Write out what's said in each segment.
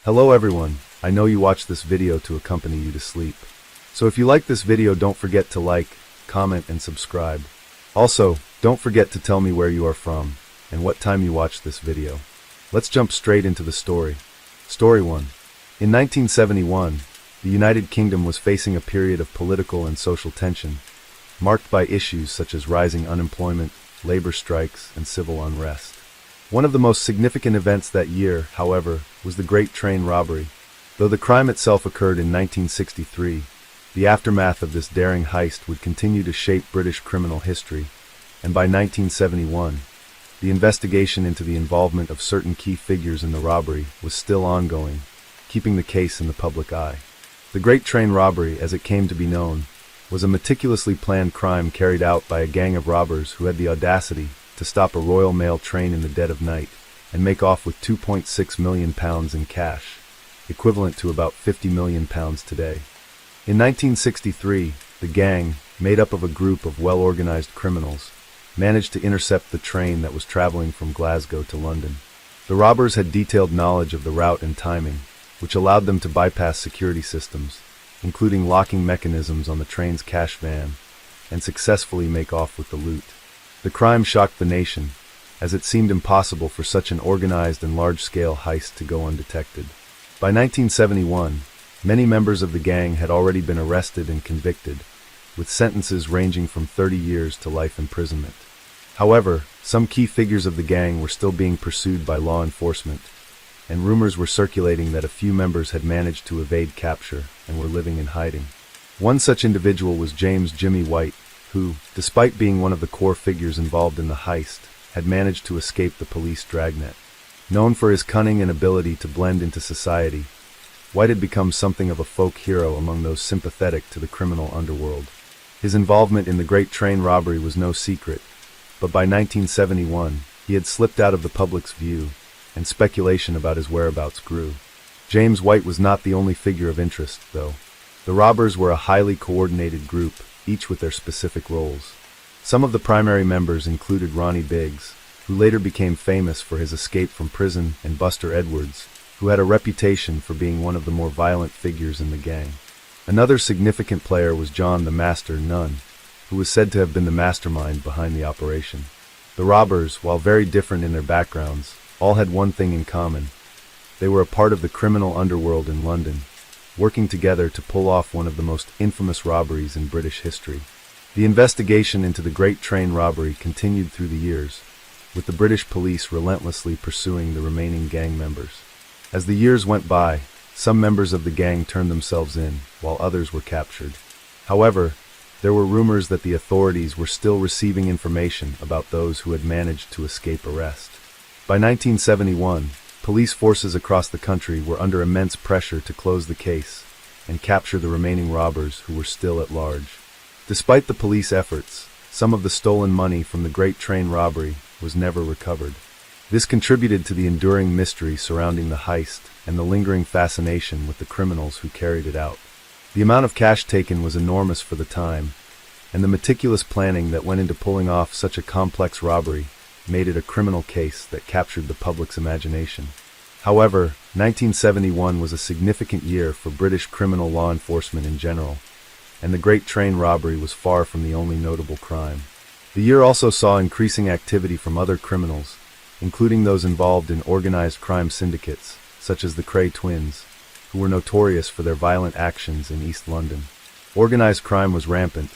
Hello everyone, I know you watched this video to accompany you to sleep. So if you like this video, don't forget to like, comment, and subscribe. Also, don't forget to tell me where you are from and what time you watched this video. Let's jump straight into the story. Story 1. In 1971, the United Kingdom was facing a period of political and social tension, marked by issues such as rising unemployment, labor strikes, and civil unrest. One of the most significant events that year, however, was the Great Train Robbery. Though the crime itself occurred in 1963, the aftermath of this daring heist would continue to shape British criminal history, and by 1971, the investigation into the involvement of certain key figures in the robbery was still ongoing, keeping the case in the public eye. The Great Train Robbery, as it came to be known, was a meticulously planned crime carried out by a gang of robbers who had the audacity to stop a Royal Mail train in the dead of night and make off with £2.6 million in cash, equivalent to about £50 million today. In 1963, the gang, made up of a group of well-organized criminals, managed to intercept the train that was traveling from Glasgow to London. The robbers had detailed knowledge of the route and timing, which allowed them to bypass security systems, including locking mechanisms on the train's cash van, and successfully make off with the loot. The crime shocked the nation, as it seemed impossible for such an organized and large-scale heist to go undetected. By 1971, many members of the gang had already been arrested and convicted, with sentences ranging from 30 years to life imprisonment. However, some key figures of the gang were still being pursued by law enforcement, and rumors were circulating that a few members had managed to evade capture and were living in hiding. One such individual was James "Jimmy" White, who, despite being one of the core figures involved in the heist, had managed to escape the police dragnet. Known for his cunning and ability to blend into society, White had become something of a folk hero among those sympathetic to the criminal underworld. His involvement in the Great Train Robbery was no secret, but by 1971, he had slipped out of the public's view, and speculation about his whereabouts grew. James White was not the only figure of interest, though. The robbers were a highly coordinated group, each with their specific roles. Some of the primary members included Ronnie Biggs, who later became famous for his escape from prison, and Buster Edwards, who had a reputation for being one of the more violent figures in the gang. Another significant player was John the Master Nunn, who was said to have been the mastermind behind the operation. The robbers, while very different in their backgrounds, all had one thing in common. They were a part of the criminal underworld in London, working together to pull off one of the most infamous robberies in British history. The investigation into the Great Train Robbery continued through the years, with the British police relentlessly pursuing the remaining gang members. As the years went by, some members of the gang turned themselves in, while others were captured. However, there were rumors that the authorities were still receiving information about those who had managed to escape arrest. By 1971, police forces across the country were under immense pressure to close the case and capture the remaining robbers who were still at large. Despite the police efforts, some of the stolen money from the Great Train Robbery was never recovered. This contributed to the enduring mystery surrounding the heist and the lingering fascination with the criminals who carried it out. The amount of cash taken was enormous for the time, and the meticulous planning that went into pulling off such a complex robbery made it a criminal case that captured the public's imagination. However, 1971 was a significant year for British criminal law enforcement in general, and the Great Train Robbery was far from the only notable crime. The year also saw increasing activity from other criminals, including those involved in organized crime syndicates, such as the Cray twins, who were notorious for their violent actions in East London. Organized crime was rampant,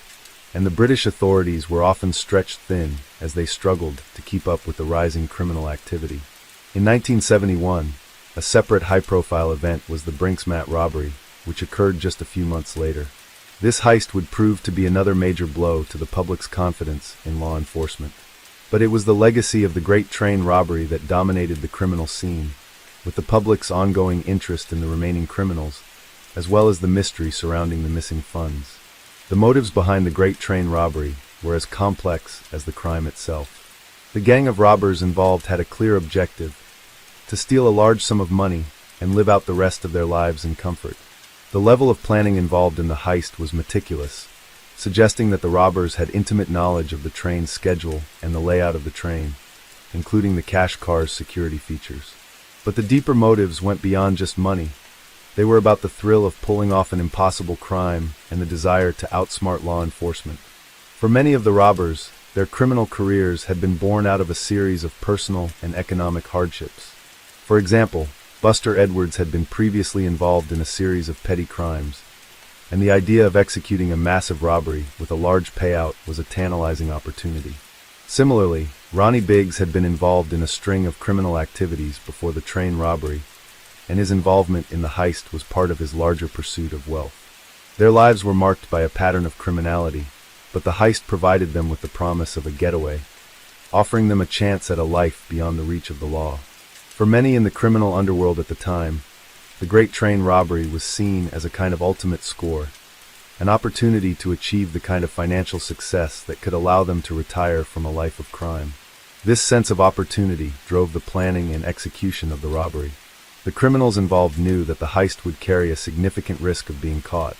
and the British authorities were often stretched thin as they struggled to keep up with the rising criminal activity. In 1971, a separate high-profile event was the Brink's-Mat robbery, which occurred just a few months later. This heist would prove to be another major blow to the public's confidence in law enforcement. But it was the legacy of the Great Train Robbery that dominated the criminal scene, with the public's ongoing interest in the remaining criminals, as well as the mystery surrounding the missing funds. The motives behind the Great Train Robbery were as complex as the crime itself. The gang of robbers involved had a clear objective: to steal a large sum of money and live out the rest of their lives in comfort. The level of planning involved in the heist was meticulous, suggesting that the robbers had intimate knowledge of the train's schedule and the layout of the train, including the cash car's security features. But the deeper motives went beyond just money. They were about the thrill of pulling off an impossible crime and the desire to outsmart law enforcement. For many of the robbers, their criminal careers had been born out of a series of personal and economic hardships. For example, Buster Edwards had been previously involved in a series of petty crimes, and the idea of executing a massive robbery with a large payout was a tantalizing opportunity. Similarly, Ronnie Biggs had been involved in a string of criminal activities before the train robbery, and his involvement in the heist was part of his larger pursuit of wealth. Their lives were marked by a pattern of criminality, but the heist provided them with the promise of a getaway, offering them a chance at a life beyond the reach of the law. For many in the criminal underworld at the time, the Great Train Robbery was seen as a kind of ultimate score, an opportunity to achieve the kind of financial success that could allow them to retire from a life of crime. This sense of opportunity drove the planning and execution of the robbery. The criminals involved knew that the heist would carry a significant risk of being caught,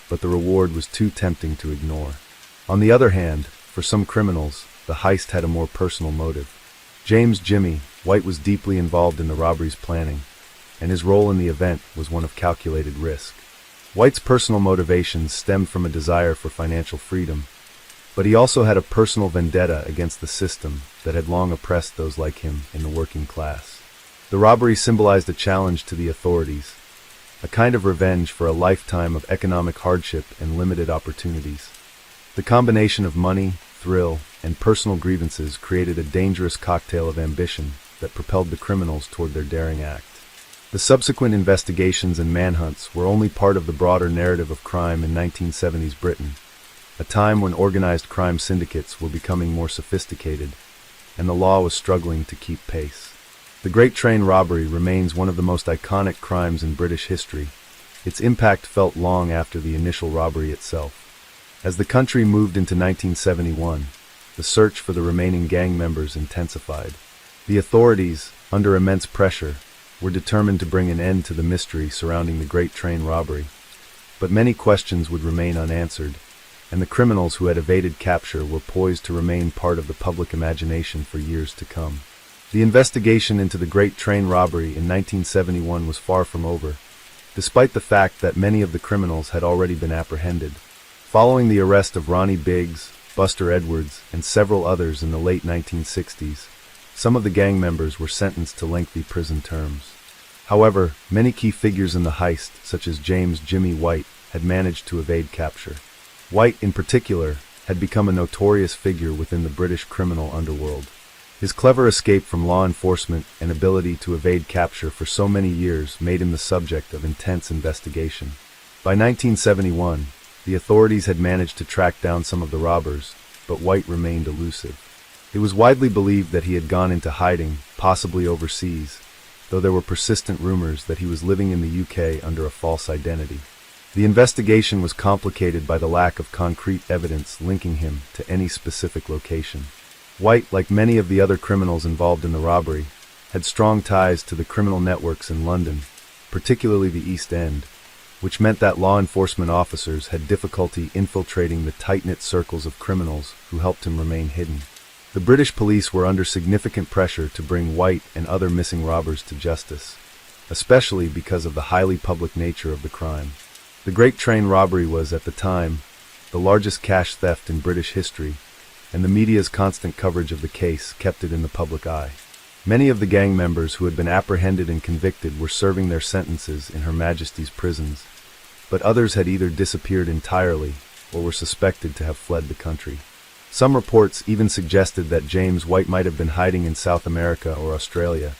but the reward was too tempting to ignore. On the other hand, for some criminals, the heist had a more personal motive. James "Jimmy" White was deeply involved in the robbery's planning, and his role in the event was one of calculated risk. White's personal motivations stemmed from a desire for financial freedom, but he also had a personal vendetta against the system that had long oppressed those like him in the working class. The robbery symbolized a challenge to the authorities, a kind of revenge for a lifetime of economic hardship and limited opportunities. The combination of money, thrill, and personal grievances created a dangerous cocktail of ambition that propelled the criminals toward their daring act. The subsequent investigations and manhunts were only part of the broader narrative of crime in 1970s Britain, a time when organized crime syndicates were becoming more sophisticated, and the law was struggling to keep pace. The Great Train Robbery remains one of the most iconic crimes in British history. Its impact felt long after the initial robbery itself. As the country moved into 1971, the search for the remaining gang members intensified. The authorities, under immense pressure, were determined to bring an end to the mystery surrounding the Great Train Robbery. But many questions would remain unanswered, and the criminals who had evaded capture were poised to remain part of the public imagination for years to come. The investigation into the Great Train Robbery in 1971 was far from over, despite the fact that many of the criminals had already been apprehended. Following the arrest of Ronnie Biggs, Buster Edwards, and several others in the late 1960s, some of the gang members were sentenced to lengthy prison terms. However, many key figures in the heist, such as James "Jimmy" White, had managed to evade capture. White, in particular, had become a notorious figure within the British criminal underworld. His clever escape from law enforcement and ability to evade capture for so many years made him the subject of intense investigation. By 1971, the authorities had managed to track down some of the robbers, but White remained elusive. It was widely believed that he had gone into hiding, possibly overseas, though there were persistent rumors that he was living in the UK under a false identity. The investigation was complicated by the lack of concrete evidence linking him to any specific location. White, like many of the other criminals involved in the robbery, had strong ties to the criminal networks in London, particularly the East End, which meant that law enforcement officers had difficulty infiltrating the tight-knit circles of criminals who helped him remain hidden. The British police were under significant pressure to bring White and other missing robbers to justice, especially because of the highly public nature of the crime. The Great Train Robbery was, at the time, the largest cash theft in British history, and the media's constant coverage of the case kept it in the public eye. Many of the gang members who had been apprehended and convicted were serving their sentences in Her Majesty's prisons, but others had either disappeared entirely or were suspected to have fled the country. Some reports even suggested that James White might have been hiding in South America or Australia,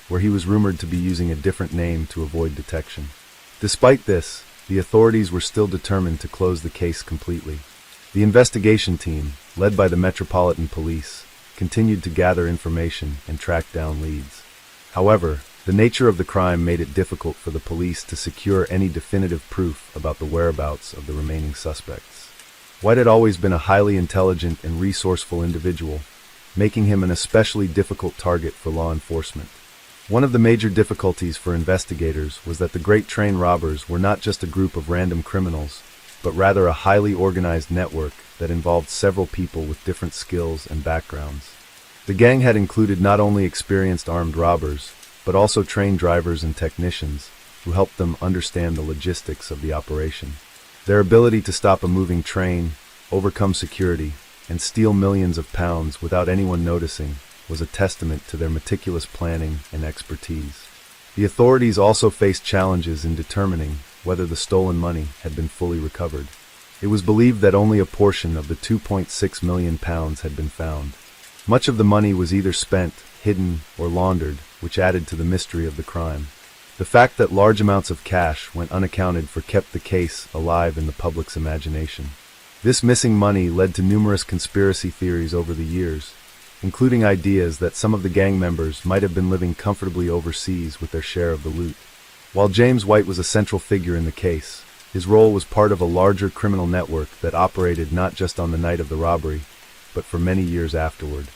where he was rumored to be using a different name to avoid detection. Despite this, the authorities were still determined to close the case completely. The investigation team, led by the Metropolitan Police, continued to gather information and track down leads. However, the nature of the crime made it difficult for the police to secure any definitive proof about the whereabouts of the remaining suspects. White had always been a highly intelligent and resourceful individual, making him an especially difficult target for law enforcement. One of the major difficulties for investigators was that the Great Train robbers were not just a group of random criminals, but rather a highly organized network that involved several people with different skills and backgrounds. The gang had included not only experienced armed robbers, but also trained drivers and technicians who helped them understand the logistics of the operation. Their ability to stop a moving train, overcome security, and steal millions of pounds without anyone noticing was a testament to their meticulous planning and expertise. The authorities also faced challenges in determining whether the stolen money had been fully recovered. It was believed that only a portion of the 2.6 million pounds had been found. Much of the money was either spent, hidden, or laundered, which added to the mystery of the crime. The fact that large amounts of cash went unaccounted for kept the case alive in the public's imagination. This missing money led to numerous conspiracy theories over the years, including ideas that some of the gang members might have been living comfortably overseas with their share of the loot. While James White was a central figure in the case, his role was part of a larger criminal network that operated not just on the night of the robbery, but for many years afterward.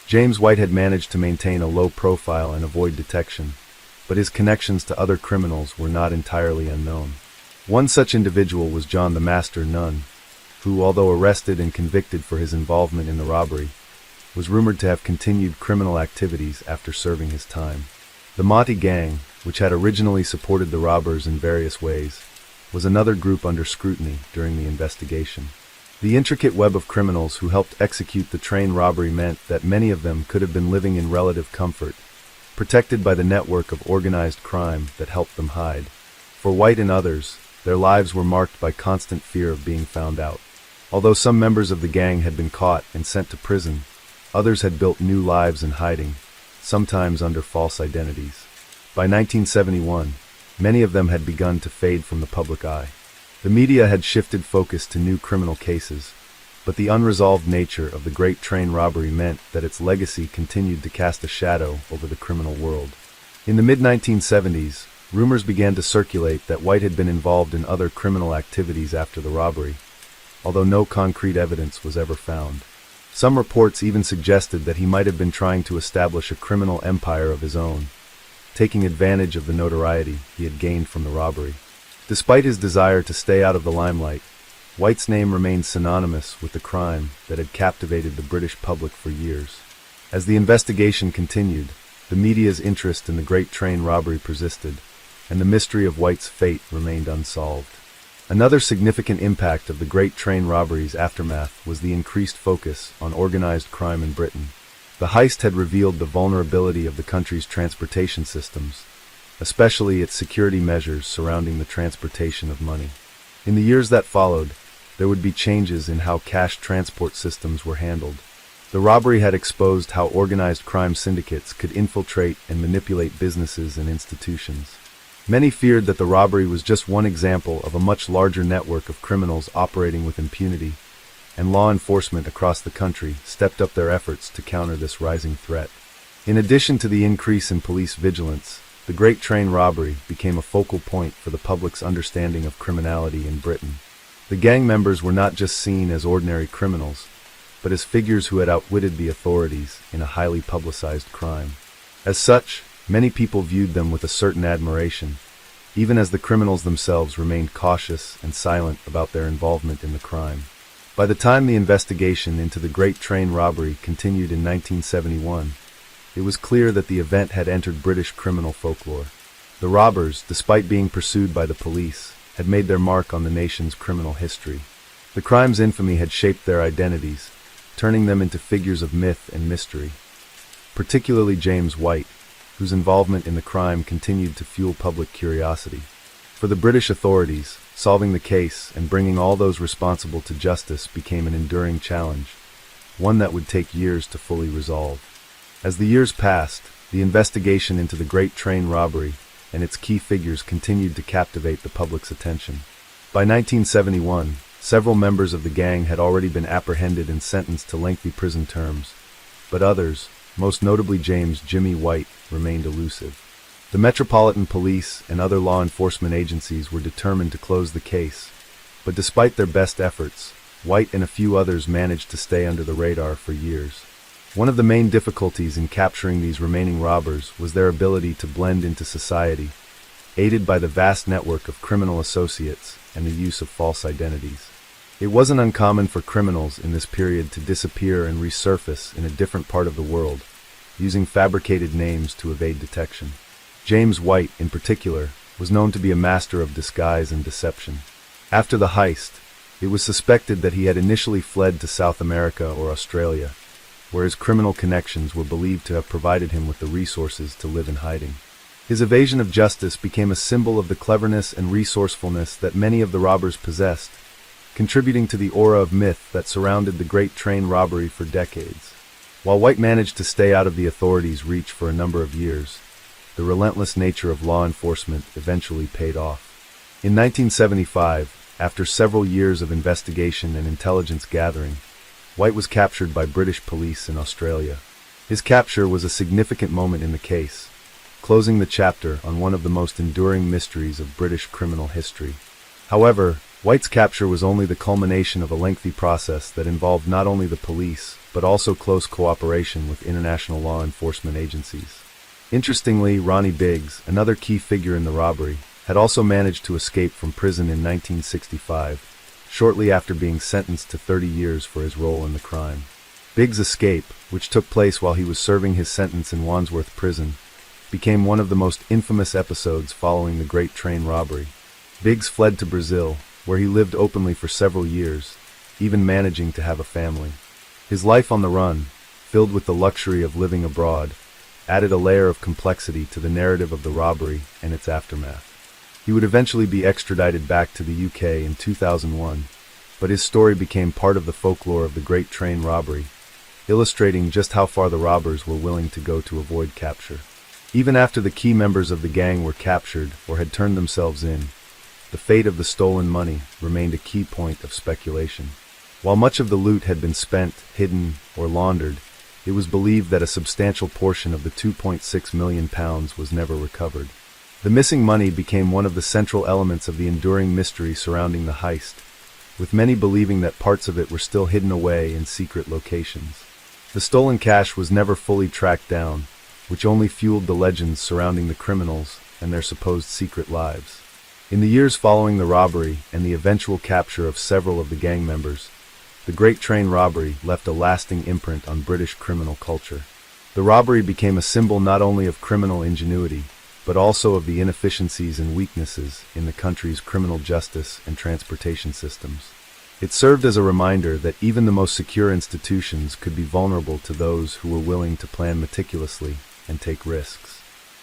James White had managed to maintain a low profile and avoid detection, but his connections to other criminals were not entirely unknown. One such individual was John the Master Nunn, who, although arrested and convicted for his involvement in the robbery, was rumored to have continued criminal activities after serving his time. The Monty Gang, which had originally supported the robbers in various ways, was another group under scrutiny during the investigation. The intricate web of criminals who helped execute the train robbery meant that many of them could have been living in relative comfort, protected by the network of organized crime that helped them hide. For White and others, their lives were marked by constant fear of being found out. Although some members of the gang had been caught and sent to prison, others had built new lives in hiding, sometimes under false identities. By 1971, many of them had begun to fade from the public eye. The media had shifted focus to new criminal cases, but the unresolved nature of the Great Train Robbery meant that its legacy continued to cast a shadow over the criminal world. In the mid-1970s, rumors began to circulate that White had been involved in other criminal activities after the robbery, although no concrete evidence was ever found. Some reports even suggested that he might have been trying to establish a criminal empire of his own, taking advantage of the notoriety he had gained from the robbery. Despite his desire to stay out of the limelight, White's name remained synonymous with the crime that had captivated the British public for years. As the investigation continued, the media's interest in the Great Train Robbery persisted, and the mystery of White's fate remained unsolved. Another significant impact of the Great Train Robbery's aftermath was the increased focus on organized crime in Britain. The heist had revealed the vulnerability of the country's transportation systems, especially its security measures surrounding the transportation of money. In the years that followed, there would be changes in how cash transport systems were handled. The robbery had exposed how organized crime syndicates could infiltrate and manipulate businesses and institutions. Many feared that the robbery was just one example of a much larger network of criminals operating with impunity, and law enforcement across the country stepped up their efforts to counter this rising threat. In addition to the increase in police vigilance, the Great Train Robbery became a focal point for the public's understanding of criminality in Britain. The gang members were not just seen as ordinary criminals, but as figures who had outwitted the authorities in a highly publicized crime. As such, many people viewed them with a certain admiration, even as the criminals themselves remained cautious and silent about their involvement in the crime. By the time the investigation into the Great Train Robbery continued in 1971, it was clear that the event had entered British criminal folklore. The robbers, despite being pursued by the police, had made their mark on the nation's criminal history. The crime's infamy had shaped their identities, turning them into figures of myth and mystery. Particularly James White, whose involvement in the crime continued to fuel public curiosity. For the British authorities, solving the case and bringing all those responsible to justice became an enduring challenge, one that would take years to fully resolve. As the years passed, the investigation into the Great Train Robbery and its key figures continued to captivate the public's attention. By 1971, several members of the gang had already been apprehended and sentenced to lengthy prison terms, but others, most notably James "Jimmy" White, remained elusive. The Metropolitan Police and other law enforcement agencies were determined to close the case, but despite their best efforts, White and a few others managed to stay under the radar for years. One of the main difficulties in capturing these remaining robbers was their ability to blend into society, aided by the vast network of criminal associates and the use of false identities. It wasn't uncommon for criminals in this period to disappear and resurface in a different part of the world, using fabricated names to evade detection. James White, in particular, was known to be a master of disguise and deception. After the heist, it was suspected that he had initially fled to South America or Australia, where his criminal connections were believed to have provided him with the resources to live in hiding. His evasion of justice became a symbol of the cleverness and resourcefulness that many of the robbers possessed, contributing to the aura of myth that surrounded the Great Train robbery for decades. While White managed to stay out of the authorities' reach for a number of years, the relentless nature of law enforcement eventually paid off. In 1975, after several years of investigation and intelligence gathering, White was captured by British police in Australia. His capture was a significant moment in the case, closing the chapter on one of the most enduring mysteries of British criminal history. However, White's capture was only the culmination of a lengthy process that involved not only the police, but also close cooperation with international law enforcement agencies. Interestingly, Ronnie Biggs, another key figure in the robbery, had also managed to escape from prison in 1965, shortly after being sentenced to 30 years for his role in the crime. Biggs' escape, which took place while he was serving his sentence in Wandsworth Prison, became one of the most infamous episodes following the Great Train robbery. Biggs fled to Brazil, where he lived openly for several years, even managing to have a family. His life on the run, filled with the luxury of living abroad, added a layer of complexity to the narrative of the robbery and its aftermath. He would eventually be extradited back to the UK in 2001, but his story became part of the folklore of the Great Train robbery, illustrating just how far the robbers were willing to go to avoid capture. Even after the key members of the gang were captured or had turned themselves in, the fate of the stolen money remained a key point of speculation. While much of the loot had been spent, hidden, or laundered, it was believed that a substantial portion of the £2.6 million was never recovered. The missing money became one of the central elements of the enduring mystery surrounding the heist, with many believing that parts of it were still hidden away in secret locations. The stolen cash was never fully tracked down, which only fueled the legends surrounding the criminals and their supposed secret lives. In the years following the robbery and the eventual capture of several of the gang members, the Great Train robbery left a lasting imprint on British criminal culture. The robbery became a symbol not only of criminal ingenuity, but also of the inefficiencies and weaknesses in the country's criminal justice and transportation systems. It served as a reminder that even the most secure institutions could be vulnerable to those who were willing to plan meticulously and take risks.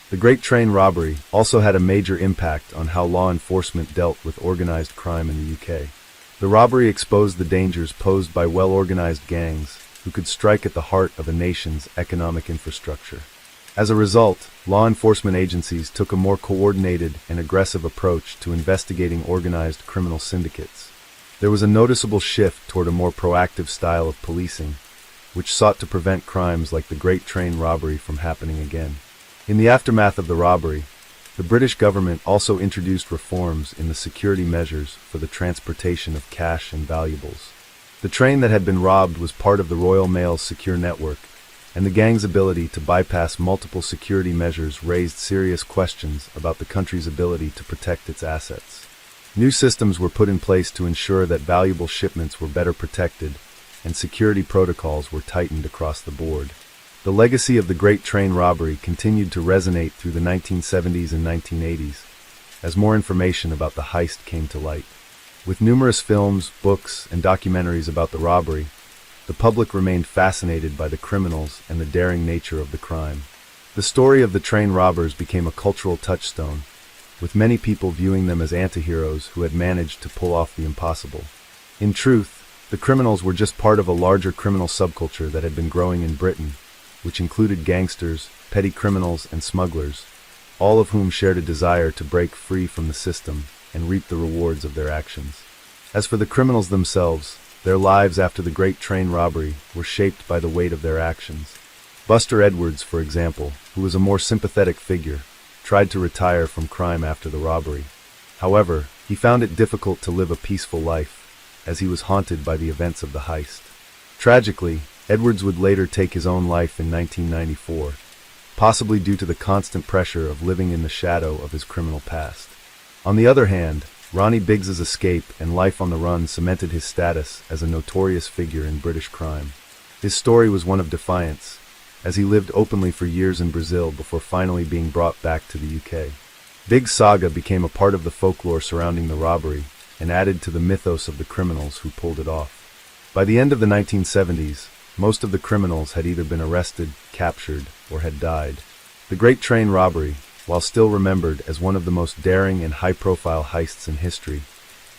The Great Train robbery also had a major impact on how law enforcement dealt with organized crime in the UK. The robbery exposed the dangers posed by well-organized gangs who could strike at the heart of a nation's economic infrastructure. As a result, law enforcement agencies took a more coordinated and aggressive approach to investigating organized criminal syndicates. There was a noticeable shift toward a more proactive style of policing, which sought to prevent crimes like the Great Train robbery from happening again. In the aftermath of the robbery, the British government also introduced reforms in the security measures for the transportation of cash and valuables. The train that had been robbed was part of the Royal Mail's secure network, and the gang's ability to bypass multiple security measures raised serious questions about the country's ability to protect its assets. New systems were put in place to ensure that valuable shipments were better protected, and security protocols were tightened across the board. The legacy of the Great Train robbery continued to resonate through the 1970s and 1980s, as more information about the heist came to light. With numerous films, books, and documentaries about the robbery, the public remained fascinated by the criminals and the daring nature of the crime. The story of the train robbers became a cultural touchstone, with many people viewing them as antiheroes who had managed to pull off the impossible. In truth, the criminals were just part of a larger criminal subculture that had been growing in Britain, which included gangsters, petty criminals, and smugglers, all of whom shared a desire to break free from the system and reap the rewards of their actions. As for the criminals themselves, their lives after the Great Train robbery were shaped by the weight of their actions. Buster Edwards, for example, who was a more sympathetic figure, tried to retire from crime after the robbery. However, he found it difficult to live a peaceful life, as he was haunted by the events of the heist. Tragically, Edwards would later take his own life in 1994, possibly due to the constant pressure of living in the shadow of his criminal past. On the other hand, Ronnie Biggs's escape and life on the run cemented his status as a notorious figure in British crime. His story was one of defiance, as he lived openly for years in Brazil before finally being brought back to the UK. Big Saga became a part of the folklore surrounding the robbery and added to the mythos of the criminals who pulled it off. By the end of the 1970s, most of the criminals had either been arrested, captured, or had died. The Great Train Robbery, while still remembered as one of the most daring and high-profile heists in history,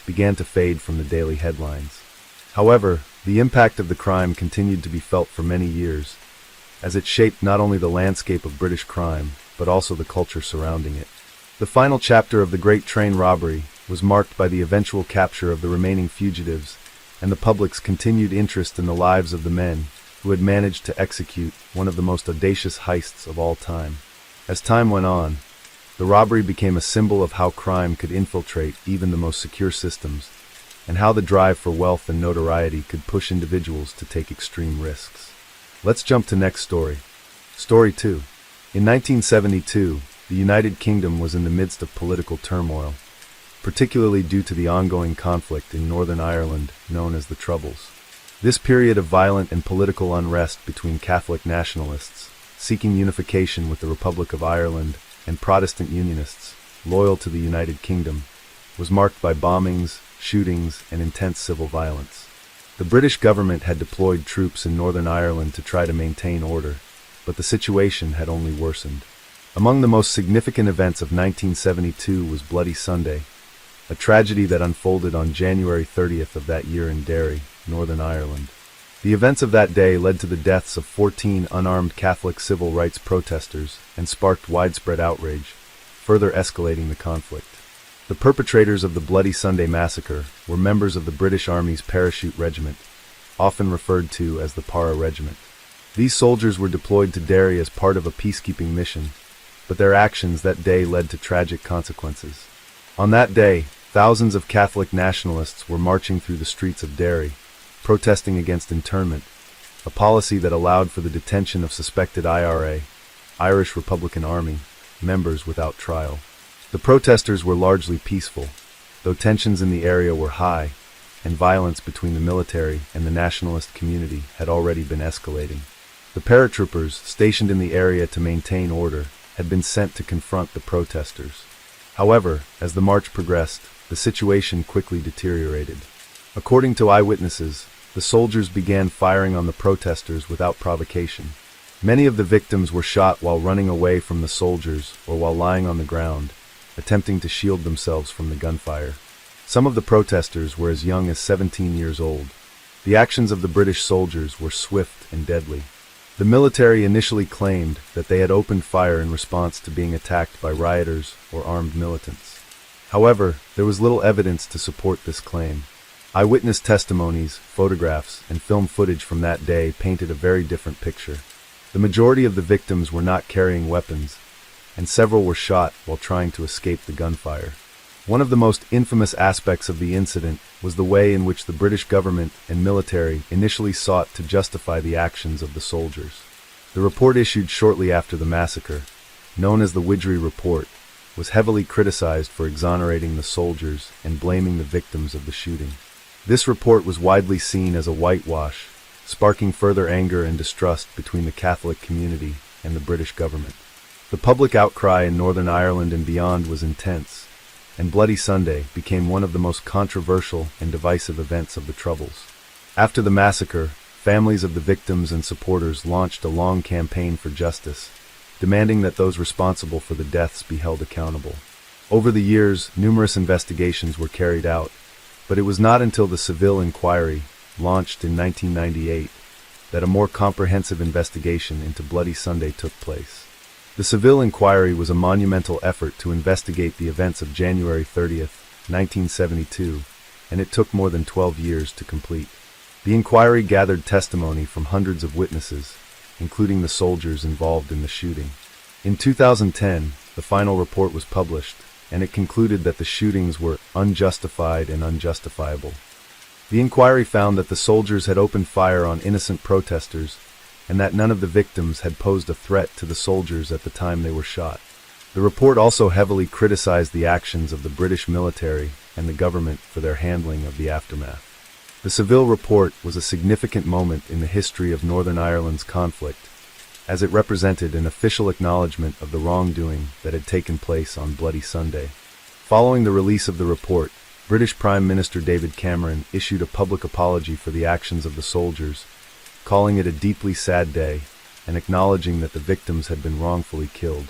began to fade from the daily headlines. However, the impact of the crime continued to be felt for many years, as it shaped not only the landscape of British crime, but also the culture surrounding it. The final chapter of the Great Train Robbery was marked by the eventual capture of the remaining fugitives and the public's continued interest in the lives of the men who had managed to execute one of the most audacious heists of all time. As time went on, the robbery became a symbol of how crime could infiltrate even the most secure systems, and how the drive for wealth and notoriety could push individuals to take extreme risks. Let's jump to next story. Story 2. In 1972, the United Kingdom was in the midst of political turmoil, particularly due to the ongoing conflict in Northern Ireland known as the Troubles. This period of violent and political unrest between Catholic nationalists, seeking unification with the Republic of Ireland, and Protestant Unionists, loyal to the United Kingdom, was marked by bombings, shootings, and intense civil violence. The British government had deployed troops in Northern Ireland to try to maintain order, but the situation had only worsened. Among the most significant events of 1972 was Bloody Sunday, a tragedy that unfolded on January 30th of that year in Derry, Northern Ireland. The events of that day led to the deaths of 14 unarmed Catholic civil rights protesters and sparked widespread outrage, further escalating the conflict. The perpetrators of the Bloody Sunday massacre were members of the British Army's Parachute Regiment, often referred to as the Para Regiment. These soldiers were deployed to Derry as part of a peacekeeping mission, but their actions that day led to tragic consequences. On that day, thousands of Catholic nationalists were marching through the streets of Derry, protesting against internment, a policy that allowed for the detention of suspected IRA, Irish Republican Army, members without trial. The protesters were largely peaceful, though tensions in the area were high, and violence between the military and the nationalist community had already been escalating. The paratroopers, stationed in the area to maintain order, had been sent to confront the protesters. However, as the march progressed, the situation quickly deteriorated. According to eyewitnesses, the soldiers began firing on the protesters without provocation. Many of the victims were shot while running away from the soldiers or while lying on the ground, attempting to shield themselves from the gunfire. Some of the protesters were as young as 17 years old. The actions of the British soldiers were swift and deadly. The military initially claimed that they had opened fire in response to being attacked by rioters or armed militants. However, there was little evidence to support this claim. Eyewitness testimonies, photographs, and film footage from that day painted a very different picture. The majority of the victims were not carrying weapons, and several were shot while trying to escape the gunfire. One of the most infamous aspects of the incident was the way in which the British government and military initially sought to justify the actions of the soldiers. The report issued shortly after the massacre, known as the Widgery Report, was heavily criticized for exonerating the soldiers and blaming the victims of the shooting. This report was widely seen as a whitewash, sparking further anger and distrust between the Catholic community and the British government. The public outcry in Northern Ireland and beyond was intense, and Bloody Sunday became one of the most controversial and divisive events of the Troubles. After the massacre, families of the victims and supporters launched a long campaign for justice, demanding that those responsible for the deaths be held accountable. Over the years, numerous investigations were carried out, but it was not until the Seville inquiry, launched in 1998, that a more comprehensive investigation into Bloody Sunday took place. The Seville inquiry was a monumental effort to investigate the events of January 30th, 1972, and it took more than 12 years to complete. The inquiry gathered testimony from hundreds of witnesses, including the soldiers involved in the shooting. In 2010, the final report was published, and it concluded that the shootings were unjustified and unjustifiable. The inquiry found that the soldiers had opened fire on innocent protesters, and that none of the victims had posed a threat to the soldiers at the time they were shot. The report also heavily criticized the actions of the British military and the government for their handling of the aftermath. The Seville report was a significant moment in the history of Northern Ireland's conflict, as it represented an official acknowledgement of the wrongdoing that had taken place on Bloody Sunday. Following the release of the report, British Prime Minister David Cameron issued a public apology for the actions of the soldiers, calling it a deeply sad day and acknowledging that the victims had been wrongfully killed.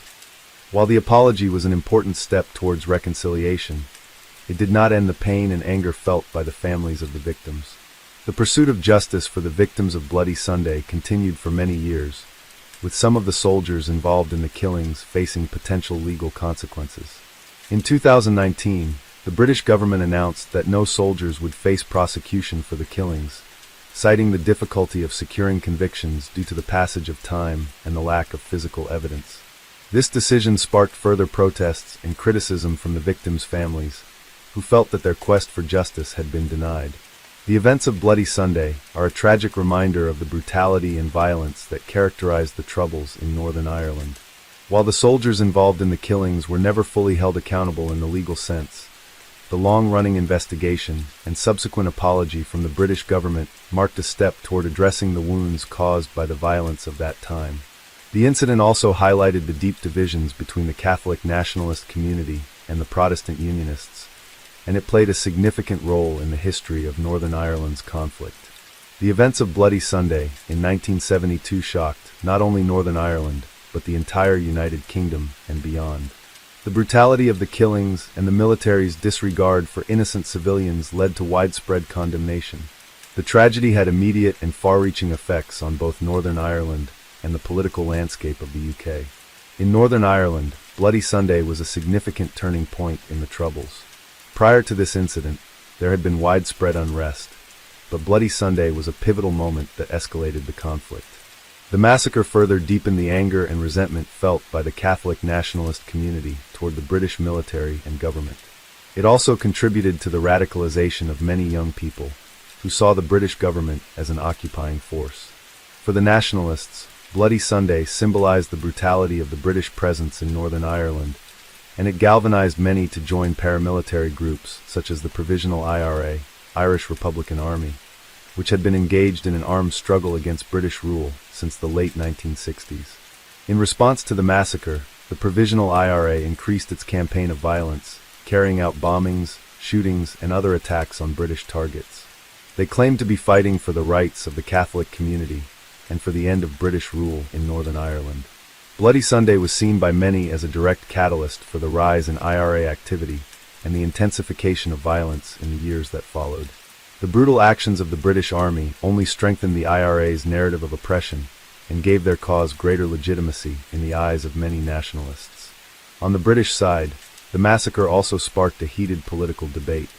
While the apology was an important step towards reconciliation, it did not end the pain and anger felt by the families of the victims. The pursuit of justice for the victims of Bloody Sunday continued for many years, with some of the soldiers involved in the killings facing potential legal consequences. In 2019, the British government announced that no soldiers would face prosecution for the killings, citing the difficulty of securing convictions due to the passage of time and the lack of physical evidence. This decision sparked further protests and criticism from the victims' families, who felt that their quest for justice had been denied. The events of Bloody Sunday are a tragic reminder of the brutality and violence that characterized the Troubles in Northern Ireland. While the soldiers involved in the killings were never fully held accountable in the legal sense, the long-running investigation and subsequent apology from the British government marked a step toward addressing the wounds caused by the violence of that time. The incident also highlighted the deep divisions between the Catholic nationalist community and the Protestant Unionists, and it played a significant role in the history of Northern Ireland's conflict. The events of Bloody Sunday in 1972 shocked not only Northern Ireland, but the entire United Kingdom and beyond. The brutality of the killings and the military's disregard for innocent civilians led to widespread condemnation. The tragedy had immediate and far-reaching effects on both Northern Ireland and the political landscape of the UK. In Northern Ireland, Bloody Sunday was a significant turning point in the Troubles. Prior to this incident, there had been widespread unrest, but Bloody Sunday was a pivotal moment that escalated the conflict. The massacre further deepened the anger and resentment felt by the Catholic nationalist community toward the British military and government. It also contributed to the radicalization of many young people, who saw the British government as an occupying force. For the nationalists, Bloody Sunday symbolized the brutality of the British presence in Northern Ireland, and it galvanized many to join paramilitary groups such as the Provisional IRA, Irish Republican Army, which had been engaged in an armed struggle against British rule since the late 1960s. In response to the massacre, the Provisional IRA increased its campaign of violence, carrying out bombings, shootings, and other attacks on British targets. They claimed to be fighting for the rights of the Catholic community and for the end of British rule in Northern Ireland. Bloody Sunday was seen by many as a direct catalyst for the rise in IRA activity and the intensification of violence in the years that followed. The brutal actions of the British Army only strengthened the IRA's narrative of oppression and gave their cause greater legitimacy in the eyes of many nationalists. On the British side, the massacre also sparked a heated political debate.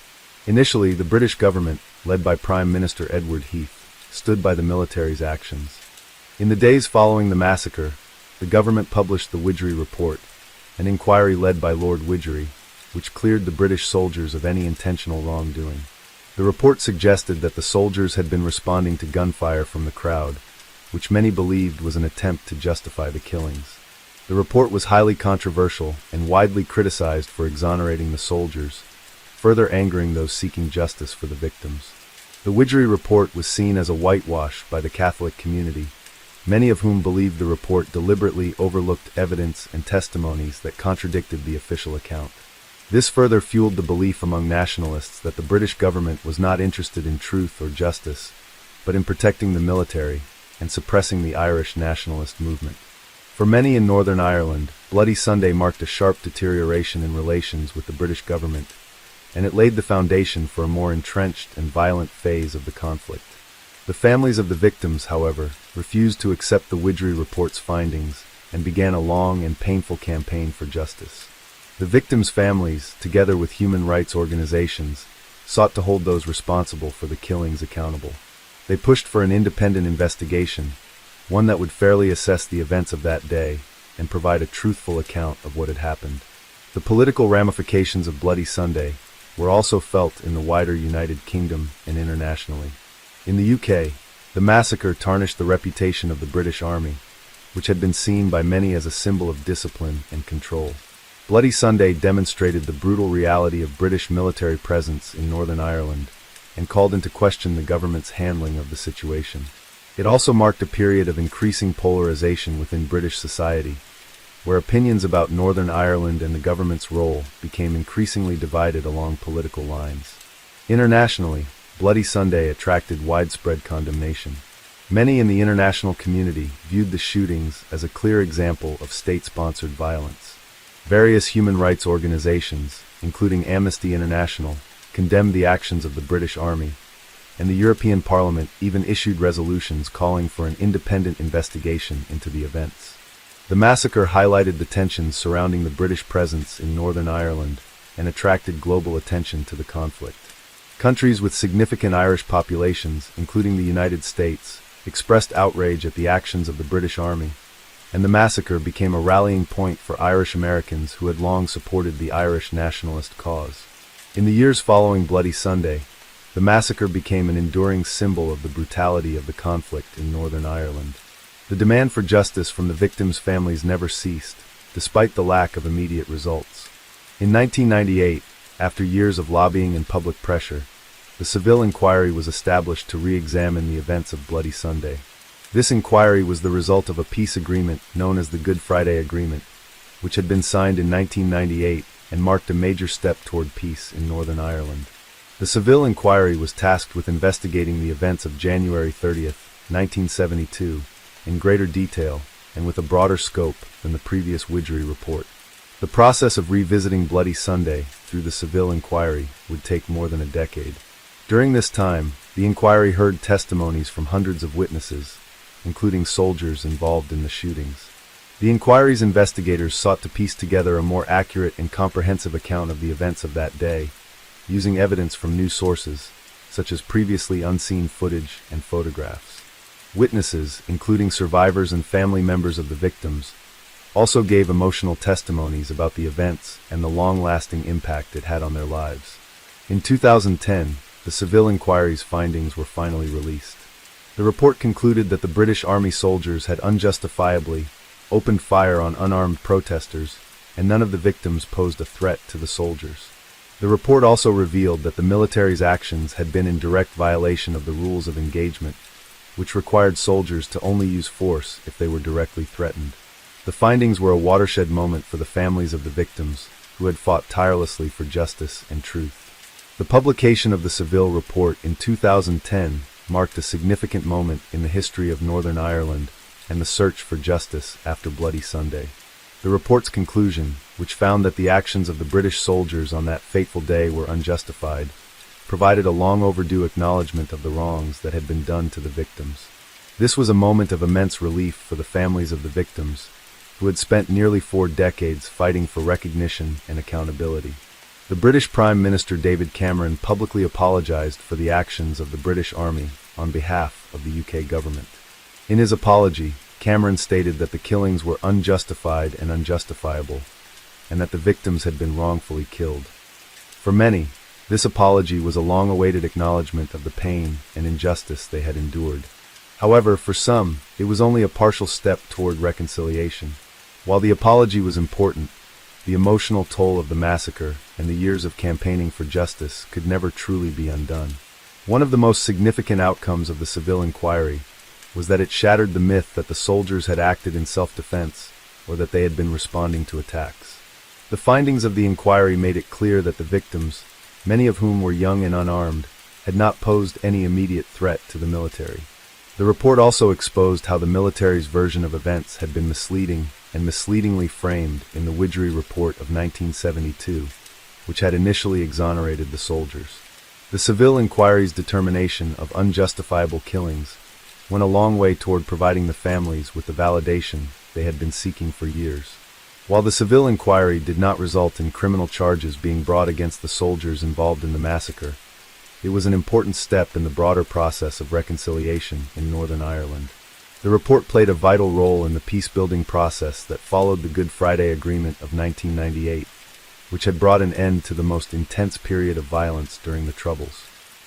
Initially, the British government, led by Prime Minister Edward Heath, stood by the military's actions. In the days following the massacre, the government published the Widgery Report, an inquiry led by Lord Widgery, which cleared the British soldiers of any intentional wrongdoing. The report suggested that the soldiers had been responding to gunfire from the crowd, which many believed was an attempt to justify the killings. The report was highly controversial and widely criticized for exonerating the soldiers, further angering those seeking justice for the victims. The Widgery Report was seen as a whitewash by the Catholic community, many of whom believed the report deliberately overlooked evidence and testimonies that contradicted the official account. This further fueled the belief among nationalists that the British government was not interested in truth or justice, but in protecting the military and suppressing the Irish nationalist movement. For many in Northern Ireland, Bloody Sunday marked a sharp deterioration in relations with the British government, and it laid the foundation for a more entrenched and violent phase of the conflict. The families of the victims, however, refused to accept the Widgery Report's findings and began a long and painful campaign for justice. The victims' families, together with human rights organizations, sought to hold those responsible for the killings accountable. They pushed for an independent investigation, one that would fairly assess the events of that day and provide a truthful account of what had happened. The political ramifications of Bloody Sunday were also felt in the wider United Kingdom and internationally. In the UK, the massacre tarnished the reputation of the British Army, which had been seen by many as a symbol of discipline and control. Bloody Sunday demonstrated the brutal reality of British military presence in Northern Ireland and called into question the government's handling of the situation. It also marked a period of increasing polarization within British society, where opinions about Northern Ireland and the government's role became increasingly divided along political lines. Internationally, Bloody Sunday attracted widespread condemnation. Many in the international community viewed the shootings as a clear example of state-sponsored violence. Various human rights organizations, including Amnesty International, condemned the actions of the British Army, and the European Parliament even issued resolutions calling for an independent investigation into the events. The massacre highlighted the tensions surrounding the British presence in Northern Ireland and attracted global attention to the conflict. Countries with significant Irish populations, including the United States, expressed outrage at the actions of the British Army, and the massacre became a rallying point for Irish Americans who had long supported the Irish nationalist cause. In the years following Bloody Sunday, the massacre became an enduring symbol of the brutality of the conflict in Northern Ireland. The demand for justice from the victims' families never ceased, despite the lack of immediate results. In 1998, after years of lobbying and public pressure, the Seville Inquiry was established to re-examine the events of Bloody Sunday. This inquiry was the result of a peace agreement known as the Good Friday Agreement, which had been signed in 1998 and marked a major step toward peace in Northern Ireland. The Seville Inquiry was tasked with investigating the events of January 30th, 1972, in greater detail and with a broader scope than the previous Widgery report. The process of revisiting Bloody Sunday through the Seville Inquiry would take more than a decade. During this time, the inquiry heard testimonies from hundreds of witnesses, including soldiers involved in the shootings. The inquiry's investigators sought to piece together a more accurate and comprehensive account of the events of that day, using evidence from new sources, such as previously unseen footage and photographs. Witnesses, including survivors and family members of the victims, also gave emotional testimonies about the events and the long-lasting impact it had on their lives. In 2010, the Seville Inquiry's findings were finally released. The report concluded that the British Army soldiers had unjustifiably opened fire on unarmed protesters, and none of the victims posed a threat to the soldiers. The report also revealed that the military's actions had been in direct violation of the rules of engagement, which required soldiers to only use force if they were directly threatened. The findings were a watershed moment for the families of the victims, who had fought tirelessly for justice and truth. The publication of the Seville report in 2010 marked a significant moment in the history of Northern Ireland and the search for justice after Bloody Sunday. The report's conclusion, which found that the actions of the British soldiers on that fateful day were unjustified, provided a long overdue acknowledgement of the wrongs that had been done to the victims. This was a moment of immense relief for the families of the victims, who had spent nearly 4 decades fighting for recognition and accountability. The British Prime Minister David Cameron publicly apologized for the actions of the British Army on behalf of the UK government. In his apology, Cameron stated that the killings were unjustified and unjustifiable, and that the victims had been wrongfully killed. For many, this apology was a long-awaited acknowledgement of the pain and injustice they had endured. However, for some, it was only a partial step toward reconciliation. While the apology was important, the emotional toll of the massacre and the years of campaigning for justice could never truly be undone. One of the most significant outcomes of the Seville Inquiry was that it shattered the myth that the soldiers had acted in self-defense or that they had been responding to attacks. The findings of the inquiry made it clear that the victims, many of whom were young and unarmed, had not posed any immediate threat to the military. The report also exposed how the military's version of events had been misleading and misleadingly framed in the Widgery Report of 1972, which had initially exonerated the soldiers. The Seville Inquiry's determination of unjustifiable killings went a long way toward providing the families with the validation they had been seeking for years. While the Seville Inquiry did not result in criminal charges being brought against the soldiers involved in the massacre, it was an important step in the broader process of reconciliation in Northern Ireland. The report played a vital role in the peace-building process that followed the Good Friday Agreement of 1998, which had brought an end to the most intense period of violence during the Troubles.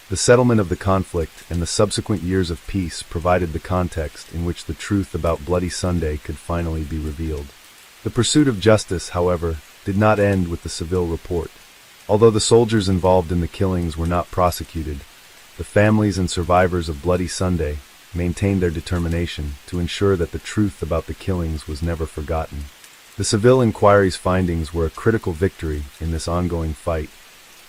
The settlement of the conflict and the subsequent years of peace provided the context in which the truth about Bloody Sunday could finally be revealed. The pursuit of justice, however, did not end with the Seville report. Although the soldiers involved in the killings were not prosecuted, the families and survivors of Bloody Sunday maintained their determination to ensure that the truth about the killings was never forgotten. The Seville inquiry's findings were a critical victory in this ongoing fight,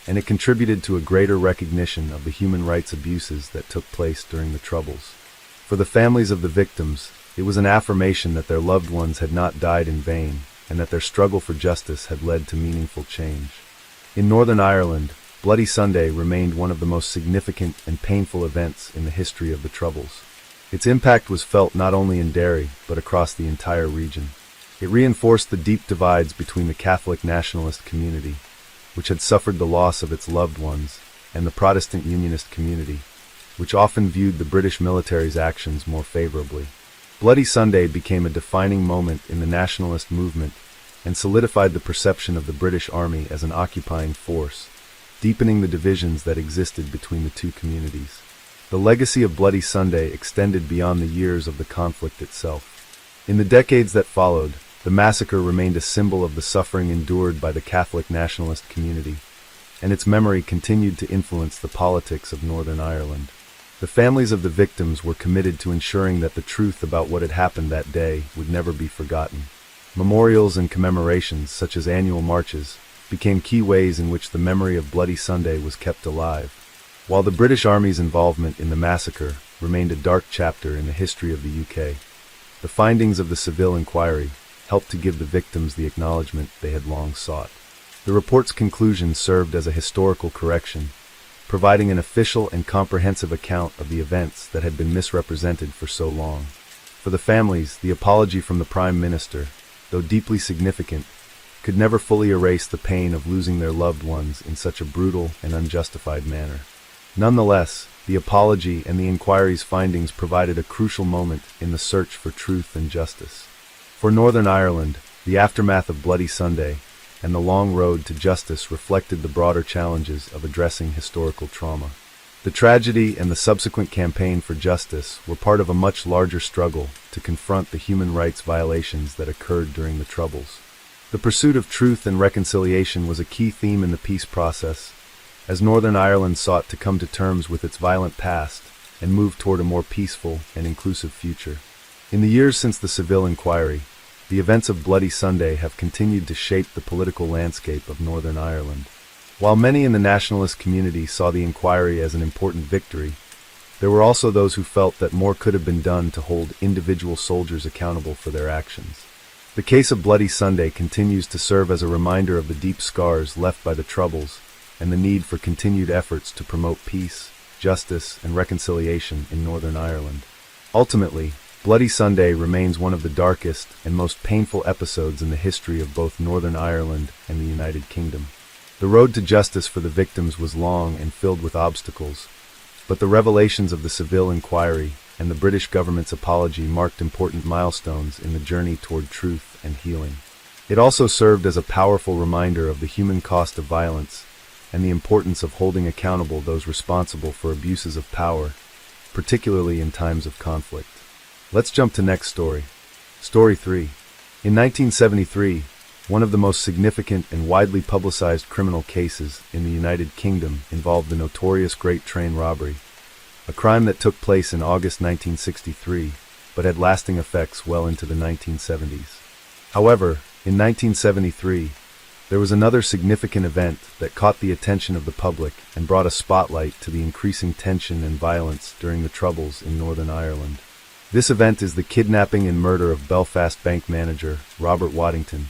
and it contributed to a greater recognition of the human rights abuses that took place during the Troubles. For the families of the victims, it was an affirmation that their loved ones had not died in vain, and that their struggle for justice had led to meaningful change. In Northern Ireland, Bloody Sunday remained one of the most significant and painful events in the history of the Troubles. Its impact was felt not only in Derry, but across the entire region. It reinforced the deep divides between the Catholic nationalist community, which had suffered the loss of its loved ones, and the Protestant Unionist community, which often viewed the British military's actions more favorably. Bloody Sunday became a defining moment in the nationalist movement and solidified the perception of the British Army as an occupying force, deepening the divisions that existed between the two communities. The legacy of Bloody Sunday extended beyond the years of the conflict itself. In the decades that followed, the massacre remained a symbol of the suffering endured by the Catholic nationalist community, and its memory continued to influence the politics of Northern Ireland. The families of the victims were committed to ensuring that the truth about what had happened that day would never be forgotten. Memorials and commemorations, such as annual marches, became key ways in which the memory of Bloody Sunday was kept alive. While the British Army's involvement in the massacre remained a dark chapter in the history of the UK, the findings of the Seville inquiry helped to give the victims the acknowledgement they had long sought. The report's conclusion served as a historical correction, providing an official and comprehensive account of the events that had been misrepresented for so long. For the families, the apology from the Prime Minister, though deeply significant, could never fully erase the pain of losing their loved ones in such a brutal and unjustified manner. Nonetheless, the apology and the inquiry's findings provided a crucial moment in the search for truth and justice. For Northern Ireland, the aftermath of Bloody Sunday and the long road to justice reflected the broader challenges of addressing historical trauma. The tragedy and the subsequent campaign for justice were part of a much larger struggle to confront the human rights violations that occurred during the Troubles. The pursuit of truth and reconciliation was a key theme in the peace process, as Northern Ireland sought to come to terms with its violent past and move toward a more peaceful and inclusive future. In the years since the Seville inquiry, the events of Bloody Sunday have continued to shape the political landscape of Northern Ireland. While many in the nationalist community saw the inquiry as an important victory, there were also those who felt that more could have been done to hold individual soldiers accountable for their actions. The case of Bloody Sunday continues to serve as a reminder of the deep scars left by the Troubles and the need for continued efforts to promote peace, justice, and reconciliation in Northern Ireland. Ultimately, Bloody Sunday remains one of the darkest and most painful episodes in the history of both Northern Ireland and the United Kingdom. The road to justice for the victims was long and filled with obstacles, but the revelations of the Seville inquiry and the British government's apology marked important milestones in the journey toward truth and healing. It also served as a powerful reminder of the human cost of violence and the importance of holding accountable those responsible for abuses of power, particularly in times of conflict. Let's jump to next story. Story 3. In 1973, one of the most significant and widely publicized criminal cases in the United Kingdom involved the notorious Great Train Robbery, a crime that took place in August 1963, but had lasting effects well into the 1970s. However, in 1973, there was another significant event that caught the attention of the public and brought a spotlight to the increasing tension and violence during the Troubles in Northern Ireland. This event is the kidnapping and murder of Belfast bank manager Robert Waddington,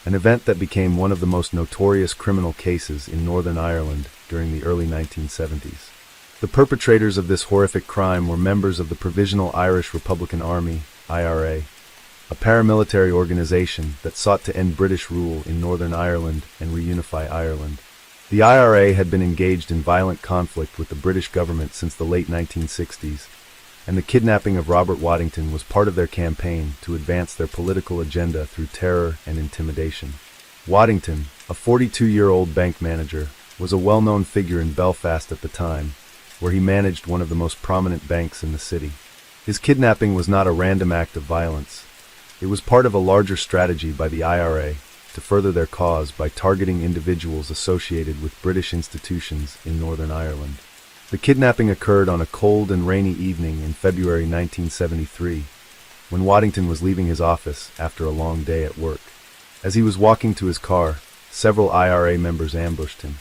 an event that became one of the most notorious criminal cases in Northern Ireland during the early 1970s. The perpetrators of this horrific crime were members of the Provisional Irish Republican Army, IRA, a paramilitary organization that sought to end British rule in Northern Ireland and reunify Ireland. The IRA had been engaged in violent conflict with the British government since the late 1960s, and the kidnapping of Robert Waddington was part of their campaign to advance their political agenda through terror and intimidation. Waddington, a 42-year-old bank manager, was a well-known figure in Belfast at the time, where he managed one of the most prominent banks in the city. His kidnapping was not a random act of violence. It was part of a larger strategy by the IRA to further their cause by targeting individuals associated with British institutions in Northern Ireland. The kidnapping occurred on a cold and rainy evening in February 1973, when Waddington was leaving his office after a long day at work. As he was walking to his car, several IRA members ambushed him.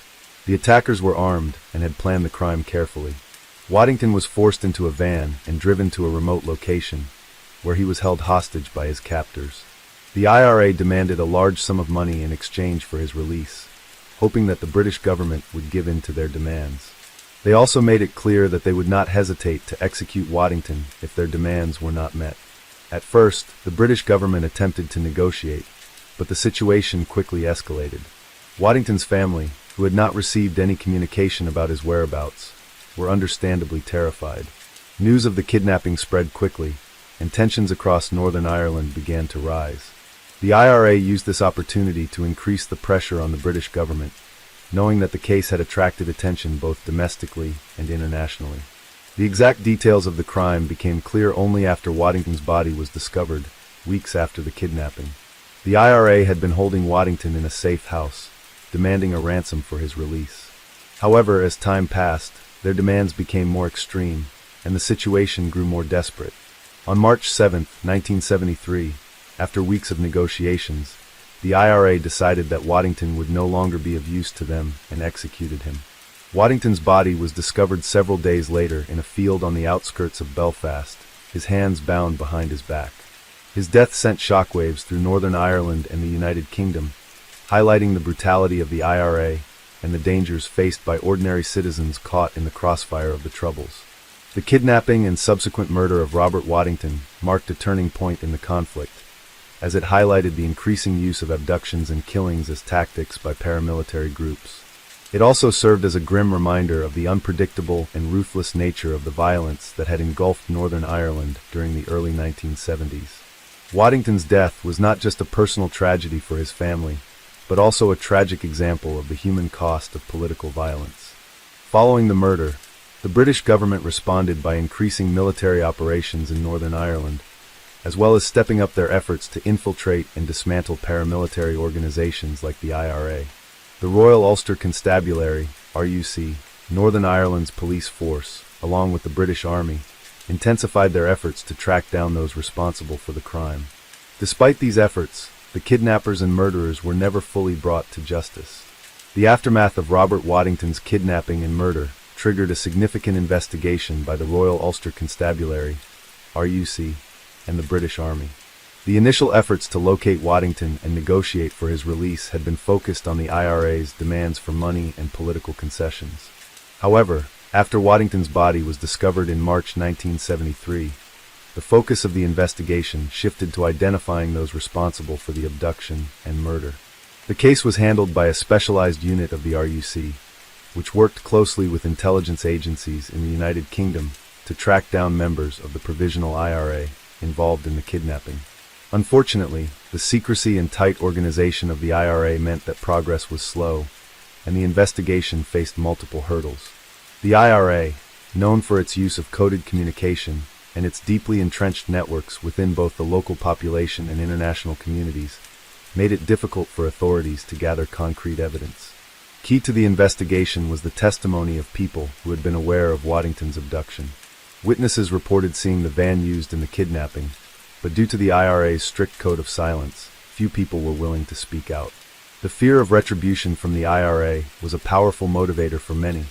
The attackers were armed and had planned the crime carefully. Waddington was forced into a van and driven to a remote location, where he was held hostage by his captors. The IRA demanded a large sum of money in exchange for his release, hoping that the British government would give in to their demands. They also made it clear that they would not hesitate to execute Waddington if their demands were not met. At first, the British government attempted to negotiate, but the situation quickly escalated. Waddington's family, who had not received any communication about his whereabouts, were understandably terrified. News of the kidnapping spread quickly, and tensions across Northern Ireland began to rise. The IRA used this opportunity to increase the pressure on the British government, knowing that the case had attracted attention both domestically and internationally. The exact details of the crime became clear only after Waddington's body was discovered, weeks after the kidnapping. The IRA had been holding Waddington in a safe house, demanding a ransom for his release. However, as time passed, their demands became more extreme, and the situation grew more desperate. On March 7, 1973, after weeks of negotiations, the IRA decided that Waddington would no longer be of use to them and executed him. Waddington's body was discovered several days later in a field on the outskirts of Belfast, his hands bound behind his back. His death sent shockwaves through Northern Ireland and the United Kingdom, highlighting the brutality of the IRA and the dangers faced by ordinary citizens caught in the crossfire of the Troubles. The kidnapping and subsequent murder of Robert Waddington marked a turning point in the conflict, as it highlighted the increasing use of abductions and killings as tactics by paramilitary groups. It also served as a grim reminder of the unpredictable and ruthless nature of the violence that had engulfed Northern Ireland during the early 1970s. Waddington's death was not just a personal tragedy for his family, but also a tragic example of the human cost of political violence. Following the murder, the British government responded by increasing military operations in Northern Ireland, as well as stepping up their efforts to infiltrate and dismantle paramilitary organizations like the IRA. The Royal Ulster Constabulary, RUC, Northern Ireland's police force, along with the British Army, intensified their efforts to track down those responsible for the crime. Despite these efforts, the kidnappers and murderers were never fully brought to justice. The aftermath of Robert Waddington's kidnapping and murder triggered a significant investigation by the Royal Ulster Constabulary, RUC, and the British Army. The initial efforts to locate Waddington and negotiate for his release had been focused on the IRA's demands for money and political concessions. However, after Waddington's body was discovered in March 1973, the focus of the investigation shifted to identifying those responsible for the abduction and murder. The case was handled by a specialized unit of the RUC, which worked closely with intelligence agencies in the United Kingdom to track down members of the Provisional IRA involved in the kidnapping. Unfortunately, the secrecy and tight organization of the IRA meant that progress was slow, and the investigation faced multiple hurdles. The IRA, known for its use of coded communication and its deeply entrenched networks within both the local population and international communities, made it difficult for authorities to gather concrete evidence. Key to the investigation was the testimony of people who had been aware of Waddington's abduction. Witnesses reported seeing the van used in the kidnapping, but due to the IRA's strict code of silence, few people were willing to speak out. The fear of retribution from the IRA was a powerful motivator for many,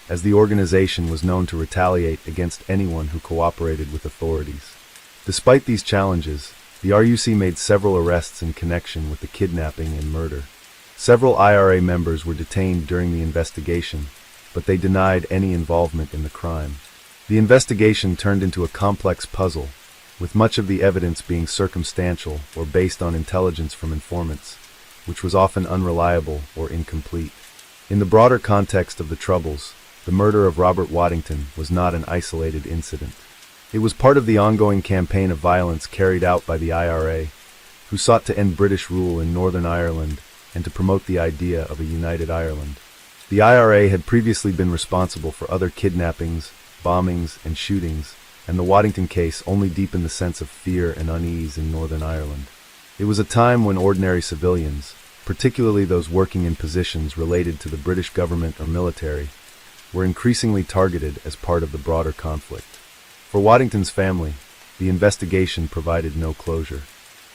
as the organization was known to retaliate against anyone who cooperated with authorities. Despite these challenges, the RUC made several arrests in connection with the kidnapping and murder. Several IRA members were detained during the investigation, but they denied any involvement in the crime. The investigation turned into a complex puzzle, with much of the evidence being circumstantial or based on intelligence from informants, which was often unreliable or incomplete. In the broader context of the Troubles, the murder of Robert Waddington was not an isolated incident. It was part of the ongoing campaign of violence carried out by the IRA, who sought to end British rule in Northern Ireland and to promote the idea of a united Ireland. The IRA had previously been responsible for other kidnappings, bombings, and shootings, and the Waddington case only deepened the sense of fear and unease in Northern Ireland. It was a time when ordinary civilians, particularly those working in positions related to the British government or military, were increasingly targeted as part of the broader conflict. For Waddington's family, the investigation provided no closure.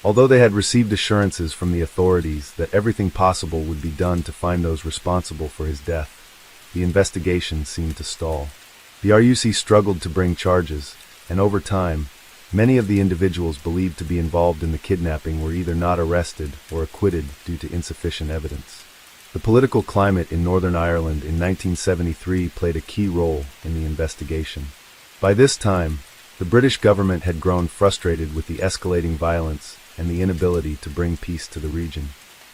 Although they had received assurances from the authorities that everything possible would be done to find those responsible for his death, the investigation seemed to stall. The RUC struggled to bring charges, and over time, many of the individuals believed to be involved in the kidnapping were either not arrested or acquitted due to insufficient evidence. The political climate in Northern Ireland in 1973 played a key role in the investigation. By this time, the British government had grown frustrated with the escalating violence and the inability to bring peace to the region.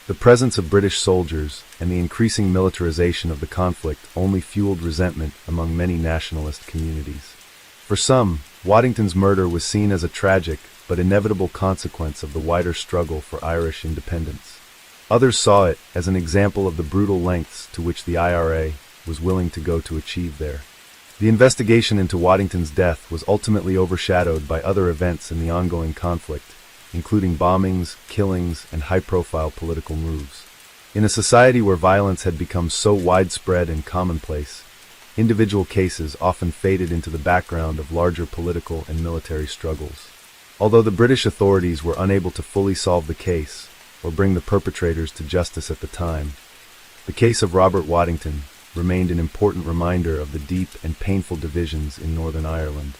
The presence of British soldiers and the increasing militarization of the conflict only fueled resentment among many nationalist communities. For some, Waddington's murder was seen as a tragic but inevitable consequence of the wider struggle for Irish independence. Others saw it as an example of the brutal lengths to which the IRA was willing to go to achieve there. The investigation into Waddington's death was ultimately overshadowed by other events in the ongoing conflict, including bombings, killings, and high-profile political moves. In a society where violence had become so widespread and commonplace, individual cases often faded into the background of larger political and military struggles. Although the British authorities were unable to fully solve the case or bring the perpetrators to justice at the time, the case of Robert Waddington remained an important reminder of the deep and painful divisions in Northern Ireland.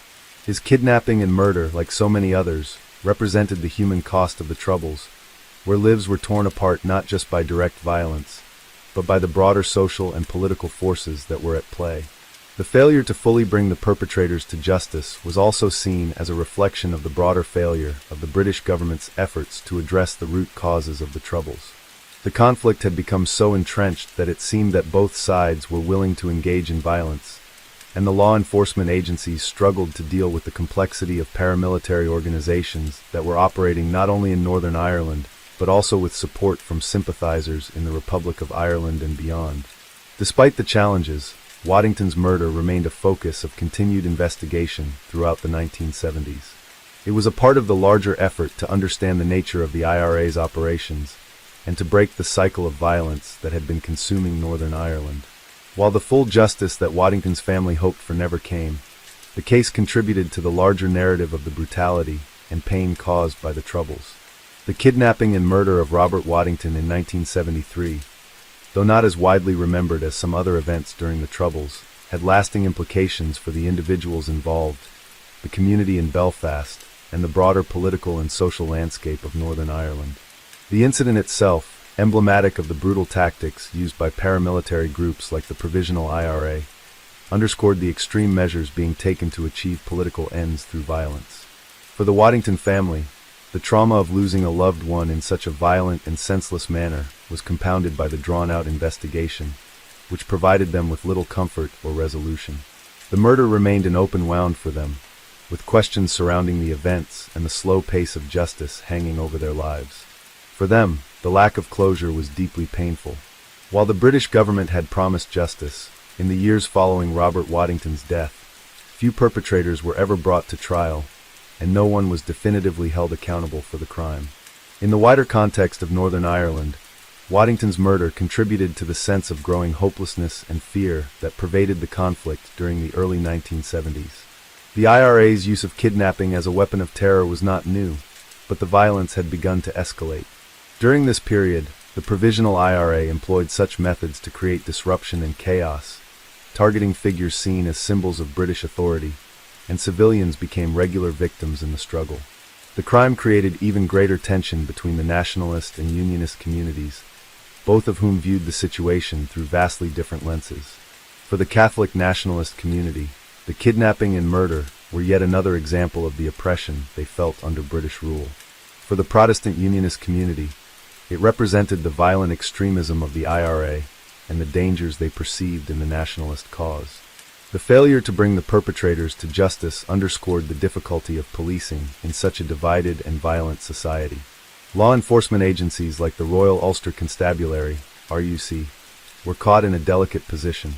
His kidnapping and murder, like so many others, represented the human cost of the Troubles, where lives were torn apart not just by direct violence, but by the broader social and political forces that were at play. The failure to fully bring the perpetrators to justice was also seen as a reflection of the broader failure of the British government's efforts to address the root causes of the Troubles. The conflict had become so entrenched that it seemed that both sides were willing to engage in violence, and the law enforcement agencies struggled to deal with the complexity of paramilitary organizations that were operating not only in Northern Ireland, but also with support from sympathizers in the Republic of Ireland and beyond. Despite the challenges, Waddington's murder remained a focus of continued investigation throughout the 1970s. It was a part of the larger effort to understand the nature of the IRA's operations and to break the cycle of violence that had been consuming Northern Ireland. While the full justice that Waddington's family hoped for never came, the case contributed to the larger narrative of the brutality and pain caused by the Troubles. The kidnapping and murder of Robert Waddington in 1973, though not as widely remembered as some other events during the Troubles, had lasting implications for the individuals involved, the community in Belfast, and the broader political and social landscape of Northern Ireland. The incident itself, emblematic of the brutal tactics used by paramilitary groups like the Provisional IRA, underscored the extreme measures being taken to achieve political ends through violence. For the Waddington family, the trauma of losing a loved one in such a violent and senseless manner was compounded by the drawn-out investigation, which provided them with little comfort or resolution. The murder remained an open wound for them, with questions surrounding the events and the slow pace of justice hanging over their lives. For them, the lack of closure was deeply painful. While the British government had promised justice, in the years following Robert Waddington's death, few perpetrators were ever brought to trial, and no one was definitively held accountable for the crime. In the wider context of Northern Ireland, Waddington's murder contributed to the sense of growing hopelessness and fear that pervaded the conflict during the early 1970s. The IRA's use of kidnapping as a weapon of terror was not new, but the violence had begun to escalate. During this period, the Provisional IRA employed such methods to create disruption and chaos, targeting figures seen as symbols of British authority, and civilians became regular victims in the struggle. The crime created even greater tension between the nationalist and unionist communities, both of whom viewed the situation through vastly different lenses. For the Catholic nationalist community, the kidnapping and murder were yet another example of the oppression they felt under British rule. For the Protestant unionist community, it represented the violent extremism of the IRA and the dangers they perceived in the nationalist cause. The failure to bring the perpetrators to justice underscored the difficulty of policing in such a divided and violent society. Law enforcement agencies like the Royal Ulster Constabulary, RUC, were caught in a delicate position.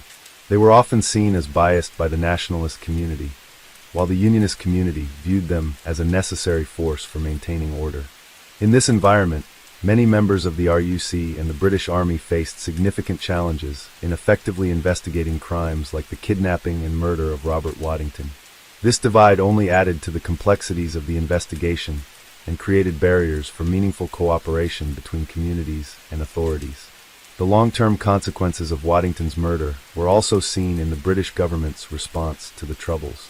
They were often seen as biased by the nationalist community, while the unionist community viewed them as a necessary force for maintaining order. In this environment, Many members of the RUC and the British Army faced significant challenges in effectively investigating crimes like the kidnapping and murder of Robert Waddington. This divide only added to the complexities of the investigation and created barriers for meaningful cooperation between communities and authorities. The long-term consequences of Waddington's murder were also seen in the British government's response to the Troubles.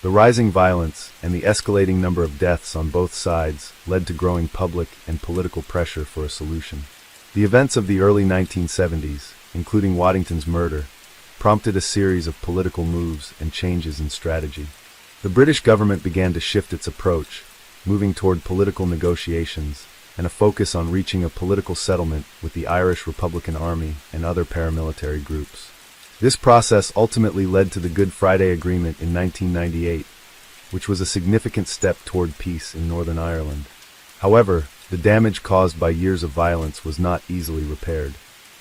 The rising violence and the escalating number of deaths on both sides led to growing public and political pressure for a solution. The events of the early 1970s, including Waddington's murder, prompted a series of political moves and changes in strategy. The British government began to shift its approach, moving toward political negotiations and a focus on reaching a political settlement with the Irish Republican Army and other paramilitary groups. This process ultimately led to the Good Friday Agreement in 1998, which was a significant step toward peace in Northern Ireland. However, the damage caused by years of violence was not easily repaired.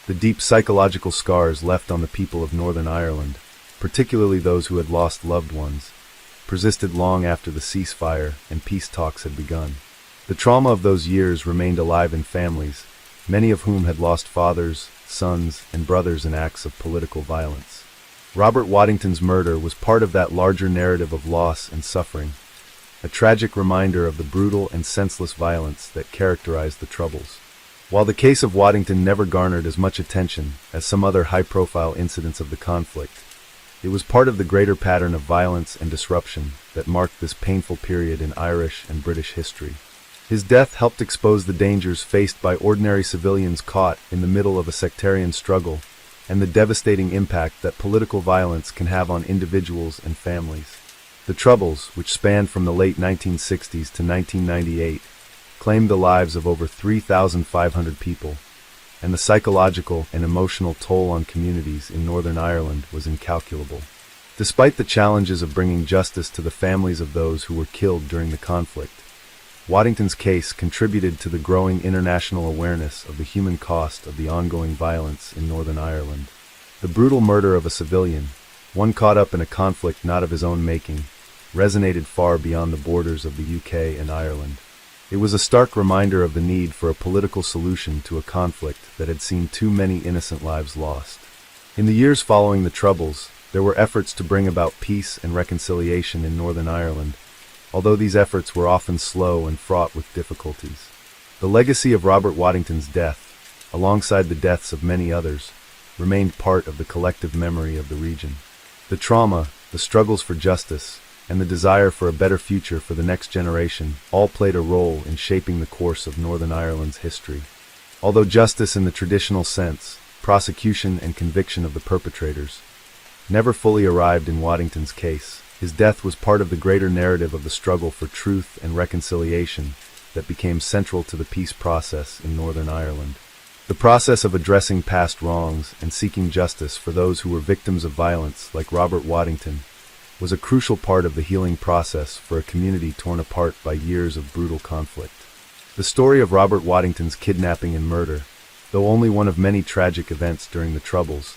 The deep psychological scars left on the people of Northern Ireland, particularly those who had lost loved ones, persisted long after the ceasefire and peace talks had begun. The trauma of those years remained alive in families, many of whom had lost fathers, sons, and brothers in acts of political violence. Robert Waddington's murder was part of that larger narrative of loss and suffering, a tragic reminder of the brutal and senseless violence that characterized the Troubles. While the case of Waddington never garnered as much attention as some other high-profile incidents of the conflict, it was part of the greater pattern of violence and disruption that marked this painful period in Irish and British history. His death helped expose the dangers faced by ordinary civilians caught in the middle of a sectarian struggle and the devastating impact that political violence can have on individuals and families. The Troubles, which spanned from the late 1960s to 1998, claimed the lives of over 3,500 people, and the psychological and emotional toll on communities in Northern Ireland was incalculable. Despite the challenges of bringing justice to the families of those who were killed during the conflict, Waddington's case contributed to the growing international awareness of the human cost of the ongoing violence in Northern Ireland. The brutal murder of a civilian, one caught up in a conflict not of his own making, resonated far beyond the borders of the UK and Ireland. It was a stark reminder of the need for a political solution to a conflict that had seen too many innocent lives lost. In the years following the Troubles, there were efforts to bring about peace and reconciliation in Northern Ireland, although these efforts were often slow and fraught with difficulties. The legacy of Robert Waddington's death, alongside the deaths of many others, remained part of the collective memory of the region. The trauma, the struggles for justice, and the desire for a better future for the next generation all played a role in shaping the course of Northern Ireland's history. Although justice in the traditional sense, prosecution and conviction of the perpetrators, never fully arrived in Waddington's case, his death was part of the greater narrative of the struggle for truth and reconciliation that became central to the peace process in Northern Ireland. The process of addressing past wrongs and seeking justice for those who were victims of violence, like Robert Waddington, was a crucial part of the healing process for a community torn apart by years of brutal conflict. The story of Robert Waddington's kidnapping and murder, though only one of many tragic events during the Troubles,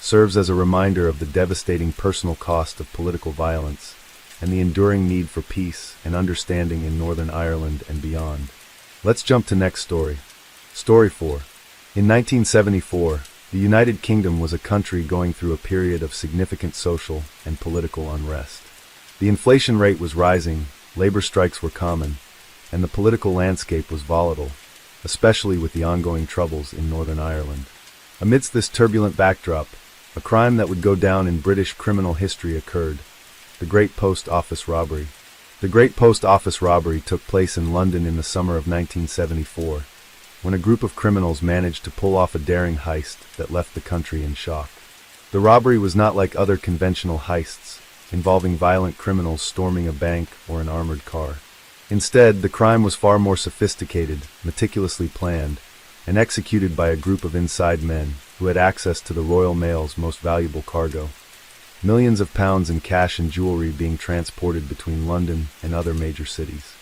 serves as a reminder of the devastating personal cost of political violence and the enduring need for peace and understanding in Northern Ireland and beyond. Let's jump to next story. Story 4. In 1974, the United Kingdom was a country going through a period of significant social and political unrest. The inflation rate was rising, labor strikes were common, and the political landscape was volatile, especially with the ongoing troubles in Northern Ireland. Amidst this turbulent backdrop, a crime that would go down in British criminal history occurred: the Great Post Office Robbery. The Great Post Office Robbery took place in London in the summer of 1974, when a group of criminals managed to pull off a daring heist that left the country in shock. The robbery was not like other conventional heists, involving violent criminals storming a bank or an armored car. Instead, the crime was far more sophisticated, meticulously planned, and executed by a group of inside men who had access to the Royal Mail's most valuable cargo: millions of pounds in cash and jewelry being transported between London and other major cities.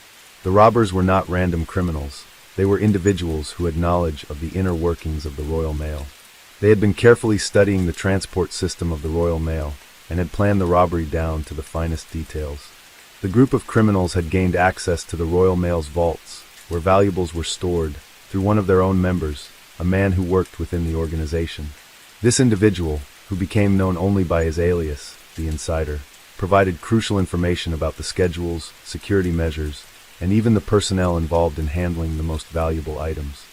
The robbers were not random criminals. They were individuals who had knowledge of the inner workings of the Royal Mail. They had been carefully studying the transport system of the Royal Mail and had planned the robbery down to the finest details. The group of criminals had gained access to the Royal Mail's vaults, where valuables were stored, through one of their own members, a man who worked within the organization. This individual, who became known only by his alias, the Insider, provided crucial information about the schedules, security measures, and even the personnel involved in handling the most valuable items.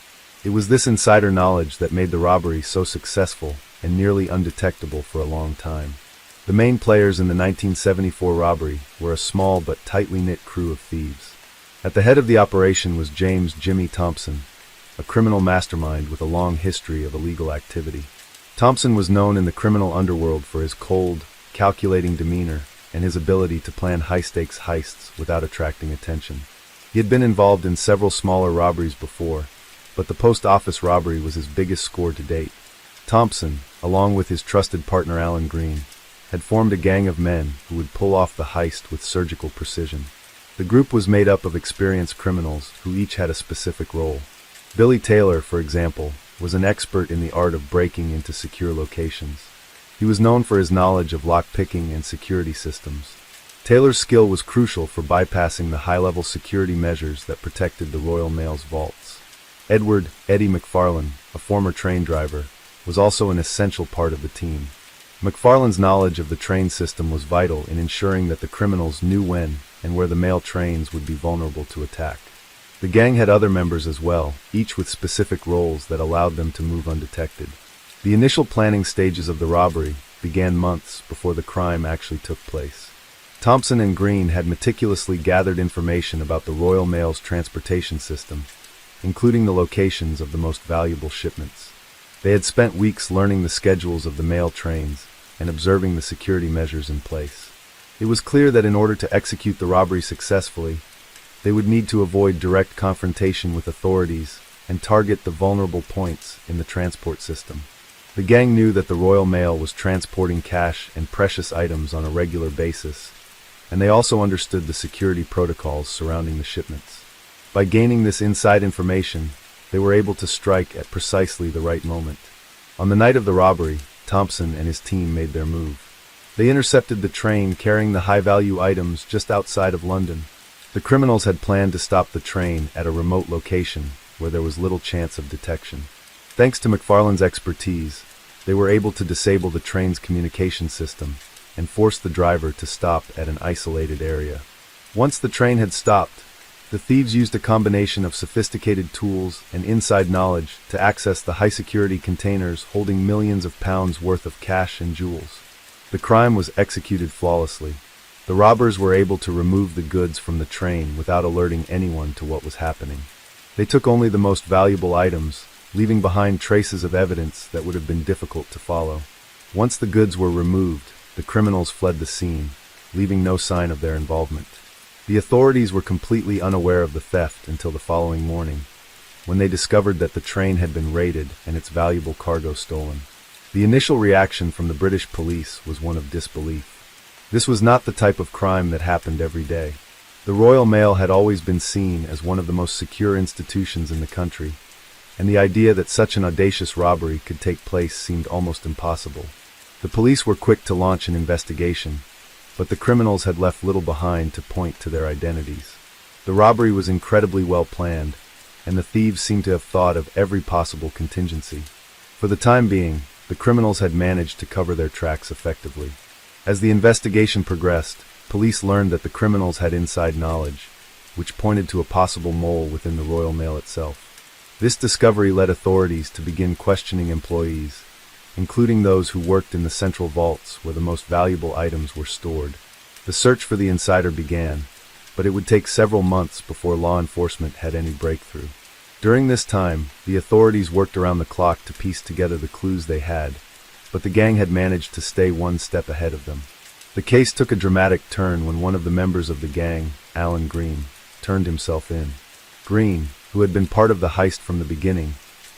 It was this insider knowledge that made the robbery so successful and nearly undetectable for a long time. The main players in the 1974 robbery were a small but tightly knit crew of thieves. At the head of the operation was James "Jimmy" Thompson, a criminal mastermind with a long history of illegal activity. Thompson was known in the criminal underworld for his cold, calculating demeanor and his ability to plan high-stakes heists without attracting attention. He had been involved in several smaller robberies before, but the post office robbery was his biggest score to date. Thompson, along with his trusted partner Alan Green, had formed a gang of men who would pull off the heist with surgical precision. The group was made up of experienced criminals who each had a specific role. Billy Taylor, for example, was an expert in the art of breaking into secure locations. He was known for his knowledge of lock-picking and security systems. Taylor's skill was crucial for bypassing the high-level security measures that protected the Royal Mail's vaults. Edward "Eddie" McFarlane, a former train driver, was also an essential part of the team. McFarlane's knowledge of the train system was vital in ensuring that the criminals knew when and where the mail trains would be vulnerable to attack. The gang had other members as well, each with specific roles that allowed them to move undetected. The initial planning stages of the robbery began months before the crime actually took place. Thompson and Green had meticulously gathered information about the Royal Mail's transportation system, including the locations of the most valuable shipments. They had spent weeks learning the schedules of the mail trains and observing the security measures in place. It was clear that in order to execute the robbery successfully, they would need to avoid direct confrontation with authorities and target the vulnerable points in the transport system. The gang knew that the Royal Mail was transporting cash and precious items on a regular basis, and they also understood the security protocols surrounding the shipments. By gaining this inside information, they were able to strike at precisely the right moment. On the night of the robbery, Thompson and his team made their move. They intercepted the train carrying the high-value items just outside of London. The criminals had planned to stop the train at a remote location where there was little chance of detection. Thanks to McFarlane's expertise, they were able to disable the train's communication system and force the driver to stop at an isolated area. Once the train had stopped, the thieves used a combination of sophisticated tools and inside knowledge to access the high-security containers holding millions of pounds worth of cash and jewels. The crime was executed flawlessly. The robbers were able to remove the goods from the train without alerting anyone to what was happening. They took only the most valuable items, leaving behind traces of evidence that would have been difficult to follow. Once the goods were removed, the criminals fled the scene, leaving no sign of their involvement. The authorities were completely unaware of the theft until the following morning, when they discovered that the train had been raided and its valuable cargo stolen. The initial reaction from the British police was one of disbelief. This was not the type of crime that happened every day. The Royal Mail had always been seen as one of the most secure institutions in the country, and the idea that such an audacious robbery could take place seemed almost impossible. The police were quick to launch an investigation, but the criminals had left little behind to point to their identities. The robbery was incredibly well planned, and the thieves seemed to have thought of every possible contingency. For the time being, the criminals had managed to cover their tracks effectively. As the investigation progressed, police learned that the criminals had inside knowledge, which pointed to a possible mole within the Royal Mail itself. This discovery led authorities to begin questioning employees, including those who worked in the central vaults where the most valuable items were stored. The search for the insider began, but it would take several months before law enforcement had any breakthrough. During this time, the authorities worked around the clock to piece together the clues they had, but the gang had managed to stay one step ahead of them. The case took a dramatic turn when one of the members of the gang, Alan Green, turned himself in. Green, who had been part of the heist from the beginning,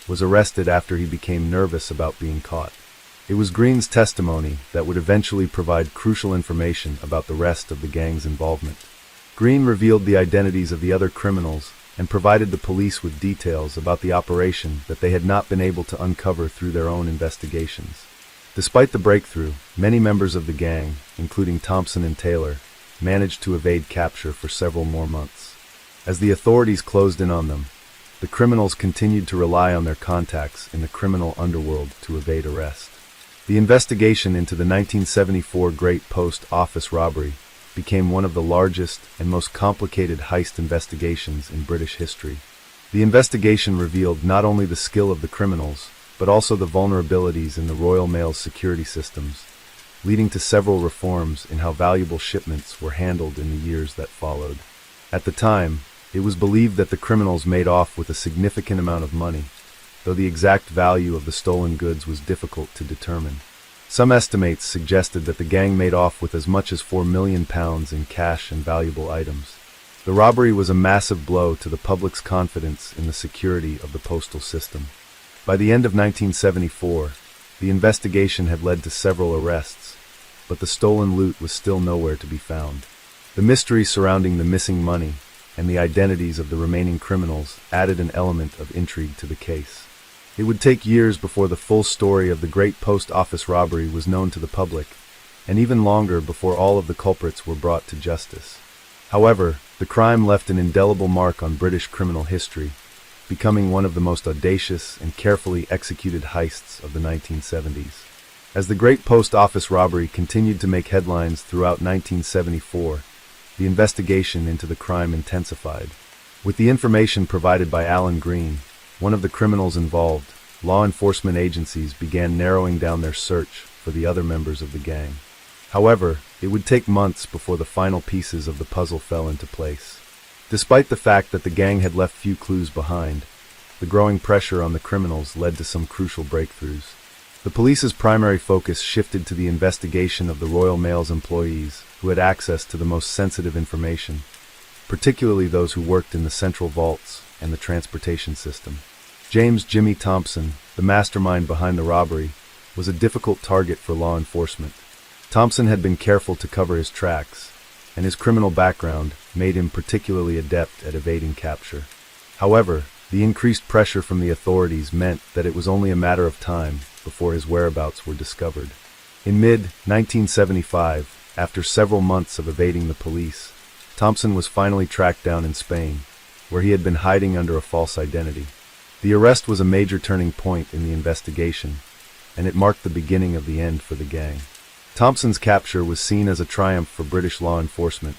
was arrested after he became nervous about being caught. It was Green's testimony that would eventually provide crucial information about the rest of the gang's involvement. Green revealed the identities of the other criminals and provided the police with details about the operation that they had not been able to uncover through their own investigations. Despite the breakthrough, many members of the gang, including Thompson and Taylor, managed to evade capture for several more months. As the authorities closed in on them, the the criminals continued to rely on their contacts in the criminal underworld to evade arrest. The investigation into the 1974 Great Post Office robbery became one of the largest and most complicated heist investigations in British history. The investigation revealed not only the skill of the criminals, but also the vulnerabilities in the Royal Mail's security systems, leading to several reforms in how valuable shipments were handled in the years that followed. At the time, it was believed that the criminals made off with a significant amount of money, though the exact value of the stolen goods was difficult to determine. Some estimates suggested that the gang made off with as much as £4 million in cash and valuable items. The robbery was a massive blow to the public's confidence in the security of the postal system. By the end of 1974, the investigation had led to several arrests, but the stolen loot was still nowhere to be found. The mystery surrounding the missing money and the identities of the remaining criminals added an element of intrigue to the case. It would take years before the full story of the Great Post Office robbery was known to the public, and even longer before all of the culprits were brought to justice. However, the crime left an indelible mark on British criminal history, becoming one of the most audacious and carefully executed heists of the 1970s. As the Great Post Office robbery continued to make headlines throughout 1974, the investigation into the crime intensified. With the information provided by Alan Green, one of the criminals involved, law enforcement agencies began narrowing down their search for the other members of the gang. However, it would take months before the final pieces of the puzzle fell into place. Despite the fact that the gang had left few clues behind, the growing pressure on the criminals led to some crucial breakthroughs. The police's primary focus shifted to the investigation of the Royal Mail's employees who had access to the most sensitive information, particularly those who worked in the central vaults and the transportation system. James "Jimmy" Thompson, the mastermind behind the robbery, was a difficult target for law enforcement. Thompson had been careful to cover his tracks, and his criminal background made him particularly adept at evading capture. However, the increased pressure from the authorities meant that it was only a matter of time before his whereabouts were discovered. In mid-1975, after several months of evading the police, Thompson was finally tracked down in Spain, where he had been hiding under a false identity. The arrest was a major turning point in the investigation, and it marked the beginning of the end for the gang. Thompson's capture was seen as a triumph for British law enforcement,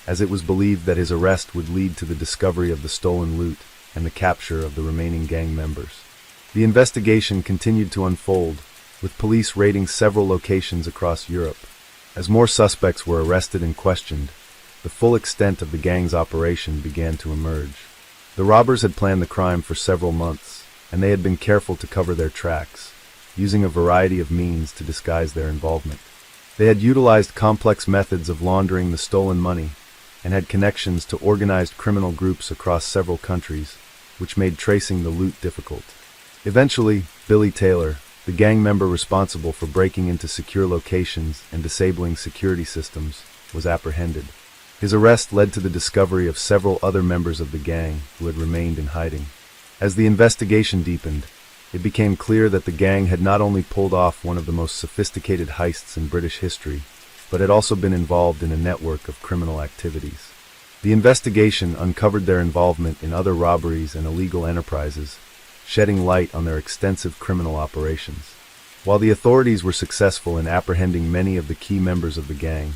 as it was believed that his arrest would lead to the discovery of the stolen loot and the capture of the remaining gang members. The investigation continued to unfold, with police raiding several locations across Europe. As more suspects were arrested and questioned, the full extent of the gang's operation began to emerge. The robbers had planned the crime for several months, and they had been careful to cover their tracks, using a variety of means to disguise their involvement. They had utilized complex methods of laundering the stolen money, and had connections to organized criminal groups across several countries, which made tracing the loot difficult. Eventually, Billy Taylor, the gang member responsible for breaking into secure locations and disabling security systems, was apprehended. His arrest led to the discovery of several other members of the gang who had remained in hiding. As the investigation deepened, it became clear that the gang had not only pulled off one of the most sophisticated heists in British history, but had also been involved in a network of criminal activities. The investigation uncovered their involvement in other robberies and illegal enterprises, shedding light on their extensive criminal operations. While the authorities were successful in apprehending many of the key members of the gang,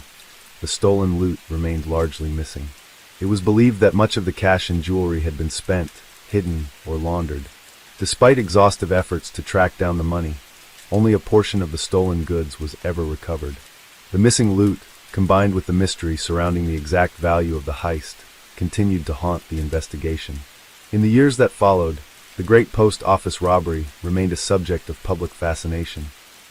the stolen loot remained largely missing. It was believed that much of the cash and jewelry had been spent, hidden, or laundered. Despite exhaustive efforts to track down the money, only a portion of the stolen goods was ever recovered. The missing loot, combined with the mystery surrounding the exact value of the heist, continued to haunt the investigation. In the years that followed, the Great Post Office robbery remained a subject of public fascination.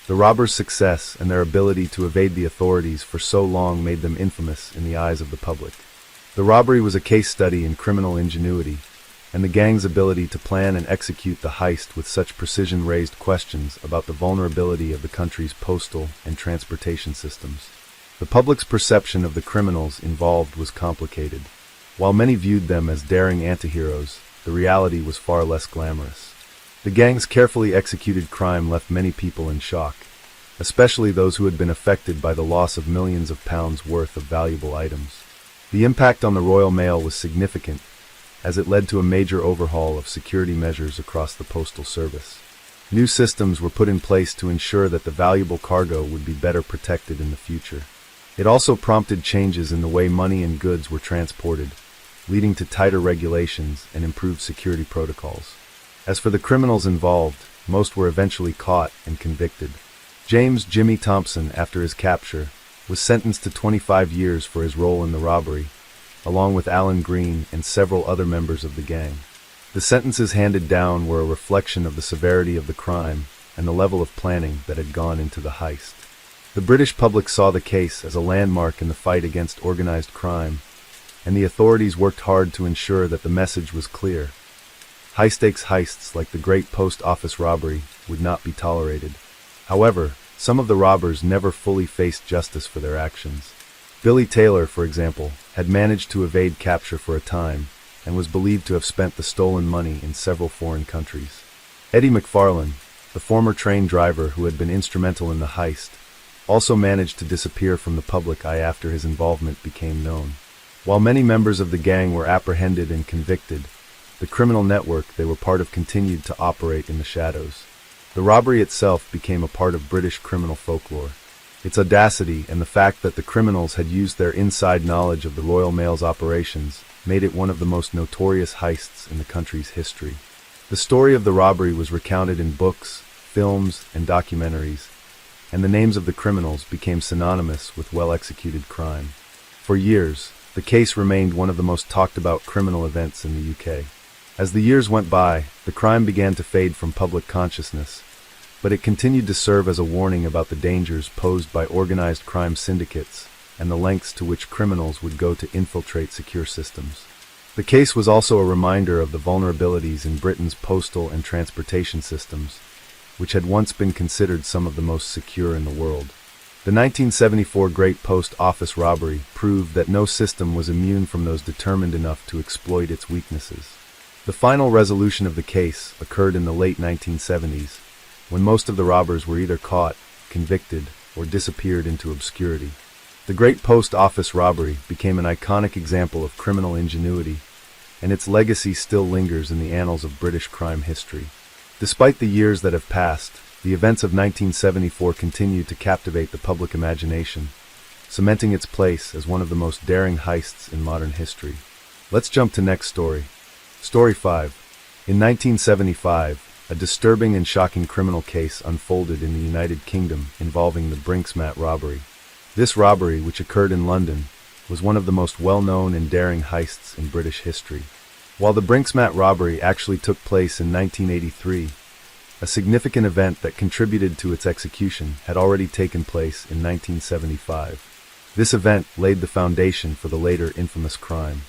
The robbers' success and their ability to evade the authorities for so long made them infamous in the eyes of the public. The robbery was a case study in criminal ingenuity, and the gang's ability to plan and execute the heist with such precision raised questions about the vulnerability of the country's postal and transportation systems. The public's perception of the criminals involved was complicated. While many viewed them as daring antiheroes, the reality was far less glamorous. The gang's carefully executed crime left many people in shock, especially those who had been affected by the loss of millions of pounds worth of valuable items. The impact on the Royal Mail was significant, as it led to a major overhaul of security measures across the postal service. New systems were put in place to ensure that the valuable cargo would be better protected in the future. It also prompted changes in the way money and goods were transported, leading to tighter regulations and improved security protocols. As for the criminals involved, most were eventually caught and convicted. James "Jimmy" Thompson, after his capture, was sentenced to 25 years for his role in the robbery, along with Alan Green and several other members of the gang. The sentences handed down were a reflection of the severity of the crime and the level of planning that had gone into the heist. The British public saw the case as a landmark in the fight against organized crime, and the authorities worked hard to ensure that the message was clear. High-stakes heists like the Great Post Office robbery would not be tolerated. However, some of the robbers never fully faced justice for their actions. Billy Taylor, for example, had managed to evade capture for a time and was believed to have spent the stolen money in several foreign countries. Eddie McFarlane, the former train driver who had been instrumental in the heist, also managed to disappear from the public eye after his involvement became known. While many members of the gang were apprehended and convicted, the criminal network they were part of continued to operate in the shadows. The robbery itself became a part of British criminal folklore. Its audacity and the fact that the criminals had used their inside knowledge of the Royal Mail's operations made it one of the most notorious heists in the country's history. The story of the robbery was recounted in books, films, and documentaries, and the names of the criminals became synonymous with well-executed crime. For years, the case remained one of the most talked-about criminal events in the UK. As the years went by, the crime began to fade from public consciousness, but it continued to serve as a warning about the dangers posed by organized crime syndicates and the lengths to which criminals would go to infiltrate secure systems. The case was also a reminder of the vulnerabilities in Britain's postal and transportation systems, which had once been considered some of the most secure in the world. The 1974 Great Post Office robbery proved that no system was immune from those determined enough to exploit its weaknesses. The final resolution of the case occurred in the late 1970s, when most of the robbers were either caught, convicted, or disappeared into obscurity. The Great Post Office robbery became an iconic example of criminal ingenuity, and its legacy still lingers in the annals of British crime history. Despite the years that have passed, the events of 1974 continue to captivate the public imagination, cementing its place as one of the most daring heists in modern history. Let's jump to next story. Story 5. In 1975, a disturbing and shocking criminal case unfolded in the United Kingdom involving the Brinksmat robbery. This robbery, which occurred in London, was one of the most well-known and daring heists in British history. While the Brinksmat robbery actually took place in 1983, a significant event that contributed to its execution had already taken place in 1975. This event laid the foundation for the later infamous crime.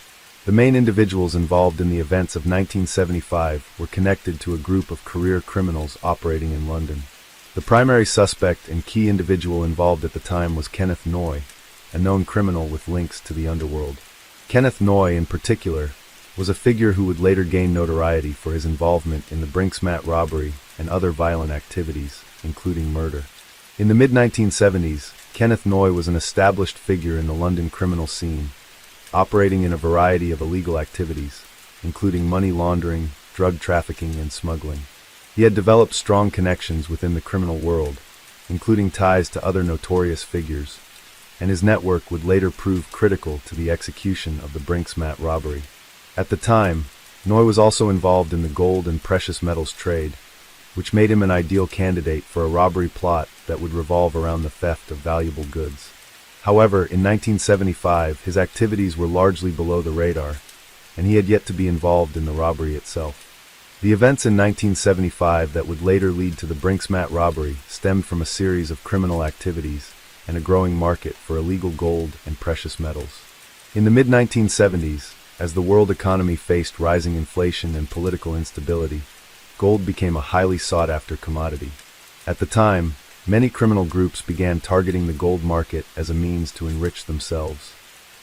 The main individuals involved in the events of 1975 were connected to a group of career criminals operating in London. The primary suspect and key individual involved at the time was Kenneth Noye, a known criminal with links to the underworld. Kenneth Noye, in particular, was a figure who would later gain notoriety for his involvement in the Brinksmat robbery and other violent activities, including murder. In the mid-1970s, Kenneth Noye was an established figure in the London criminal scene, operating in a variety of illegal activities, including money laundering, drug trafficking, and smuggling. He had developed strong connections within the criminal world, including ties to other notorious figures, and his network would later prove critical to the execution of the Brinksmat robbery. At the time, Noye was also involved in the gold and precious metals trade, which made him an ideal candidate for a robbery plot that would revolve around the theft of valuable goods. However, in 1975, his activities were largely below the radar, and he had yet to be involved in the robbery itself. The events in 1975 that would later lead to the Brinksmat robbery stemmed from a series of criminal activities and a growing market for illegal gold and precious metals. In the mid-1970s, as the world economy faced rising inflation and political instability, gold became a highly sought-after commodity. At the time, many criminal groups began targeting the gold market as a means to enrich themselves.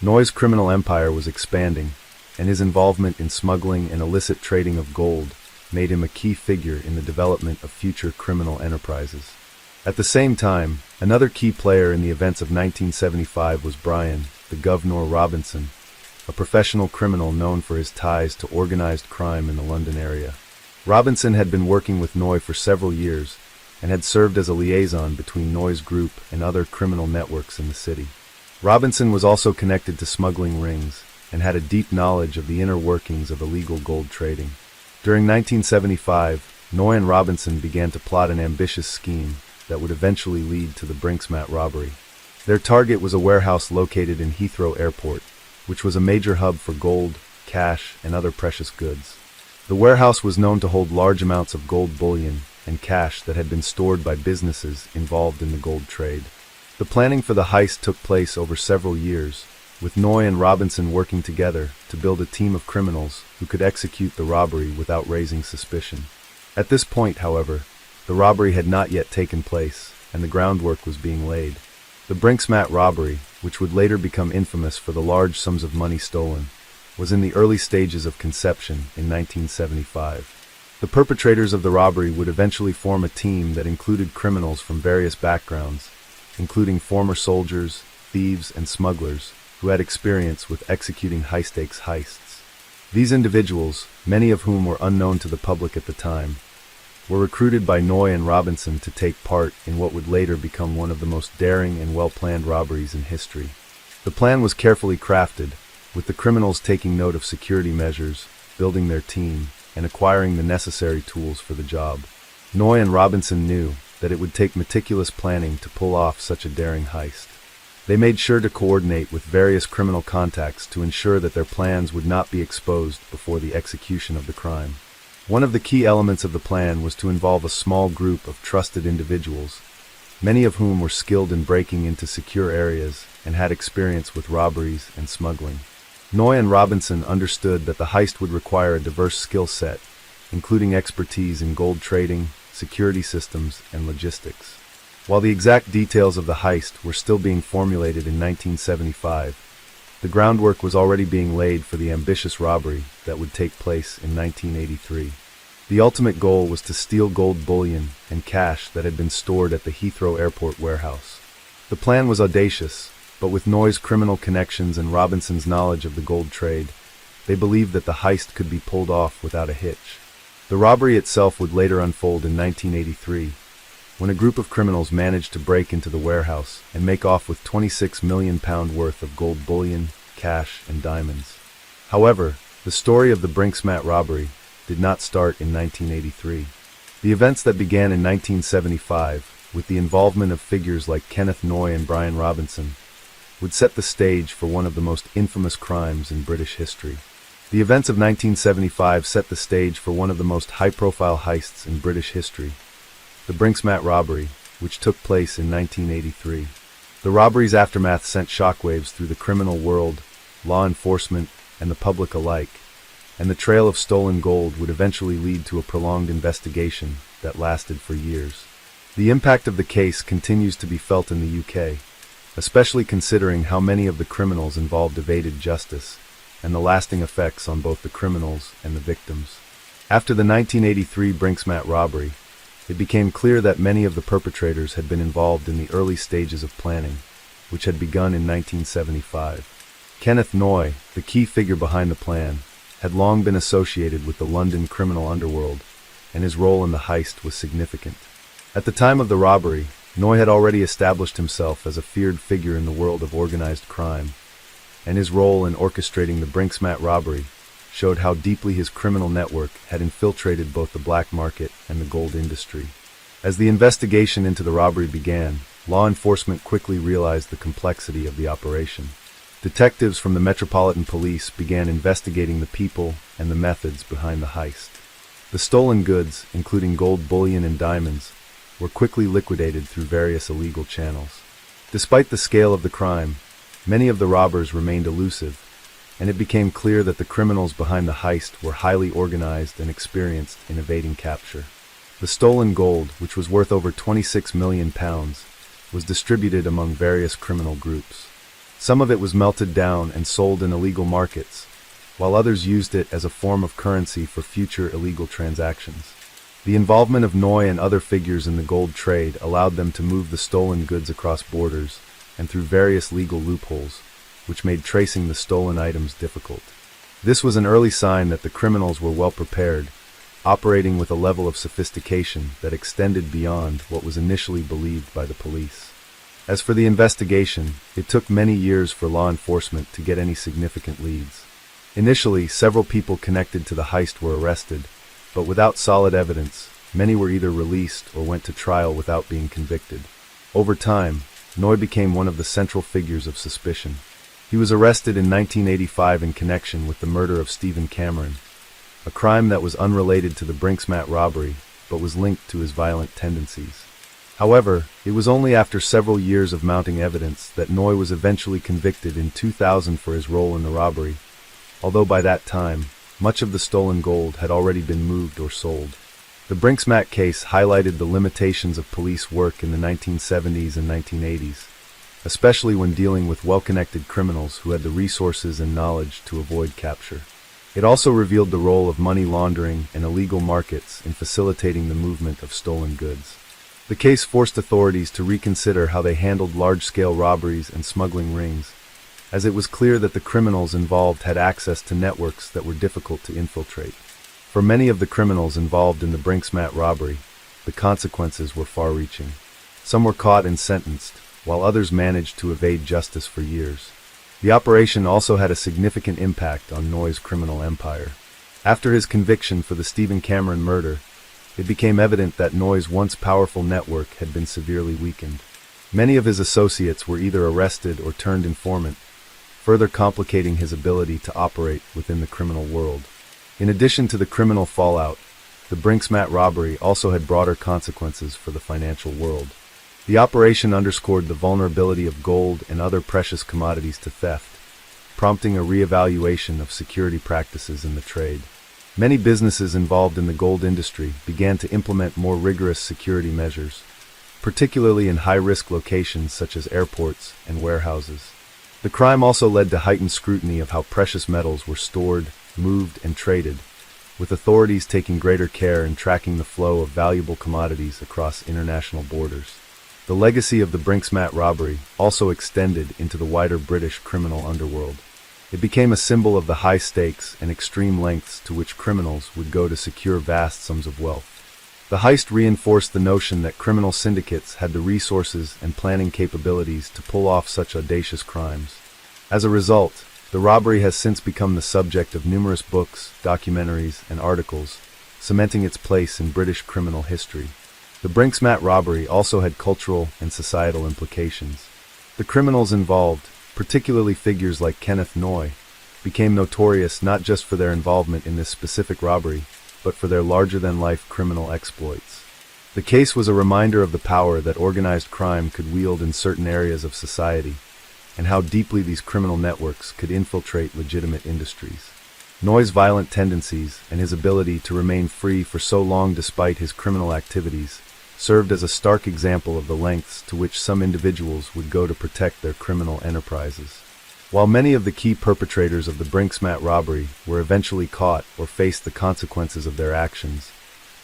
Noye's criminal empire was expanding, and his involvement in smuggling and illicit trading of gold made him a key figure in the development of future criminal enterprises. At the same time, another key player in the events of 1975 was Brian, the Governor Robinson, a professional criminal known for his ties to organized crime in the London area. Robinson had been working with Noy for several years and had served as a liaison between Noy's group and other criminal networks in the city. Robinson was also connected to smuggling rings and had a deep knowledge of the inner workings of illegal gold trading. During 1975, Noy and Robinson began to plot an ambitious scheme that would eventually lead to the Brink's-Mat robbery. Their target was a warehouse located in Heathrow Airport, which was a major hub for gold, cash, and other precious goods. The warehouse was known to hold large amounts of gold bullion and cash that had been stored by businesses involved in the gold trade. The planning for the heist took place over several years, with Noy and Robinson working together to build a team of criminals who could execute the robbery without raising suspicion. At this point, however, the robbery had not yet taken place, and the groundwork was being laid. The Brink's-Mat robbery, which would later become infamous for the large sums of money stolen, was in the early stages of conception in 1975. The perpetrators of the robbery would eventually form a team that included criminals from various backgrounds, including former soldiers, thieves, and smugglers who had experience with executing high-stakes heists. These individuals, many of whom were unknown to the public at the time, were recruited by Noy and Robinson to take part in what would later become one of the most daring and well-planned robberies in history. The plan was carefully crafted, with the criminals taking note of security measures, building their team, and acquiring the necessary tools for the job. Noy and Robinson knew that it would take meticulous planning to pull off such a daring heist. They made sure to coordinate with various criminal contacts to ensure that their plans would not be exposed before the execution of the crime. One of the key elements of the plan was to involve a small group of trusted individuals, many of whom were skilled in breaking into secure areas and had experience with robberies and smuggling. Noy and Robinson understood that the heist would require a diverse skill set, including expertise in gold trading, security systems, and logistics. While the exact details of the heist were still being formulated in 1975, the groundwork was already being laid for the ambitious robbery that would take place in 1983. The ultimate goal was to steal gold bullion and cash that had been stored at the Heathrow Airport warehouse. The plan was audacious, but with Noy's criminal connections and Robinson's knowledge of the gold trade, they believed that the heist could be pulled off without a hitch. The robbery itself would later unfold in 1983, when a group of criminals managed to break into the warehouse and make off with £26 million worth of gold bullion, cash, and diamonds. However, the story of the Brink's-Mat robbery did not start in 1983. The events that began in 1975, with the involvement of figures like Kenneth Noy and Brian Robinson, would set the stage for one of the most infamous crimes in British history. The events of 1975 set the stage for one of the most high-profile heists in British history, the Brink's-Mat robbery, which took place in 1983. The robbery's aftermath sent shockwaves through the criminal world, law enforcement, and the public alike, and the trail of stolen gold would eventually lead to a prolonged investigation that lasted for years. The impact of the case continues to be felt in the UK, especially considering how many of the criminals involved evaded justice, and the lasting effects on both the criminals and the victims. After the 1983 Brink's-Mat robbery, it became clear that many of the perpetrators had been involved in the early stages of planning, which had begun in 1975. Kenneth Noy, the key figure behind the plan, had long been associated with the London criminal underworld, and his role in the heist was significant. At the time of the robbery, Noy had already established himself as a feared figure in the world of organized crime, and his role in orchestrating the Brink's-Mat robbery showed how deeply his criminal network had infiltrated both the black market and the gold industry. As the investigation into the robbery began, law enforcement quickly realized the complexity of the operation. Detectives from the Metropolitan Police began investigating the people and the methods behind the heist. The stolen goods, including gold bullion and diamonds, were quickly liquidated through various illegal channels. Despite the scale of the crime, many of the robbers remained elusive, and it became clear that the criminals behind the heist were highly organized and experienced in evading capture. The stolen gold, which was worth over £26 million, was distributed among various criminal groups. Some of it was melted down and sold in illegal markets, while others used it as a form of currency for future illegal transactions. The involvement of Noy and other figures in the gold trade allowed them to move the stolen goods across borders and through various legal loopholes, which made tracing the stolen items difficult. This was an early sign that the criminals were well prepared, operating with a level of sophistication that extended beyond what was initially believed by the police. As for the investigation, it took many years for law enforcement to get any significant leads. Initially, several people connected to the heist were arrested, but without solid evidence, many were either released or went to trial without being convicted. Over time, Noy became one of the central figures of suspicion. He was arrested in 1985 in connection with the murder of Stephen Cameron, a crime that was unrelated to the Brinksmat robbery, but was linked to his violent tendencies. However, it was only after several years of mounting evidence that Noy was eventually convicted in 2000 for his role in the robbery, although by that time, much of the stolen gold had already been moved or sold. The Brinksmat case highlighted the limitations of police work in the 1970s and 1980s, especially when dealing with well-connected criminals who had the resources and knowledge to avoid capture. It also revealed the role of money laundering and illegal markets in facilitating the movement of stolen goods. The case forced authorities to reconsider how they handled large-scale robberies and smuggling rings, as it was clear that the criminals involved had access to networks that were difficult to infiltrate. For many of the criminals involved in the Brinksmat robbery, the consequences were far-reaching. Some were caught and sentenced, while others managed to evade justice for years. The operation also had a significant impact on Noy's criminal empire. After his conviction for the Stephen Cameron murder, it became evident that Noy's once powerful network had been severely weakened. Many of his associates were either arrested or turned informant, further complicating his ability to operate within the criminal world. In addition to the criminal fallout, the Brinksmat robbery also had broader consequences for the financial world. The operation underscored the vulnerability of gold and other precious commodities to theft, prompting a reevaluation of security practices in the trade. Many businesses involved in the gold industry began to implement more rigorous security measures, particularly in high-risk locations such as airports and warehouses. The crime also led to heightened scrutiny of how precious metals were stored, moved, and traded, with authorities taking greater care in tracking the flow of valuable commodities across international borders. The legacy of the Brinksmat robbery also extended into the wider British criminal underworld. It became a symbol of the high stakes and extreme lengths to which criminals would go to secure vast sums of wealth. The heist reinforced the notion that criminal syndicates had the resources and planning capabilities to pull off such audacious crimes. As a result, the robbery has since become the subject of numerous books, documentaries, and articles, cementing its place in British criminal history. The Brinksmat robbery also had cultural and societal implications. The criminals involved, particularly figures like Kenneth Noy, became notorious not just for their involvement in this specific robbery, but for their larger-than-life criminal exploits. The case was a reminder of the power that organized crime could wield in certain areas of society, and how deeply these criminal networks could infiltrate legitimate industries. Noy's violent tendencies and his ability to remain free for so long despite his criminal activities served as a stark example of the lengths to which some individuals would go to protect their criminal enterprises. While many of the key perpetrators of the Brinksmat robbery were eventually caught or faced the consequences of their actions,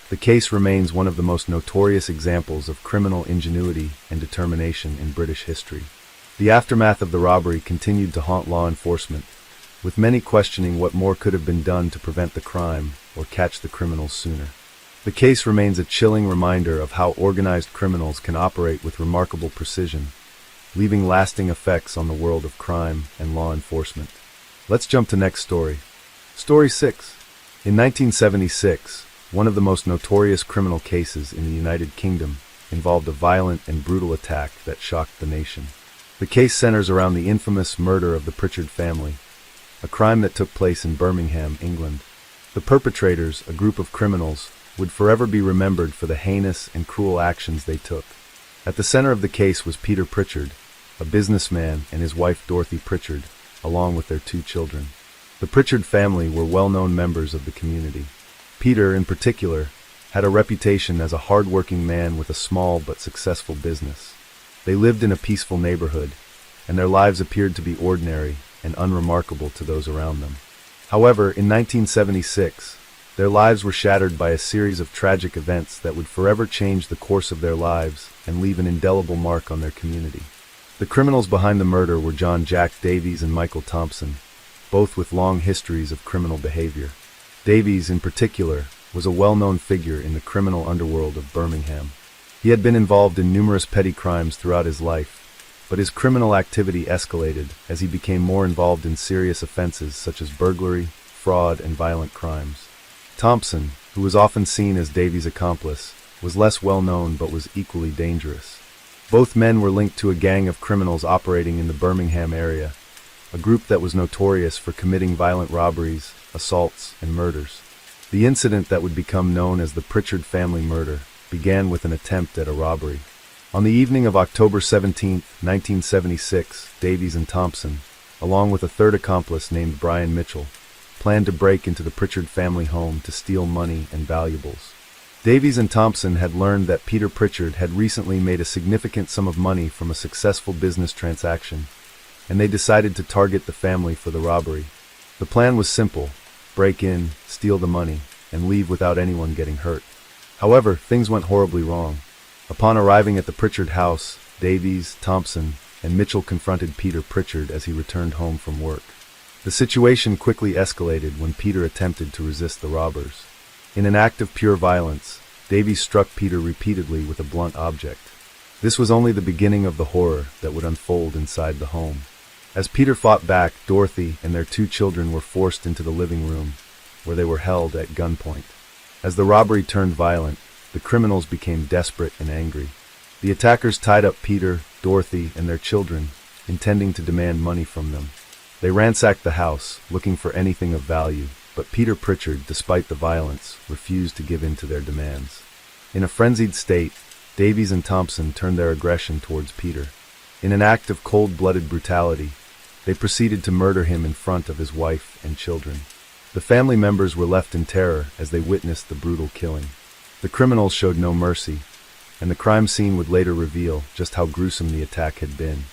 the case remains one of the most notorious examples of criminal ingenuity and determination in British history. The aftermath of the robbery continued to haunt law enforcement, with many questioning what more could have been done to prevent the crime or catch the criminals sooner. The case remains a chilling reminder of how organized criminals can operate with remarkable precision, leaving lasting effects on the world of crime and law enforcement. Let's jump to next story. Story 6. In 1976, one of the most notorious criminal cases in the United Kingdom involved a violent and brutal attack that shocked the nation. The case centers around the infamous murder of the Pritchard family, a crime that took place in Birmingham, England. The perpetrators, a group of criminals, would forever be remembered for the heinous and cruel actions they took. At the center of the case was Peter Pritchard, a businessman, and his wife Dorothy Pritchard, along with their 2 children. The Pritchard family were well-known members of the community. Peter, in particular, had a reputation as a hard-working man with a small but successful business. They lived in a peaceful neighborhood, and their lives appeared to be ordinary and unremarkable to those around them. However, in 1976, their lives were shattered by a series of tragic events that would forever change the course of their lives and leave an indelible mark on their community. The criminals behind the murder were John Jack Davies and Michael Thompson, both with long histories of criminal behavior. Davies, in particular, was a well-known figure in the criminal underworld of Birmingham. He had been involved in numerous petty crimes throughout his life, but his criminal activity escalated as he became more involved in serious offenses such as burglary, fraud, and violent crimes. Thompson, who was often seen as Davies' accomplice, was less well-known but was equally dangerous. Both men were linked to a gang of criminals operating in the Birmingham area, a group that was notorious for committing violent robberies, assaults, and murders. The incident that would become known as the Pritchard family murder began with an attempt at a robbery. On the evening of October 17, 1976, Davies and Thompson, along with a third accomplice named Brian Mitchell, planned to break into the Pritchard family home to steal money and valuables. Davies and Thompson had learned that Peter Pritchard had recently made a significant sum of money from a successful business transaction, and they decided to target the family for the robbery. The plan was simple: break in, steal the money, and leave without anyone getting hurt. However, things went horribly wrong. Upon arriving at the Pritchard house, Davies, Thompson, and Mitchell confronted Peter Pritchard as he returned home from work. The situation quickly escalated when Peter attempted to resist the robbers. In an act of pure violence, Davies struck Peter repeatedly with a blunt object. This was only the beginning of the horror that would unfold inside the home. As Peter fought back, Dorothy and their 2 children were forced into the living room, where they were held at gunpoint. As the robbery turned violent, the criminals became desperate and angry. The attackers tied up Peter, Dorothy, and their children, intending to demand money from them. They ransacked the house, looking for anything of value, but Peter Pritchard, despite the violence, refused to give in to their demands. In a frenzied state, Davies and Thompson turned their aggression towards Peter. In an act of cold-blooded brutality, they proceeded to murder him in front of his wife and children. The family members were left in terror as they witnessed the brutal killing. The criminals showed no mercy, and the crime scene would later reveal just how gruesome the attack had been.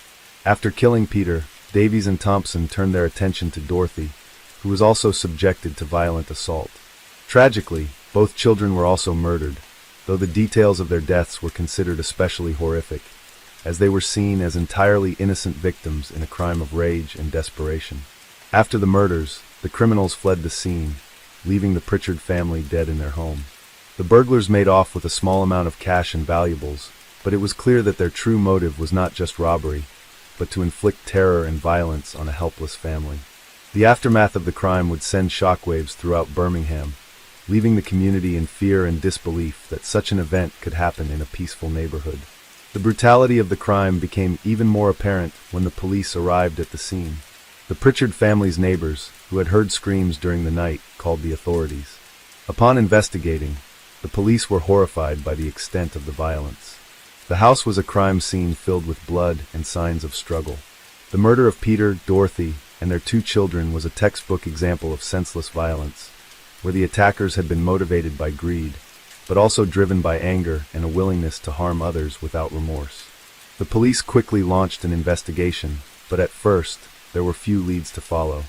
After killing Peter, Davies and Thompson turned their attention to Dorothy, who was also subjected to violent assault. Tragically, both children were also murdered, though the details of their deaths were considered especially horrific, as they were seen as entirely innocent victims in a crime of rage and desperation. After the murders, the criminals fled the scene, leaving the Pritchard family dead in their home. The burglars made off with a small amount of cash and valuables, but it was clear that their true motive was not just robbery, but to inflict terror and violence on a helpless family. The aftermath of the crime would send shockwaves throughout Birmingham, leaving the community in fear and disbelief that such an event could happen in a peaceful neighborhood. The brutality of the crime became even more apparent when the police arrived at the scene. The Pritchard family's neighbors, who had heard screams during the night, called the authorities. Upon investigating, the police were horrified by the extent of the violence. The house was a crime scene filled with blood and signs of struggle. The murder of Peter, Dorothy, and their 2 children was a textbook example of senseless violence, where the attackers had been motivated by greed, but also driven by anger and a willingness to harm others without remorse. The police quickly launched an investigation, but at first, there were few leads to follow.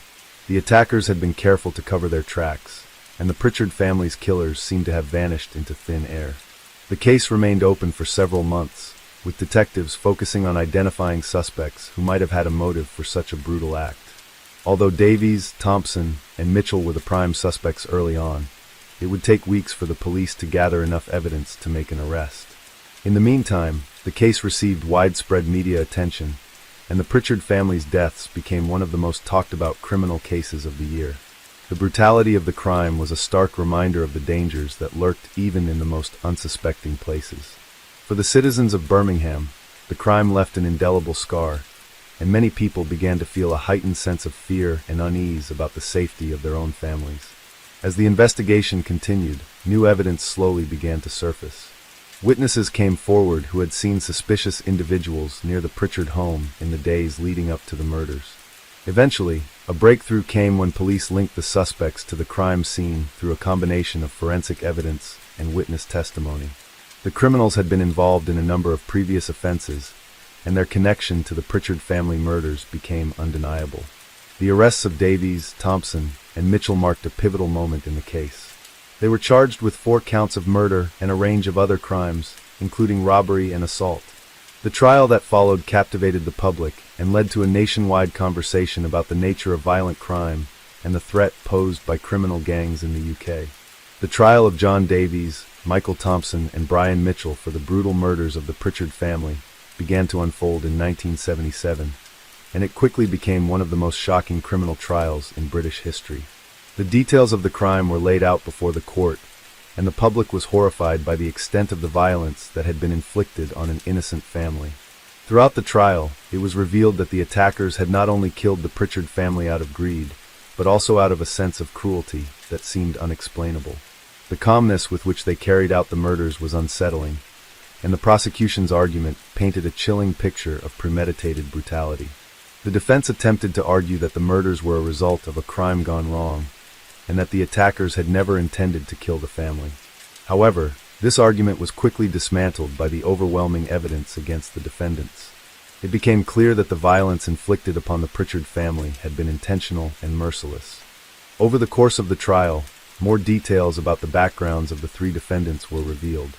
The attackers had been careful to cover their tracks, and the Pritchard family's killers seemed to have vanished into thin air. The case remained open for several months, with detectives focusing on identifying suspects who might have had a motive for such a brutal act. Although Davies, Thompson, and Mitchell were the prime suspects early on, it would take weeks for the police to gather enough evidence to make an arrest. In the meantime, the case received widespread media attention, and the Pritchard family's deaths became one of the most talked-about criminal cases of the year. The brutality of the crime was a stark reminder of the dangers that lurked even in the most unsuspecting places. For the citizens of Birmingham, the crime left an indelible scar, and many people began to feel a heightened sense of fear and unease about the safety of their own families. As the investigation continued, new evidence slowly began to surface. Witnesses came forward who had seen suspicious individuals near the Pritchard home in the days leading up to the murders. Eventually, a breakthrough came when police linked the suspects to the crime scene through a combination of forensic evidence and witness testimony. The criminals had been involved in a number of previous offenses, and their connection to the Pritchard family murders became undeniable. The arrests of Davies, Thompson, and Mitchell marked a pivotal moment in the case. They were charged with 4 counts of murder and a range of other crimes, including robbery and assault. The trial that followed captivated the public and led to a nationwide conversation about the nature of violent crime and the threat posed by criminal gangs in the UK. The trial of John Davies, Michael Thompson, and Brian Mitchell for the brutal murders of the Pritchard family began to unfold in 1977, and it quickly became one of the most shocking criminal trials in British history. The details of the crime were laid out before the court, and the public was horrified by the extent of the violence that had been inflicted on an innocent family. Throughout the trial, it was revealed that the attackers had not only killed the Pritchard family out of greed, but also out of a sense of cruelty that seemed unexplainable. The calmness with which they carried out the murders was unsettling, and the prosecution's argument painted a chilling picture of premeditated brutality. The defense attempted to argue that the murders were a result of a crime gone wrong, and that the attackers had never intended to kill the family. However, this argument was quickly dismantled by the overwhelming evidence against the defendants. It became clear that the violence inflicted upon the Pritchard family had been intentional and merciless. Over the course of the trial, more details about the backgrounds of the three defendants were revealed.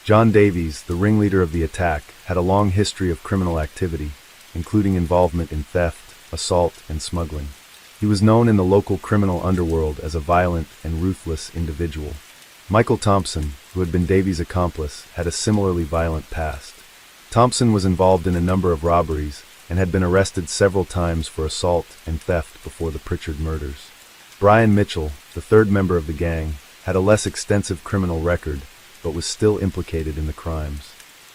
John Davies, the ringleader of the attack, had a long history of criminal activity, including involvement in theft, assault, and smuggling. He was known in the local criminal underworld as a violent and ruthless individual. Michael Thompson, who had been Davies' accomplice, had a similarly violent past. Thompson was involved in a number of robberies and had been arrested several times for assault and theft before the Pritchard murders. Brian Mitchell, the third member of the gang, had a less extensive criminal record, but was still implicated in the crimes.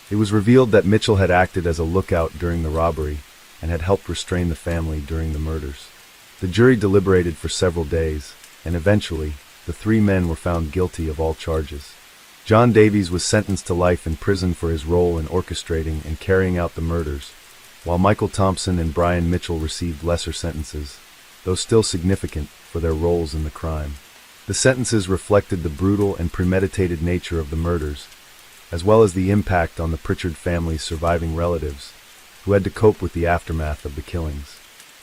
It was revealed that Mitchell had acted as a lookout during the robbery and had helped restrain the family during the murders. The jury deliberated for several days, and eventually, the three men were found guilty of all charges. John Davies was sentenced to life in prison for his role in orchestrating and carrying out the murders, while Michael Thompson and Brian Mitchell received lesser sentences, though still significant for their roles in the crime. The sentences reflected the brutal and premeditated nature of the murders, as well as the impact on the Pritchard family's surviving relatives, who had to cope with the aftermath of the killings.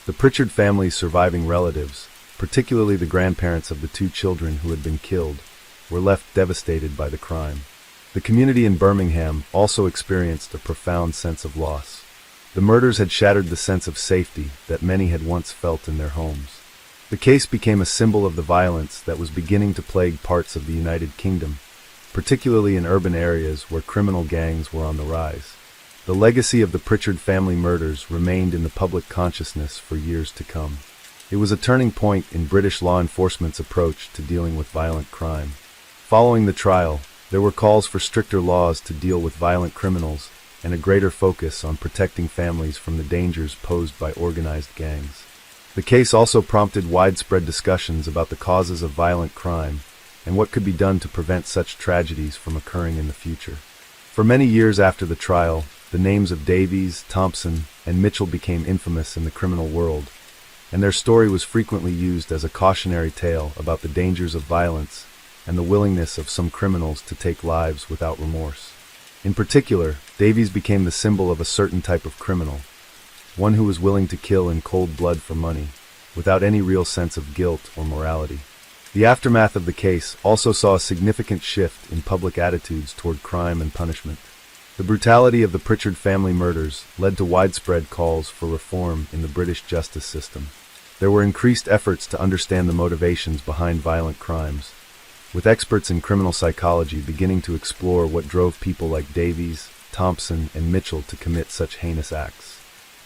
The Pritchard family's surviving relatives, particularly the grandparents of the two children who had been killed, were left devastated by the crime. The community in Birmingham also experienced a profound sense of loss. The murders had shattered the sense of safety that many had once felt in their homes. The case became a symbol of the violence that was beginning to plague parts of the United Kingdom, particularly in urban areas where criminal gangs were on the rise. The legacy of the Pritchard family murders remained in the public consciousness for years to come. It was a turning point in British law enforcement's approach to dealing with violent crime. Following the trial, there were calls for stricter laws to deal with violent criminals and a greater focus on protecting families from the dangers posed by organized gangs. The case also prompted widespread discussions about the causes of violent crime and what could be done to prevent such tragedies from occurring in the future. For many years after the trial, the names of Davies, Thompson, and Mitchell became infamous in the criminal world, and their story was frequently used as a cautionary tale about the dangers of violence and the willingness of some criminals to take lives without remorse. In particular, Davies became the symbol of a certain type of criminal, one who was willing to kill in cold blood for money, without any real sense of guilt or morality. The aftermath of the case also saw a significant shift in public attitudes toward crime and punishment. The brutality of the Pritchard family murders led to widespread calls for reform in the British justice system. There were increased efforts to understand the motivations behind violent crimes, with experts in criminal psychology beginning to explore what drove people like Davies, Thompson, and Mitchell to commit such heinous acts.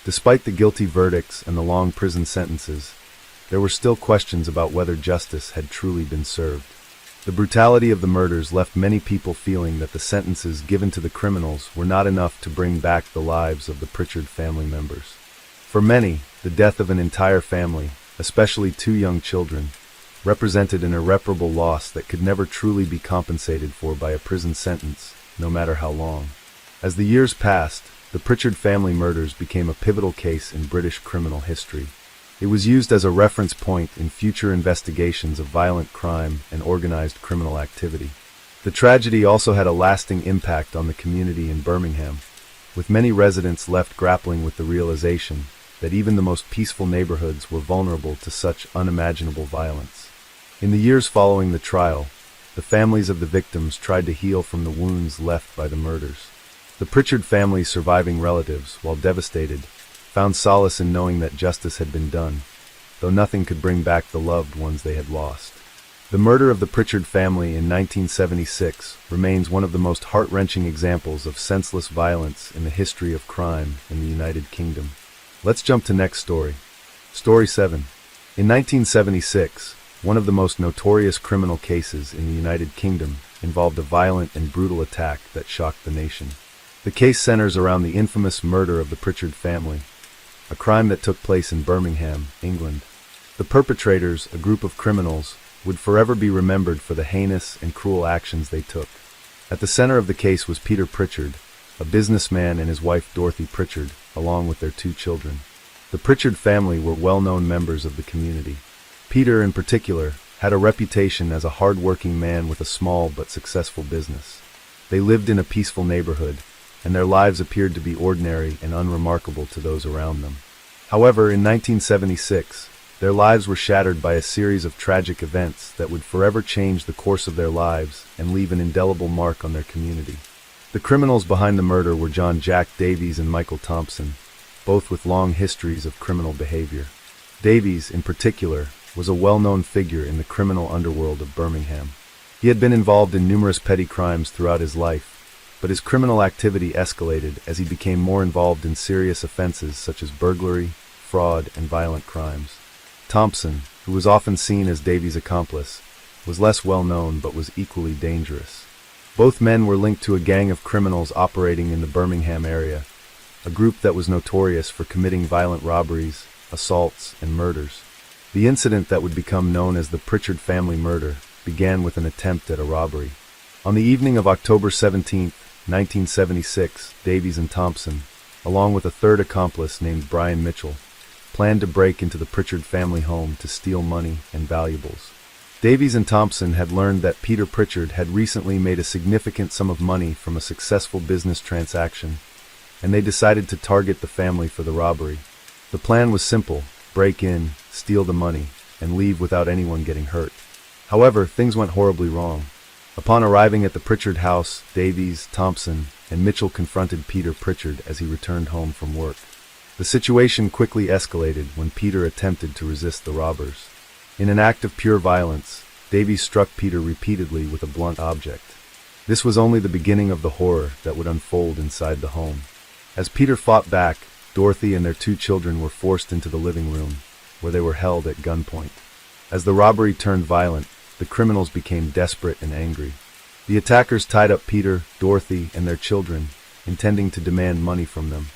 Despite the guilty verdicts and the long prison sentences, there were still questions about whether justice had truly been served. The brutality of the murders left many people feeling that the sentences given to the criminals were not enough to bring back the lives of the Pritchard family members. For many, the death of an entire family, especially two young children, represented an irreparable loss that could never truly be compensated for by a prison sentence, no matter how long. As the years passed, the Pritchard family murders became a pivotal case in British criminal history. It was used as a reference point in future investigations of violent crime and organized criminal activity. The tragedy also had a lasting impact on the community in Birmingham, with many residents left grappling with the realization that even the most peaceful neighborhoods were vulnerable to such unimaginable violence. In the years following the trial, the families of the victims tried to heal from the wounds left by the murders. The Pritchard family's surviving relatives, while devastated, found solace in knowing that justice had been done, though nothing could bring back the loved ones they had lost. The murder of the Pritchard family in 1976 remains one of the most heart-wrenching examples of senseless violence in the history of crime in the United Kingdom. Let's jump to next story. Story 7. In 1976, one of the most notorious criminal cases in the United Kingdom involved a violent and brutal attack that shocked the nation. The case centers around the infamous murder of the Pritchard family, a crime that took place in Birmingham, England. The perpetrators, a group of criminals, would forever be remembered for the heinous and cruel actions they took. At the center of the case was Peter Pritchard, a businessman, and his wife Dorothy Pritchard, along with their 2 children. The Pritchard family were well-known members of the community. Peter, in particular, had a reputation as a hard-working man with a small but successful business. They lived in a peaceful neighborhood, and their lives appeared to be ordinary and unremarkable to those around them. However, in 1976, their lives were shattered by a series of tragic events that would forever change the course of their lives and leave an indelible mark on their community. The criminals behind the murder were John Jack Davies and Michael Thompson, both with long histories of criminal behavior. Davies, in particular, was a well-known figure in the criminal underworld of Birmingham. He had been involved in numerous petty crimes throughout his life, but his criminal activity escalated as he became more involved in serious offenses such as burglary, fraud, and violent crimes. Thompson, who was often seen as Davies' accomplice, was less well-known but was equally dangerous. Both men were linked to a gang of criminals operating in the Birmingham area, a group that was notorious for committing violent robberies, assaults, and murders. The incident that would become known as the Pritchard family murder began with an attempt at a robbery. On the evening of October 17, 1976, Davies and Thompson, along with a third accomplice named Brian Mitchell, planned to break into the Pritchard family home to steal money and valuables. Davies and Thompson had learned that Peter Pritchard had recently made a significant sum of money from a successful business transaction, and they decided to target the family for the robbery. The plan was simple: break in, steal the money, and leave without anyone getting hurt. However, things went horribly wrong. Upon arriving at the Pritchard house, Davies, Thompson, and Mitchell confronted Peter Pritchard as he returned home from work. The situation quickly escalated when Peter attempted to resist the robbers. In an act of pure violence, Davies struck Peter repeatedly with a blunt object. This was only the beginning of the horror that would unfold inside the home. As Peter fought back, Dorothy and their 2 children were forced into the living room, where they were held at gunpoint. As the robbery turned violent, the criminals became desperate and angry. The attackers tied up Peter, Dorothy, and their children, intending to demand money from them.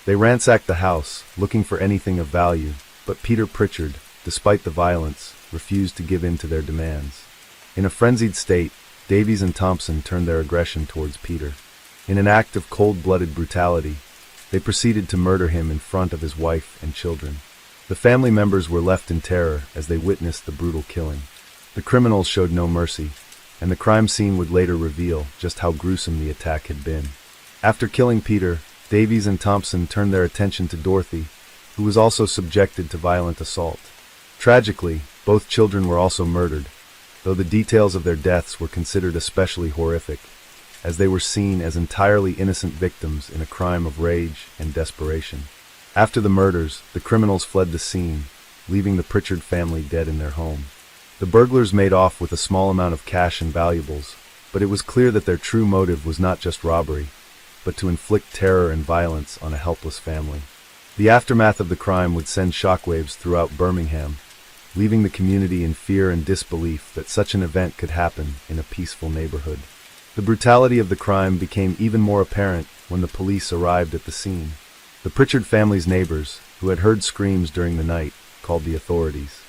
They ransacked the house, looking for anything of value, but Peter Pritchard, despite the violence, refused to give in to their demands. In a frenzied state, Davies and Thompson turned their aggression towards Peter. In an act of cold-blooded brutality, they proceeded to murder him in front of his wife and children. The family members were left in terror as they witnessed the brutal killing. The criminals showed no mercy, and the crime scene would later reveal just how gruesome the attack had been. After killing Peter, Davies and Thompson turned their attention to Dorothy, who was also subjected to violent assault. Tragically, both children were also murdered, though the details of their deaths were considered especially horrific, as they were seen as entirely innocent victims in a crime of rage and desperation. After the murders, the criminals fled the scene, leaving the Pritchard family dead in their home. The burglars made off with a small amount of cash and valuables, but it was clear that their true motive was not just robbery, but to inflict terror and violence on a helpless family. The aftermath of the crime would send shockwaves throughout Birmingham, leaving the community in fear and disbelief that such an event could happen in a peaceful neighborhood. The brutality of the crime became even more apparent when the police arrived at the scene. The Pritchard family's neighbors, who had heard screams during the night, called the authorities.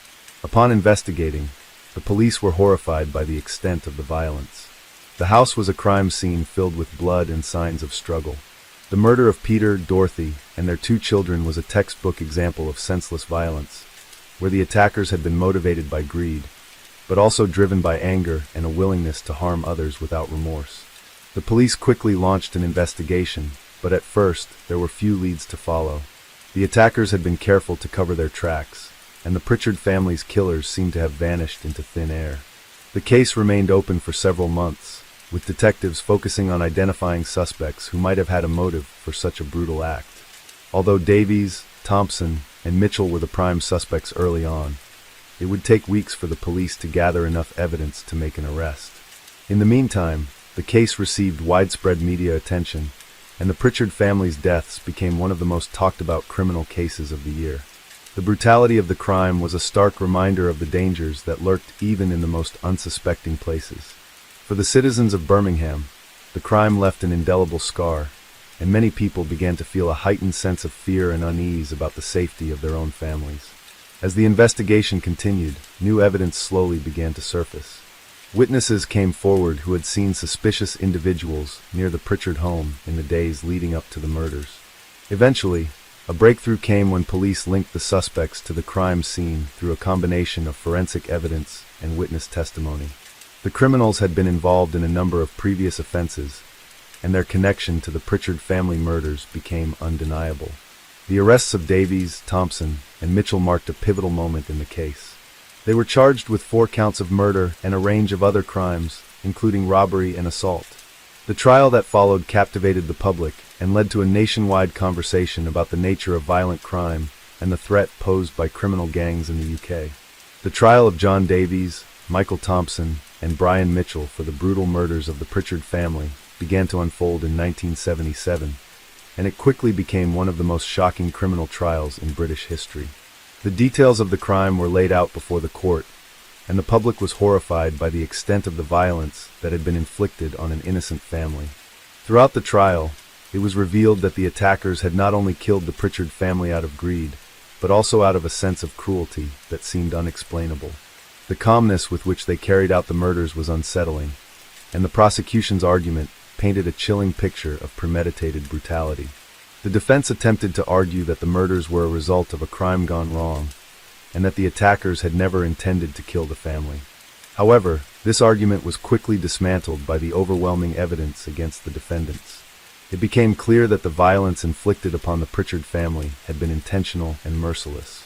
Upon investigating, the police were horrified by the extent of the violence. The house was a crime scene filled with blood and signs of struggle. The murder of Peter, Dorothy, and their 2 children was a textbook example of senseless violence, where the attackers had been motivated by greed, but also driven by anger and a willingness to harm others without remorse. The police quickly launched an investigation, but at first there were few leads to follow. The attackers had been careful to cover their tracks, and the Pritchard family's killers seemed to have vanished into thin air. The case remained open for several months, with detectives focusing on identifying suspects who might have had a motive for such a brutal act. Although Davies, Thompson, and Mitchell were the prime suspects early on, it would take weeks for the police to gather enough evidence to make an arrest. In the meantime, the case received widespread media attention, and the Pritchard family's deaths became one of the most talked-about criminal cases of the year. The brutality of the crime was a stark reminder of the dangers that lurked even in the most unsuspecting places. For the citizens of Birmingham, the crime left an indelible scar, and many people began to feel a heightened sense of fear and unease about the safety of their own families. As the investigation continued, new evidence slowly began to surface. Witnesses came forward who had seen suspicious individuals near the Pritchard home in the days leading up to the murders. Eventually, a breakthrough came when police linked the suspects to the crime scene through a combination of forensic evidence and witness testimony. The criminals had been involved in a number of previous offenses, and their connection to the Pritchard family murders became undeniable. The arrests of Davies, Thompson, and Mitchell marked a pivotal moment in the case. They were charged with 4 counts of murder and a range of other crimes, including robbery and assault. The trial that followed captivated the public and led to a nationwide conversation about the nature of violent crime and the threat posed by criminal gangs in the UK. The trial of John Davies, Michael Thompson, and Brian Mitchell for the brutal murders of the Pritchard family began to unfold in 1977, and it quickly became one of the most shocking criminal trials in British history. The details of the crime were laid out before the court, and the public was horrified by the extent of the violence that had been inflicted on an innocent family. Throughout the trial, it was revealed that the attackers had not only killed the Pritchard family out of greed, but also out of a sense of cruelty that seemed unexplainable. The calmness with which they carried out the murders was unsettling, and the prosecution's argument painted a chilling picture of premeditated brutality. The defense attempted to argue that the murders were a result of a crime gone wrong, and that the attackers had never intended to kill the family. However, this argument was quickly dismantled by the overwhelming evidence against the defendants. It became clear that the violence inflicted upon the Pritchard family had been intentional and merciless.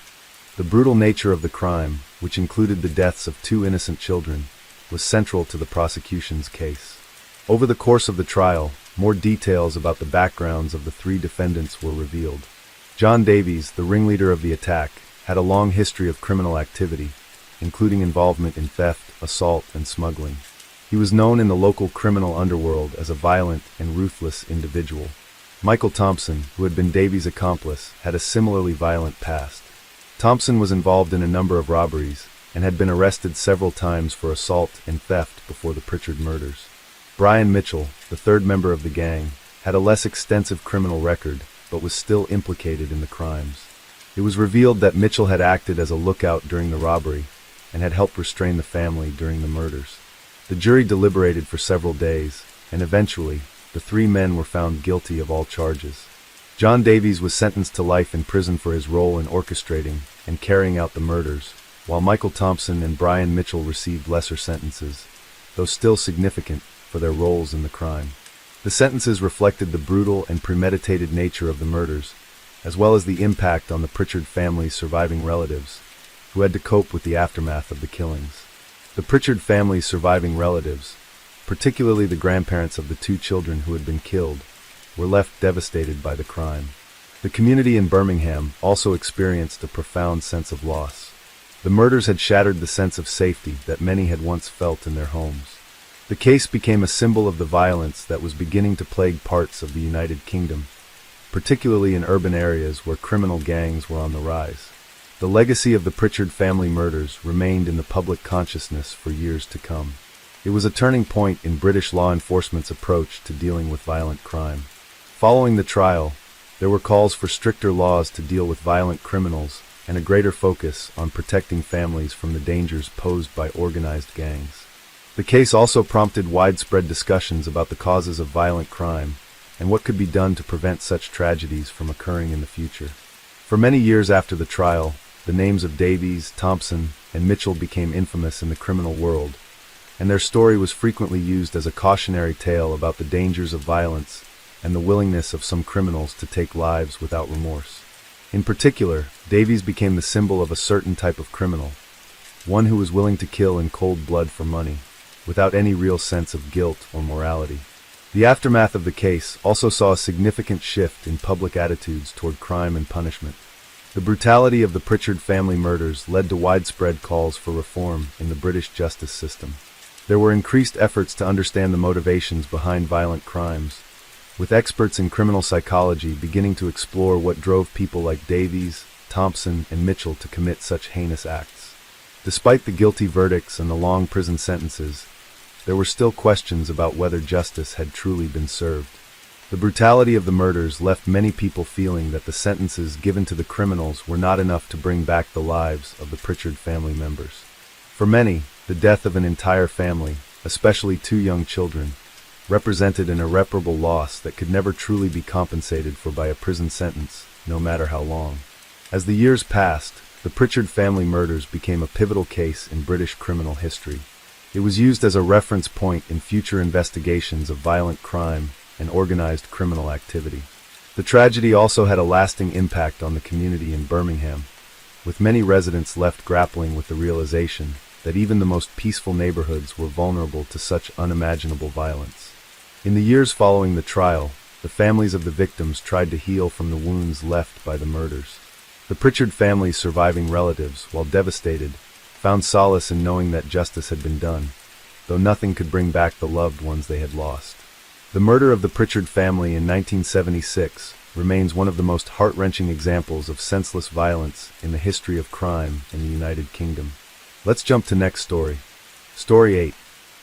The brutal nature of the crime, which included the deaths of 2 innocent children, was central to the prosecution's case. Over the course of the trial, more details about the backgrounds of the 3 defendants were revealed. John Davies, the ringleader of the attack, had a long history of criminal activity, including involvement in theft, assault, and smuggling. He was known in the local criminal underworld as a violent and ruthless individual. Michael Thompson, who had been Davies' accomplice, had a similarly violent past. Thompson was involved in a number of robberies and had been arrested several times for assault and theft before the Pritchard murders. Brian Mitchell, the 3rd member of the gang, had a less extensive criminal record, but was still implicated in the crimes. It was revealed that Mitchell had acted as a lookout during the robbery and had helped restrain the family during the murders. The jury deliberated for several days, and eventually, the 3 men were found guilty of all charges. John Davies was sentenced to life in prison for his role in orchestrating and carrying out the murders, while Michael Thompson and Brian Mitchell received lesser sentences, though still significant for their roles in the crime. The sentences reflected the brutal and premeditated nature of the murders, as well as the impact on the Pritchard family's surviving relatives, who had to cope with the aftermath of the killings. The Pritchard family's surviving relatives, particularly the grandparents of the 2 children who had been killed, were left devastated by the crime. The community in Birmingham also experienced a profound sense of loss. The murders had shattered the sense of safety that many had once felt in their homes. The case became a symbol of the violence that was beginning to plague parts of the United Kingdom, particularly in urban areas where criminal gangs were on the rise. The legacy of the Pritchard family murders remained in the public consciousness for years to come. It was a turning point in British law enforcement's approach to dealing with violent crime. Following the trial, there were calls for stricter laws to deal with violent criminals and a greater focus on protecting families from the dangers posed by organized gangs. The case also prompted widespread discussions about the causes of violent crime and what could be done to prevent such tragedies from occurring in the future. For many years after the trial, the names of Davies, Thompson, and Mitchell became infamous in the criminal world, and their story was frequently used as a cautionary tale about the dangers of violence and the willingness of some criminals to take lives without remorse. In particular, Davies became the symbol of a certain type of criminal, one who was willing to kill in cold blood for money. without any real sense of guilt or morality. The aftermath of the case also saw a significant shift in public attitudes toward crime and punishment. The brutality of the Pritchard family murders led to widespread calls for reform in the British justice system. There were increased efforts to understand the motivations behind violent crimes, with experts in criminal psychology beginning to explore what drove people like Davies, Thompson, and Mitchell to commit such heinous acts. Despite the guilty verdicts and the long prison sentences, there were still questions about whether justice had truly been served. The brutality of the murders left many people feeling that the sentences given to the criminals were not enough to bring back the lives of the Pritchard family members. For many, the death of an entire family, especially two young children, represented an irreparable loss that could never truly be compensated for by a prison sentence, no matter how long. As the years passed, the Pritchard family murders became a pivotal case in British criminal history. It was used as a reference point in future investigations of violent crime and organized criminal activity. The tragedy also had a lasting impact on the community in Birmingham, with many residents left grappling with the realization that even the most peaceful neighborhoods were vulnerable to such unimaginable violence. In the years following the trial, the families of the victims tried to heal from the wounds left by the murders. The Pritchard family's surviving relatives, while devastated, found solace in knowing that justice had been done, though nothing could bring back the loved ones they had lost. The murder of the Pritchard family in 1976 remains one of the most heart-wrenching examples of senseless violence in the history of crime in the United Kingdom. Let's jump to next story. Story 8.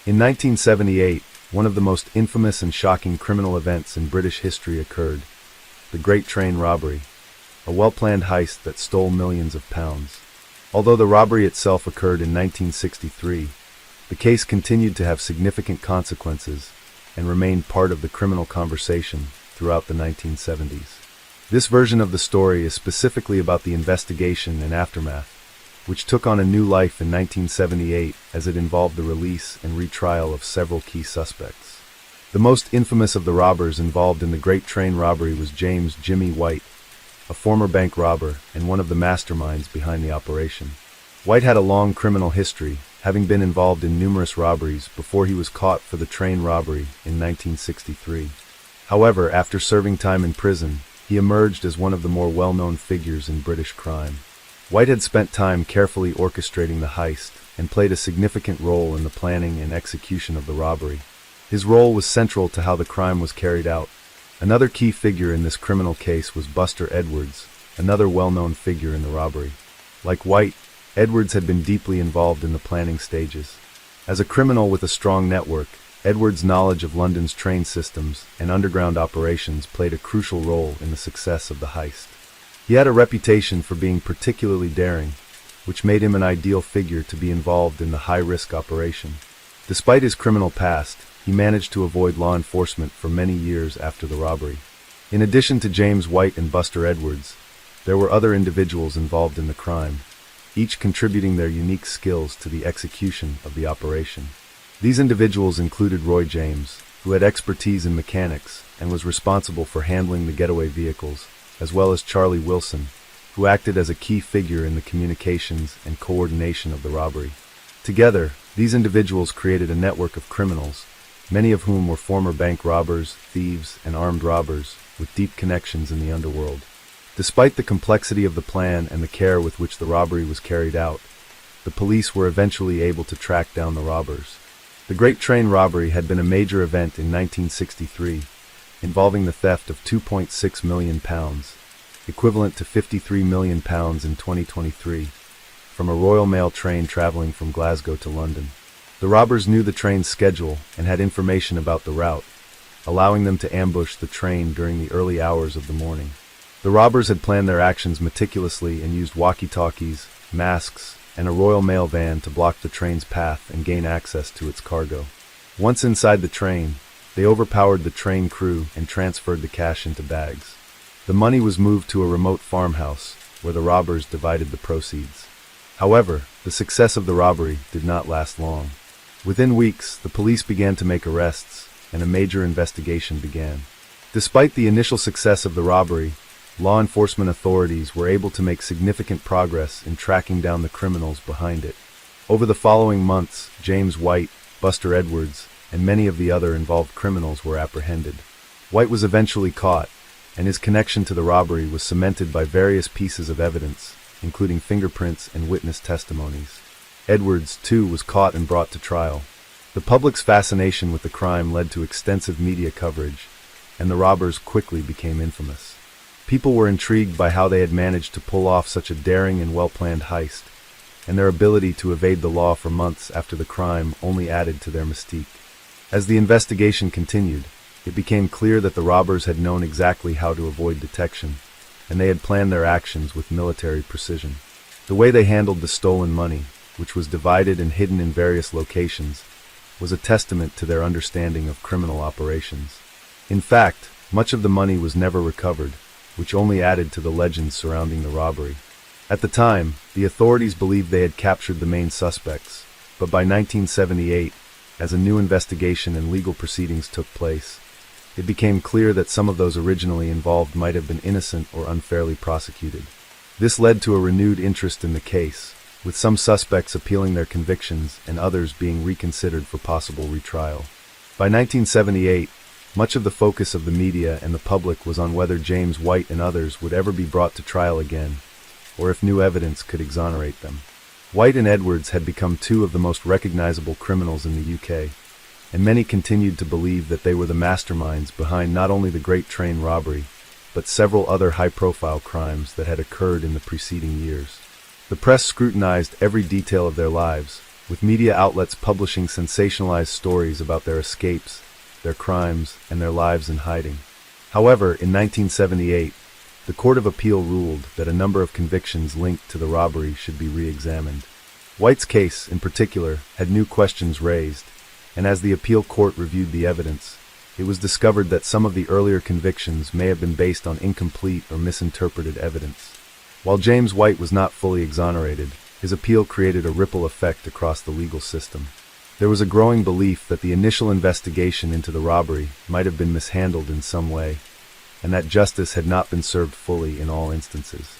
In 1978, one of the most infamous and shocking criminal events in British history occurred: the Great Train Robbery, a well-planned heist that stole millions of pounds. Although the robbery itself occurred in 1963, the case continued to have significant consequences and remained part of the criminal conversation throughout the 1970s. This version of the story is specifically about the investigation and aftermath, which took on a new life in 1978 as it involved the release and retrial of several key suspects. The most infamous of the robbers involved in the Great Train Robbery was James "Jimmy" White, a former bank robber and one of the masterminds behind the operation. White had a long criminal history, having been involved in numerous robberies before he was caught for the train robbery in 1963. However, after serving time in prison, he emerged as one of the more well-known figures in British crime. White had spent time carefully orchestrating the heist and played a significant role in the planning and execution of the robbery. His role was central to how the crime was carried out. Another key figure in this criminal case was Buster Edwards, another well-known figure in the robbery. Like White, Edwards had been deeply involved in the planning stages. As a criminal with a strong network, Edwards' knowledge of London's train systems and underground operations played a crucial role in the success of the heist. He had a reputation for being particularly daring, which made him an ideal figure to be involved in the high-risk operation. Despite his criminal past, he managed to avoid law enforcement for many years after the robbery. In addition to James White and Buster Edwards, there were other individuals involved in the crime, each contributing their unique skills to the execution of the operation. These individuals included Roy James, who had expertise in mechanics and was responsible for handling the getaway vehicles, as well as Charlie Wilson, who acted as a key figure in the communications and coordination of the robbery. Together, these individuals created a network of criminals, many of whom were former bank robbers, thieves, and armed robbers, with deep connections in the underworld. Despite the complexity of the plan and the care with which the robbery was carried out, the police were eventually able to track down the robbers. The Great Train Robbery had been a major event in 1963, involving the theft of £2.6 million, equivalent to £53 million in 2023, from a Royal Mail train traveling from Glasgow to London. The robbers knew the train's schedule and had information about the route, allowing them to ambush the train during the early hours of the morning. The robbers had planned their actions meticulously and used walkie-talkies, masks, and a Royal Mail van to block the train's path and gain access to its cargo. Once inside the train, they overpowered the train crew and transferred the cash into bags. The money was moved to a remote farmhouse, where the robbers divided the proceeds. However, the success of the robbery did not last long. Within weeks, the police began to make arrests, and a major investigation began. Despite the initial success of the robbery, law enforcement authorities were able to make significant progress in tracking down the criminals behind it. Over the following months, James White, Buster Edwards, and many of the other involved criminals were apprehended. White was eventually caught, and his connection to the robbery was cemented by various pieces of evidence, including fingerprints and witness testimonies. Edwards, too, was caught and brought to trial. The public's fascination with the crime led to extensive media coverage, and the robbers quickly became infamous. People were intrigued by how they had managed to pull off such a daring and well-planned heist, and their ability to evade the law for months after the crime only added to their mystique. As the investigation continued, it became clear that the robbers had known exactly how to avoid detection, and they had planned their actions with military precision. The way they handled the stolen money, which was divided and hidden in various locations, was a testament to their understanding of criminal operations. In fact, much of the money was never recovered, which only added to the legends surrounding the robbery. At the time, the authorities believed they had captured the main suspects, but by 1978, as a new investigation and legal proceedings took place, it became clear that some of those originally involved might have been innocent or unfairly prosecuted. This led to a renewed interest in the case, with some suspects appealing their convictions and others being reconsidered for possible retrial. By 1978, much of the focus of the media and the public was on whether James White and others would ever be brought to trial again, or if new evidence could exonerate them. White and Edwards had become two of the most recognizable criminals in the UK, and many continued to believe that they were the masterminds behind not only the Great Train robbery, but several other high-profile crimes that had occurred in the preceding years. The press scrutinized every detail of their lives, with media outlets publishing sensationalized stories about their escapes, their crimes, and their lives in hiding. However, in 1978, the Court of Appeal ruled that a number of convictions linked to the robbery should be re-examined. White's case, in particular, had new questions raised, and as the appeal court reviewed the evidence, it was discovered that some of the earlier convictions may have been based on incomplete or misinterpreted evidence. While James White was not fully exonerated, his appeal created a ripple effect across the legal system. There was a growing belief that the initial investigation into the robbery might have been mishandled in some way, and that justice had not been served fully in all instances.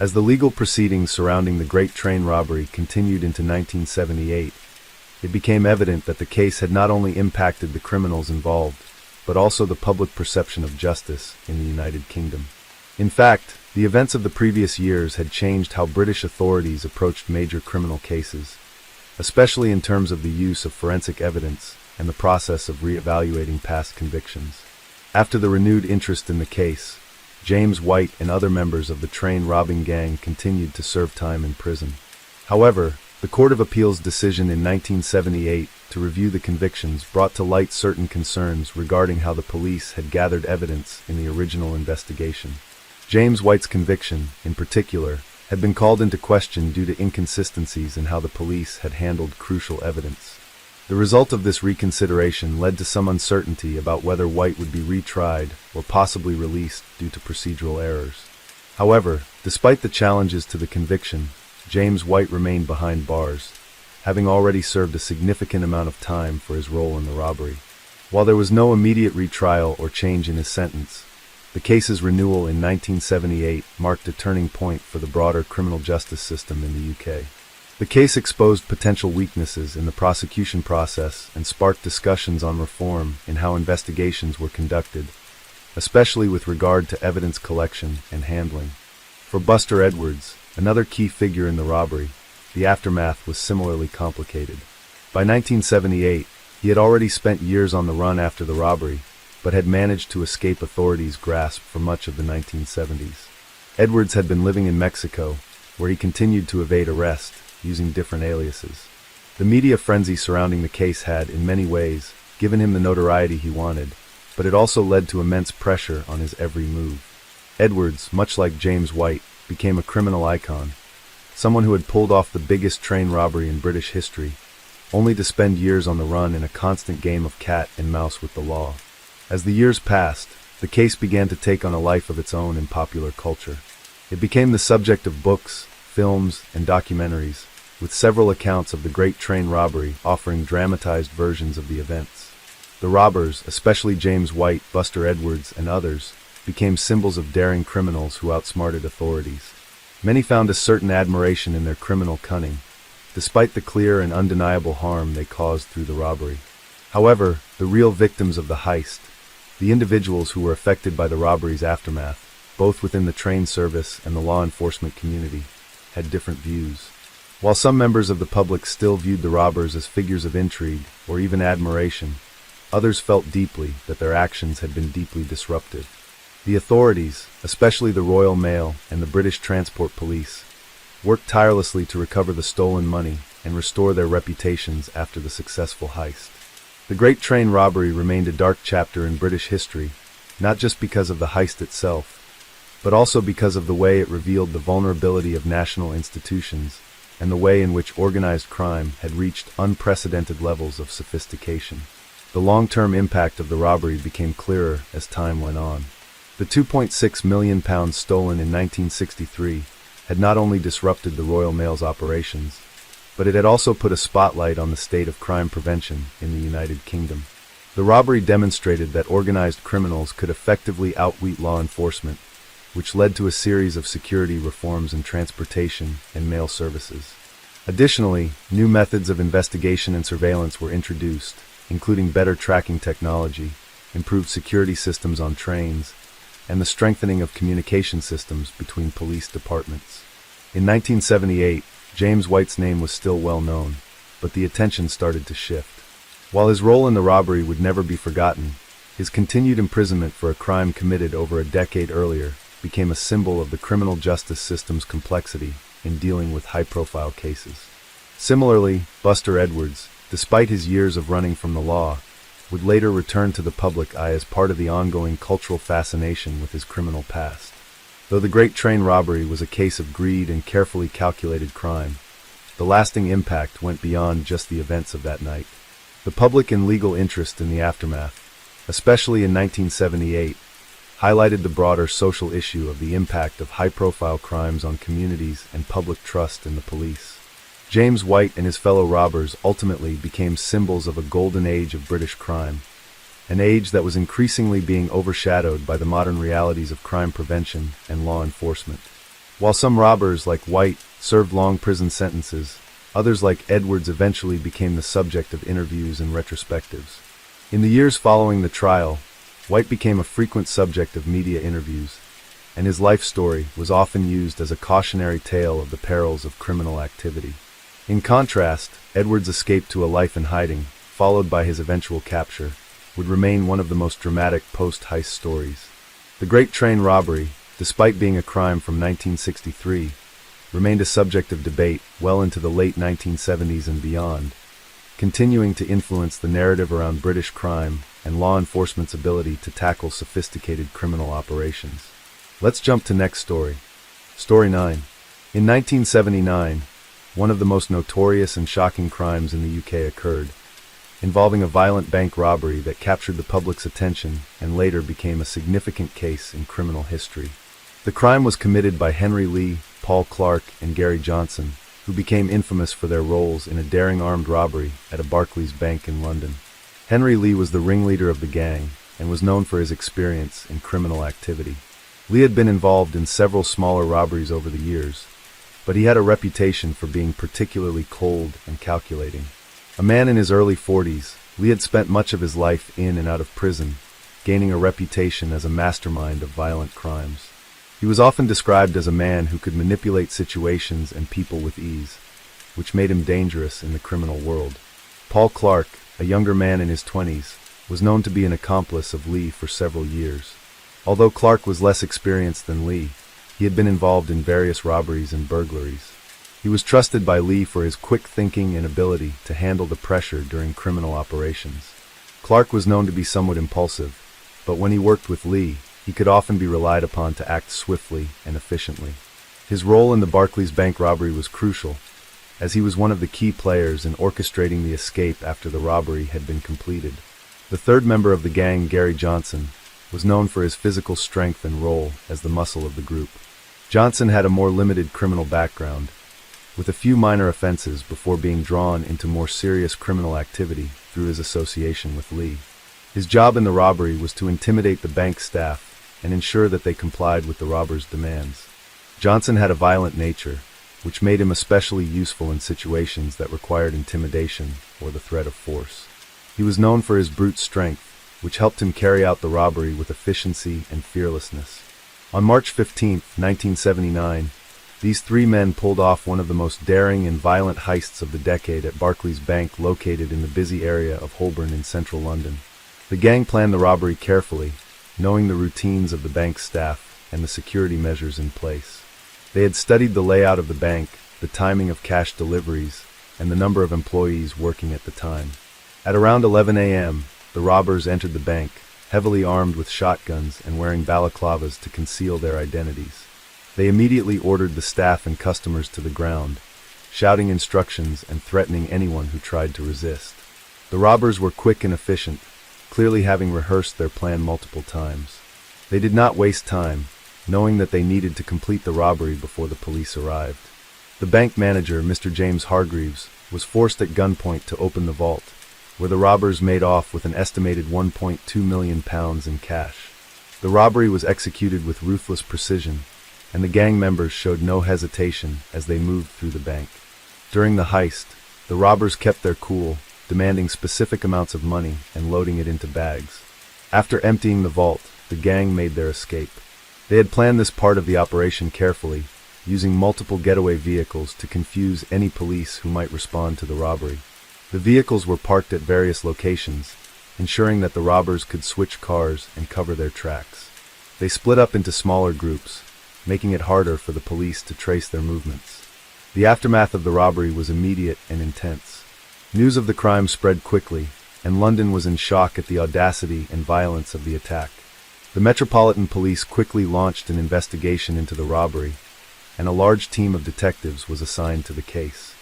As the legal proceedings surrounding the Great Train robbery continued into 1978, it became evident that the case had not only impacted the criminals involved, but also the public perception of justice in the United Kingdom. In fact, the events of the previous years had changed how British authorities approached major criminal cases, especially in terms of the use of forensic evidence and the process of re-evaluating past convictions. After the renewed interest in the case, James White and other members of the train robbing gang continued to serve time in prison. However, the Court of Appeal's decision in 1978 to review the convictions brought to light certain concerns regarding how the police had gathered evidence in the original investigation. James White's conviction, in particular, had been called into question due to inconsistencies in how the police had handled crucial evidence. The result of this reconsideration led to some uncertainty about whether White would be retried or possibly released due to procedural errors. However, despite the challenges to the conviction, James White remained behind bars, having already served a significant amount of time for his role in the robbery. While there was no immediate retrial or change in his sentence, the case's renewal in 1978 marked a turning point for the broader criminal justice system in the UK. The case exposed potential weaknesses in the prosecution process and sparked discussions on reform in how investigations were conducted, especially with regard to evidence collection and handling. For Buster Edwards, another key figure in the robbery, the aftermath was similarly complicated. By 1978, he had already spent years on the run after the robbery, but had managed to escape authorities' grasp for much of the 1970s. Edwards had been living in Mexico, where he continued to evade arrest, using different aliases. The media frenzy surrounding the case had, in many ways, given him the notoriety he wanted, but it also led to immense pressure on his every move. Edwards, much like James White, became a criminal icon, someone who had pulled off the biggest train robbery in British history, only to spend years on the run in a constant game of cat and mouse with the law. As the years passed, the case began to take on a life of its own in popular culture. It became the subject of books, films, and documentaries, with several accounts of the Great Train robbery offering dramatized versions of the events. The robbers, especially James White, Buster Edwards, and others, became symbols of daring criminals who outsmarted authorities. Many found a certain admiration in their criminal cunning, despite the clear and undeniable harm they caused through the robbery. However, the real victims of the heist, the individuals who were affected by the robbery's aftermath, both within the train service and the law enforcement community, had different views. While some members of the public still viewed the robbers as figures of intrigue or even admiration, others felt deeply that their actions had been deeply disruptive. The authorities, especially the Royal Mail and the British Transport Police, worked tirelessly to recover the stolen money and restore their reputations after the successful heist. The Great Train Robbery remained a dark chapter in British history, not just because of the heist itself, but also because of the way it revealed the vulnerability of national institutions and the way in which organized crime had reached unprecedented levels of sophistication. The long-term impact of the robbery became clearer as time went on. The £2.6 million stolen in 1963 had not only disrupted the Royal Mail's operations, but it had also put a spotlight on the state of crime prevention in the United Kingdom. The robbery demonstrated that organized criminals could effectively outwit law enforcement, which led to a series of security reforms in transportation and mail services. Additionally, new methods of investigation and surveillance were introduced, including better tracking technology, improved security systems on trains, and the strengthening of communication systems between police departments. In 1978, James White's name was still well known, but the attention started to shift. While his role in the robbery would never be forgotten, his continued imprisonment for a crime committed over a decade earlier became a symbol of the criminal justice system's complexity in dealing with high-profile cases. Similarly, Buster Edwards, despite his years of running from the law, would later return to the public eye as part of the ongoing cultural fascination with his criminal past. Though the Great Train Robbery was a case of greed and carefully calculated crime, the lasting impact went beyond just the events of that night. The public and legal interest in the aftermath, especially in 1978, highlighted the broader social issue of the impact of high-profile crimes on communities and public trust in the police. James White and his fellow robbers ultimately became symbols of a golden age of British crime, an age that was increasingly being overshadowed by the modern realities of crime prevention and law enforcement. While some robbers, like White, served long prison sentences, others like Edwards eventually became the subject of interviews and retrospectives. In the years following the trial, White became a frequent subject of media interviews, and his life story was often used as a cautionary tale of the perils of criminal activity. In contrast, Edwards' escape to a life in hiding, followed by his eventual capture, would remain one of the most dramatic post-heist stories. The Great Train Robbery, despite being a crime from 1963, remained a subject of debate well into the late 1970s and beyond, continuing to influence the narrative around British crime and law enforcement's ability to tackle sophisticated criminal operations. Let's jump to next story. Story 9. In 1979, one of the most notorious and shocking crimes in the UK occurred, involving a violent bank robbery that captured the public's attention and later became a significant case in criminal history. The crime was committed by Henry Lee, Paul Clark, and Gary Johnson, who became infamous for their roles in a daring armed robbery at a Barclays bank in London. Henry Lee was the ringleader of the gang and was known for his experience in criminal activity. Lee had been involved in several smaller robberies over the years, but he had a reputation for being particularly cold and calculating. A man in his early 40s, Lee had spent much of his life in and out of prison, gaining a reputation as a mastermind of violent crimes. He was often described as a man who could manipulate situations and people with ease, which made him dangerous in the criminal world. Paul Clark, a younger man in his 20s, was known to be an accomplice of Lee for several years. Although Clark was less experienced than Lee, he had been involved in various robberies and burglaries. He was trusted by Lee for his quick thinking and ability to handle the pressure during criminal operations. Clark was known to be somewhat impulsive, but when he worked with Lee, he could often be relied upon to act swiftly and efficiently. His role in the Barclays bank robbery was crucial, as he was one of the key players in orchestrating the escape after the robbery had been completed. The third member of the gang, Gary Johnson, was known for his physical strength and role as the muscle of the group. Johnson had a more limited criminal background, with a few minor offenses before being drawn into more serious criminal activity through his association with Lee. His job in the robbery was to intimidate the bank staff and ensure that they complied with the robbers' demands. Johnson had a violent nature, which made him especially useful in situations that required intimidation or the threat of force. He was known for his brute strength, which helped him carry out the robbery with efficiency and fearlessness. On March 15, 1979, these three men pulled off one of the most daring and violent heists of the decade at Barclays Bank, located in the busy area of Holborn in central London. The gang planned the robbery carefully, knowing the routines of the bank's staff and the security measures in place. They had studied the layout of the bank, the timing of cash deliveries, and the number of employees working at the time. At around 11 a.m., the robbers entered the bank, heavily armed with shotguns and wearing balaclavas to conceal their identities. They immediately ordered the staff and customers to the ground, shouting instructions and threatening anyone who tried to resist. The robbers were quick and efficient, clearly having rehearsed their plan multiple times. They did not waste time, knowing that they needed to complete the robbery before the police arrived. The bank manager, Mr. James Hargreaves, was forced at gunpoint to open the vault, where the robbers made off with an estimated £1.2 million in cash. The robbery was executed with ruthless precision, and the gang members showed no hesitation as they moved through the bank. During the heist, the robbers kept their cool, demanding specific amounts of money and loading it into bags. After emptying the vault, the gang made their escape. They had planned this part of the operation carefully, using multiple getaway vehicles to confuse any police who might respond to the robbery. The vehicles were parked at various locations, ensuring that the robbers could switch cars and cover their tracks. They split up into smaller groups, making it harder for the police to trace their movements. The aftermath of the robbery was immediate and intense. News of the crime spread quickly, and London was in shock at the audacity and violence of the attack. The Metropolitan Police quickly launched an investigation into the robbery, and a large team of detectives was assigned to the case.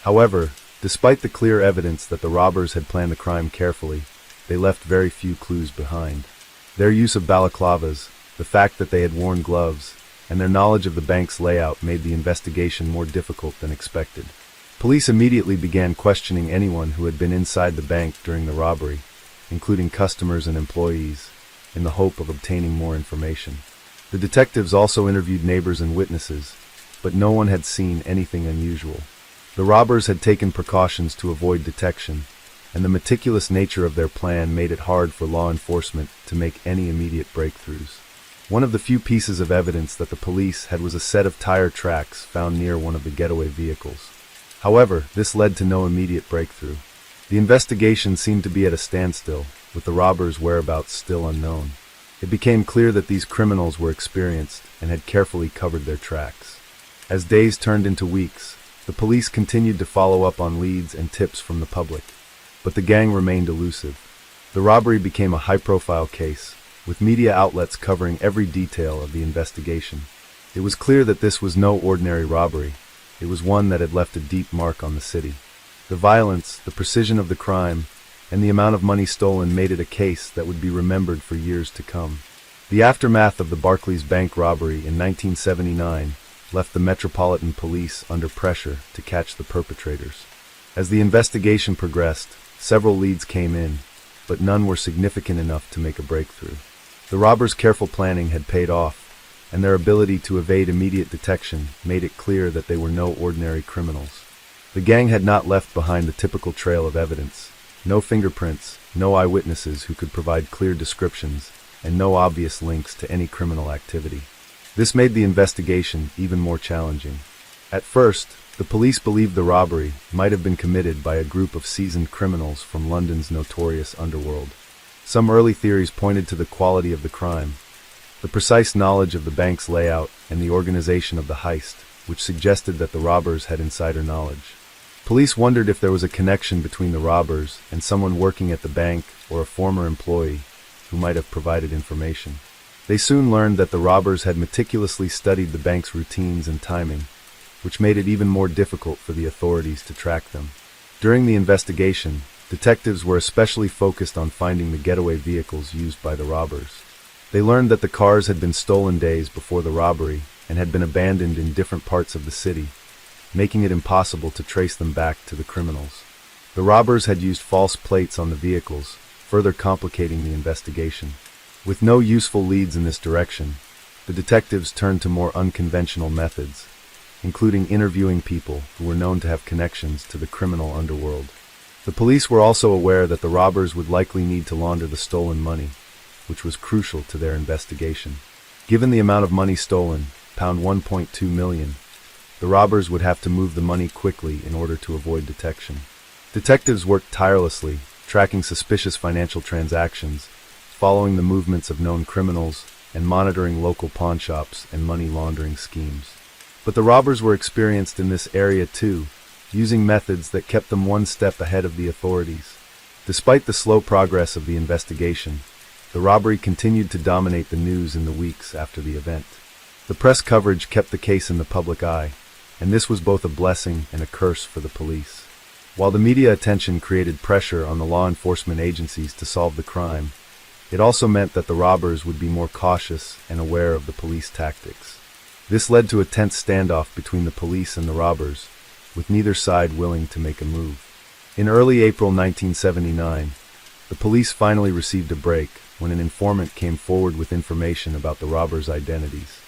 However, despite the clear evidence that the robbers had planned the crime carefully, they left very few clues behind. Their use of balaclavas, the fact that they had worn gloves, and their knowledge of the bank's layout made the investigation more difficult than expected. Police immediately began questioning anyone who had been inside the bank during the robbery, including customers and employees, in the hope of obtaining more information. The detectives also interviewed neighbors and witnesses, but no one had seen anything unusual. The robbers had taken precautions to avoid detection, and the meticulous nature of their plan made it hard for law enforcement to make any immediate breakthroughs. One of the few pieces of evidence that the police had was a set of tire tracks found near one of the getaway vehicles. However, this led to no immediate breakthrough. The investigation seemed to be at a standstill, with the robbers' whereabouts still unknown. It became clear that these criminals were experienced and had carefully covered their tracks. As days turned into weeks, the police continued to follow up on leads and tips from the public, but the gang remained elusive. The robbery became a high-profile case, with media outlets covering every detail of the investigation. It was clear that this was no ordinary robbery. It was one that had left a deep mark on the city. The violence, the precision of the crime, and the amount of money stolen made it a case that would be remembered for years to come. The aftermath of the Barclays Bank robbery in 1979 left the Metropolitan Police under pressure to catch the perpetrators. As the investigation progressed, several leads came in, but none were significant enough to make a breakthrough. The robbers' careful planning had paid off, and their ability to evade immediate detection made it clear that they were no ordinary criminals. The gang had not left behind the typical trail of evidence: no fingerprints, no eyewitnesses who could provide clear descriptions, and no obvious links to any criminal activity. This made the investigation even more challenging. At first, the police believed the robbery might have been committed by a group of seasoned criminals from London's notorious underworld. Some early theories pointed to the quality of the crime, the precise knowledge of the bank's layout, and the organization of the heist, which suggested that the robbers had insider knowledge. Police wondered if there was a connection between the robbers and someone working at the bank or a former employee who might have provided information. They soon learned that the robbers had meticulously studied the bank's routines and timing, which made it even more difficult for the authorities to track them. During the investigation, detectives were especially focused on finding the getaway vehicles used by the robbers. They learned that the cars had been stolen days before the robbery and had been abandoned in different parts of the city, making it impossible to trace them back to the criminals. The robbers had used false plates on the vehicles, further complicating the investigation. With no useful leads in this direction, the detectives turned to more unconventional methods, including interviewing people who were known to have connections to the criminal underworld. The police were also aware that the robbers would likely need to launder the stolen money, which was crucial to their investigation. Given the amount of money stolen, pound 1.2 million, the robbers would have to move the money quickly in order to avoid detection. Detectives worked tirelessly, tracking suspicious financial transactions, following the movements of known criminals, and monitoring local pawnshops and money laundering schemes. But the robbers were experienced in this area too, using methods that kept them one step ahead of the authorities. Despite the slow progress of the investigation, the robbery continued to dominate the news in the weeks after the event. The press coverage kept the case in the public eye, and this was both a blessing and a curse for the police. While the media attention created pressure on the law enforcement agencies to solve the crime, it also meant that the robbers would be more cautious and aware of the police tactics. This led to a tense standoff between the police and the robbers, with neither side willing to make a move. In early April 1979, the police finally received a break when an informant came forward with information about the robbers' identities.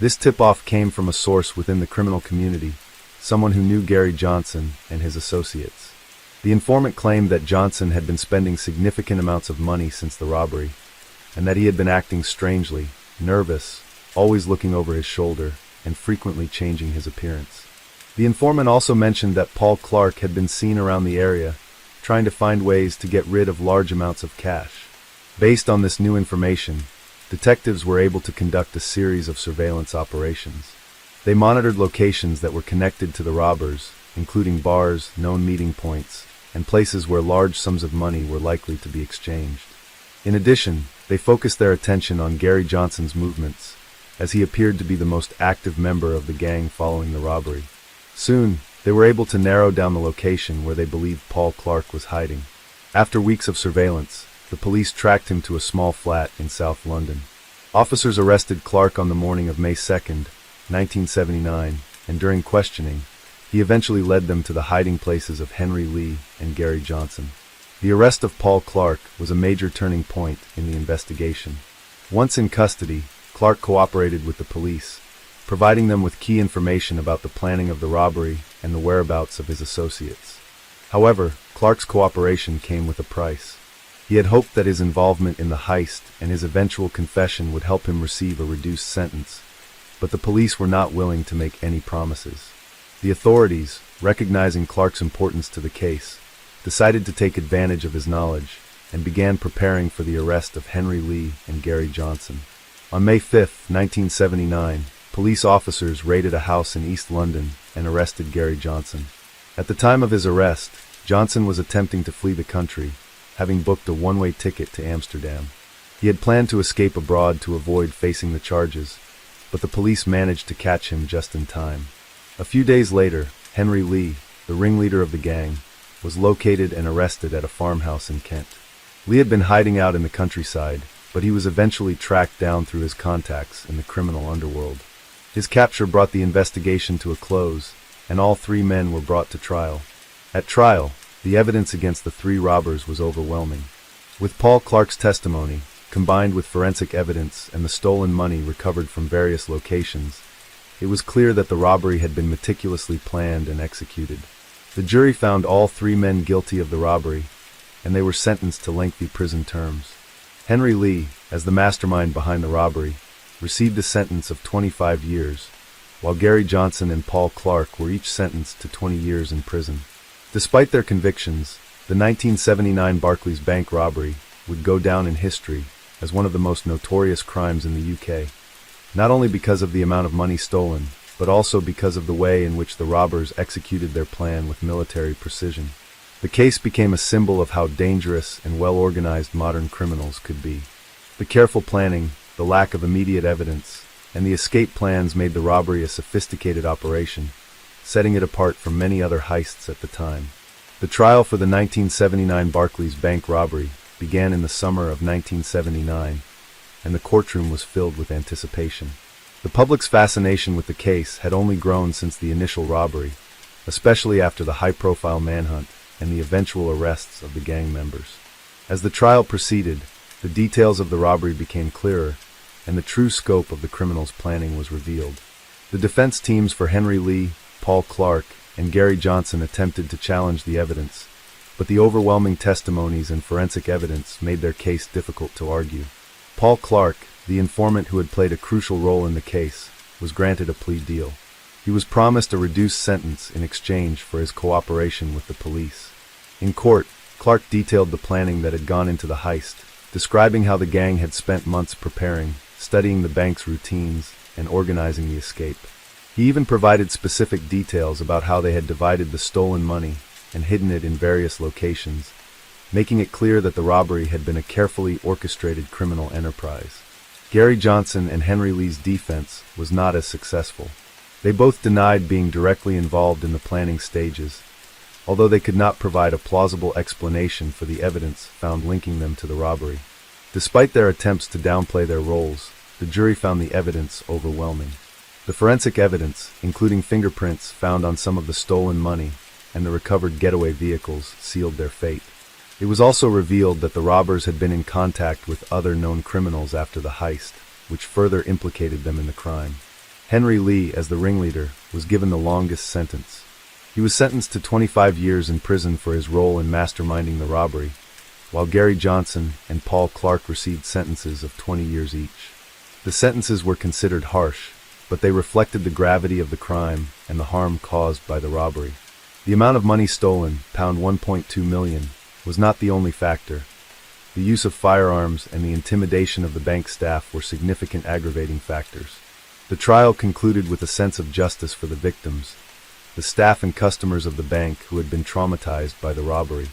This tip-off came from a source within the criminal community, someone who knew Gary Johnson and his associates. The informant claimed that Johnson had been spending significant amounts of money since the robbery, and that he had been acting strangely, nervous, always looking over his shoulder, and frequently changing his appearance. The informant also mentioned that Paul Clark had been seen around the area, trying to find ways to get rid of large amounts of cash. Based on this new information, detectives were able to conduct a series of surveillance operations. They monitored locations that were connected to the robbers, including bars, known meeting points, and places where large sums of money were likely to be exchanged. In addition, they focused their attention on Gary Johnson's movements, as he appeared to be the most active member of the gang following the robbery. Soon, they were able to narrow down the location where they believed Paul Clark was hiding. After weeks of surveillance, the police tracked him to a small flat in South London. Officers arrested Clark on the morning of May 2, 1979, and during questioning, he eventually led them to the hiding places of Henry Lee and Gary Johnson. The arrest of Paul Clark was a major turning point in the investigation. Once in custody, Clark cooperated with the police, providing them with key information about the planning of the robbery and the whereabouts of his associates. However, Clark's cooperation came with a price. He had hoped that his involvement in the heist and his eventual confession would help him receive a reduced sentence, but the police were not willing to make any promises. The authorities, recognizing Clark's importance to the case, decided to take advantage of his knowledge and began preparing for the arrest of Henry Lee and Gary Johnson. On May 5, 1979, police officers raided a house in East London and arrested Gary Johnson. At the time of his arrest, Johnson was attempting to flee the country, having booked a one-way ticket to Amsterdam. He had planned to escape abroad to avoid facing the charges, but the police managed to catch him just in time. A few days later, Henry Lee, the ringleader of the gang, was located and arrested at a farmhouse in Kent. Lee had been hiding out in the countryside, but he was eventually tracked down through his contacts in the criminal underworld. His capture brought the investigation to a close, and all three men were brought to trial. At trial, the evidence against the three robbers was overwhelming. With Paul Clark's testimony, combined with forensic evidence and the stolen money recovered from various locations, it was clear that the robbery had been meticulously planned and executed. The jury found all three men guilty of the robbery, and they were sentenced to lengthy prison terms. Henry Lee, as the mastermind behind the robbery, received a sentence of 25 years, while Gary Johnson and Paul Clark were each sentenced to 20 years in prison. Despite their convictions, the 1979 Barclays Bank robbery would go down in history as one of the most notorious crimes in the UK, not only because of the amount of money stolen, but also because of the way in which the robbers executed their plan with military precision. The case became a symbol of how dangerous and well-organized modern criminals could be. The careful planning, the lack of immediate evidence, and the escape plans made the robbery a sophisticated operation, setting it apart from many other heists at the time. The trial for the 1979 Barclays Bank robbery began in the summer of 1979, and the courtroom was filled with anticipation. The public's fascination with the case had only grown since the initial robbery, especially after the high-profile manhunt and the eventual arrests of the gang members. As the trial proceeded, the details of the robbery became clearer, and the true scope of the criminals' planning was revealed. The defense teams for Henry Lee, Paul Clark, and Gary Johnson attempted to challenge the evidence, but the overwhelming testimonies and forensic evidence made their case difficult to argue. Paul Clark, the informant who had played a crucial role in the case, was granted a plea deal. He was promised a reduced sentence in exchange for his cooperation with the police. In court, Clark detailed the planning that had gone into the heist, describing how the gang had spent months preparing, studying the bank's routines, and organizing the escape. He even provided specific details about how they had divided the stolen money and hidden it in various locations, making it clear that the robbery had been a carefully orchestrated criminal enterprise. Gary Johnson and Henry Lee's defense was not as successful. They both denied being directly involved in the planning stages, although they could not provide a plausible explanation for the evidence found linking them to the robbery. Despite their attempts to downplay their roles, the jury found the evidence overwhelming. The forensic evidence, including fingerprints found on some of the stolen money and the recovered getaway vehicles, sealed their fate. It was also revealed that the robbers had been in contact with other known criminals after the heist, which further implicated them in the crime. Henry Lee, as the ringleader, was given the longest sentence. He was sentenced to 25 years in prison for his role in masterminding the robbery, while Gary Johnson and Paul Clark received sentences of 20 years each. The sentences were considered harsh, but they reflected the gravity of the crime and the harm caused by the robbery. The amount of money stolen, £1.2 million, was not the only factor. The use of firearms and the intimidation of the bank staff were significant aggravating factors. The trial concluded with a sense of justice for the victims, the staff and customers of the bank who had been traumatized by the robbery.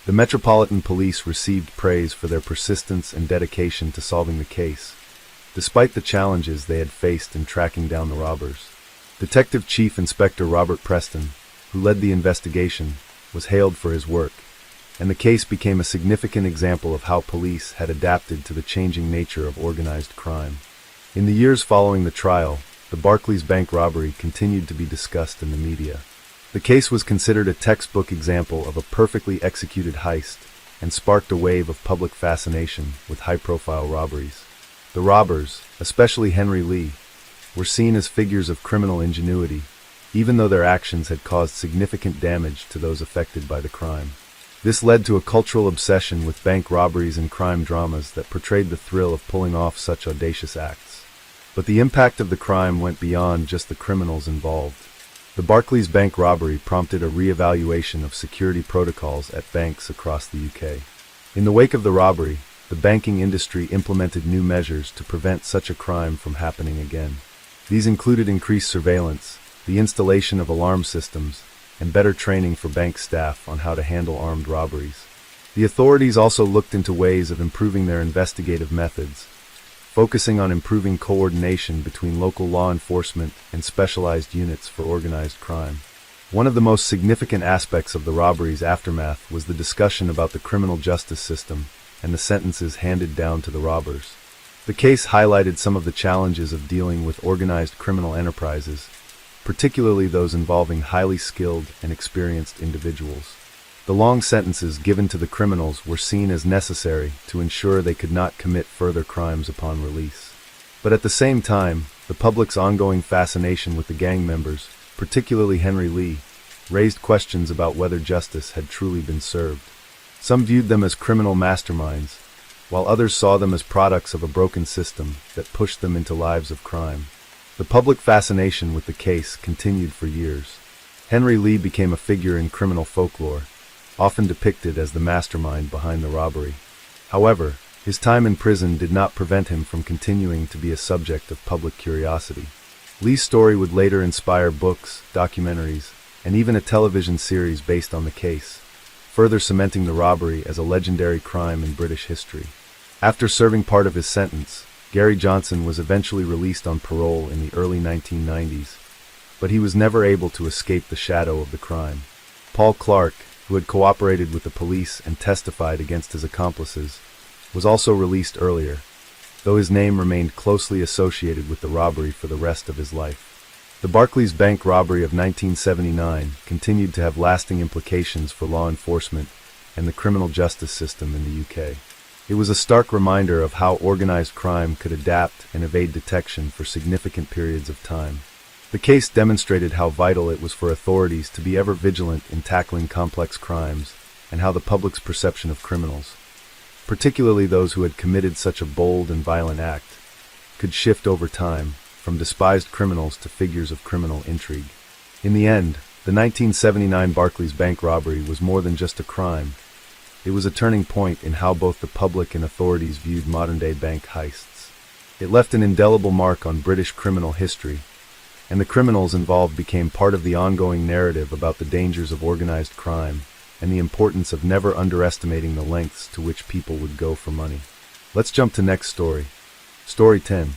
The Metropolitan Police received praise for their persistence and dedication to solving the case, despite the challenges they had faced in tracking down the robbers. Detective Chief Inspector Robert Preston, who led the investigation, was hailed for his work, and the case became a significant example of how police had adapted to the changing nature of organized crime. In the years following the trial, the Barclays Bank robbery continued to be discussed in the media. The case was considered a textbook example of a perfectly executed heist and sparked a wave of public fascination with high-profile robberies. The robbers, especially Henry Lee, were seen as figures of criminal ingenuity, even though their actions had caused significant damage to those affected by the crime. This led to a cultural obsession with bank robberies and crime dramas that portrayed the thrill of pulling off such audacious acts. But the impact of the crime went beyond just the criminals involved. The Barclays Bank robbery prompted a re-evaluation of security protocols at banks across the UK. In the wake of the robbery, the banking industry implemented new measures to prevent such a crime from happening again. These included increased surveillance, the installation of alarm systems, and better training for bank staff on how to handle armed robberies. The authorities also looked into ways of improving their investigative methods, focusing on improving coordination between local law enforcement and specialized units for organized crime. One of the most significant aspects of the robbery's aftermath was the discussion about the criminal justice system and the sentences handed down to the robbers. The case highlighted some of the challenges of dealing with organized criminal enterprises, particularly those involving highly skilled and experienced individuals. The long sentences given to the criminals were seen as necessary to ensure they could not commit further crimes upon release. But at the same time, the public's ongoing fascination with the gang members, particularly Henry Lee, raised questions about whether justice had truly been served. Some viewed them as criminal masterminds, while others saw them as products of a broken system that pushed them into lives of crime. The public fascination with the case continued for years. Henry Lee became a figure in criminal folklore, often depicted as the mastermind behind the robbery. However, his time in prison did not prevent him from continuing to be a subject of public curiosity. Lee's story would later inspire books, documentaries, and even a television series based on the case, further cementing the robbery as a legendary crime in British history. After serving part of his sentence, Gary Johnson was eventually released on parole in the early 1990s, but he was never able to escape the shadow of the crime. Paul Clark, who had cooperated with the police and testified against his accomplices, was also released earlier, though his name remained closely associated with the robbery for the rest of his life. The Barclays Bank robbery of 1979 continued to have lasting implications for law enforcement and the criminal justice system in the UK. It was a stark reminder of how organized crime could adapt and evade detection for significant periods of time. The case demonstrated how vital it was for authorities to be ever vigilant in tackling complex crimes and how the public's perception of criminals, particularly those who had committed such a bold and violent act, could shift over time from despised criminals to figures of criminal intrigue. In the end, the 1979 Barclays bank robbery was more than just a crime. It was a turning point in how both the public and authorities viewed modern-day bank heists. It left an indelible mark on British criminal history, and the criminals involved became part of the ongoing narrative about the dangers of organized crime and the importance of never underestimating the lengths to which people would go for money. Let's jump to next story. Story 10.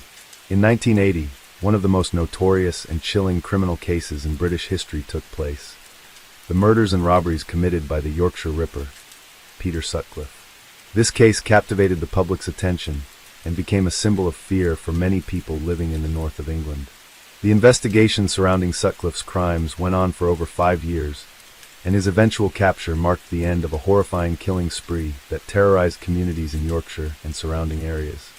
In 1980, one of the most notorious and chilling criminal cases in British history took place. The murders and robberies committed by the Yorkshire Ripper, Peter Sutcliffe. This case captivated the public's attention and became a symbol of fear for many people living in the north of England. The investigation surrounding Sutcliffe's crimes went on for over 5 years, and his eventual capture marked the end of a horrifying killing spree that terrorized communities in Yorkshire and surrounding areas.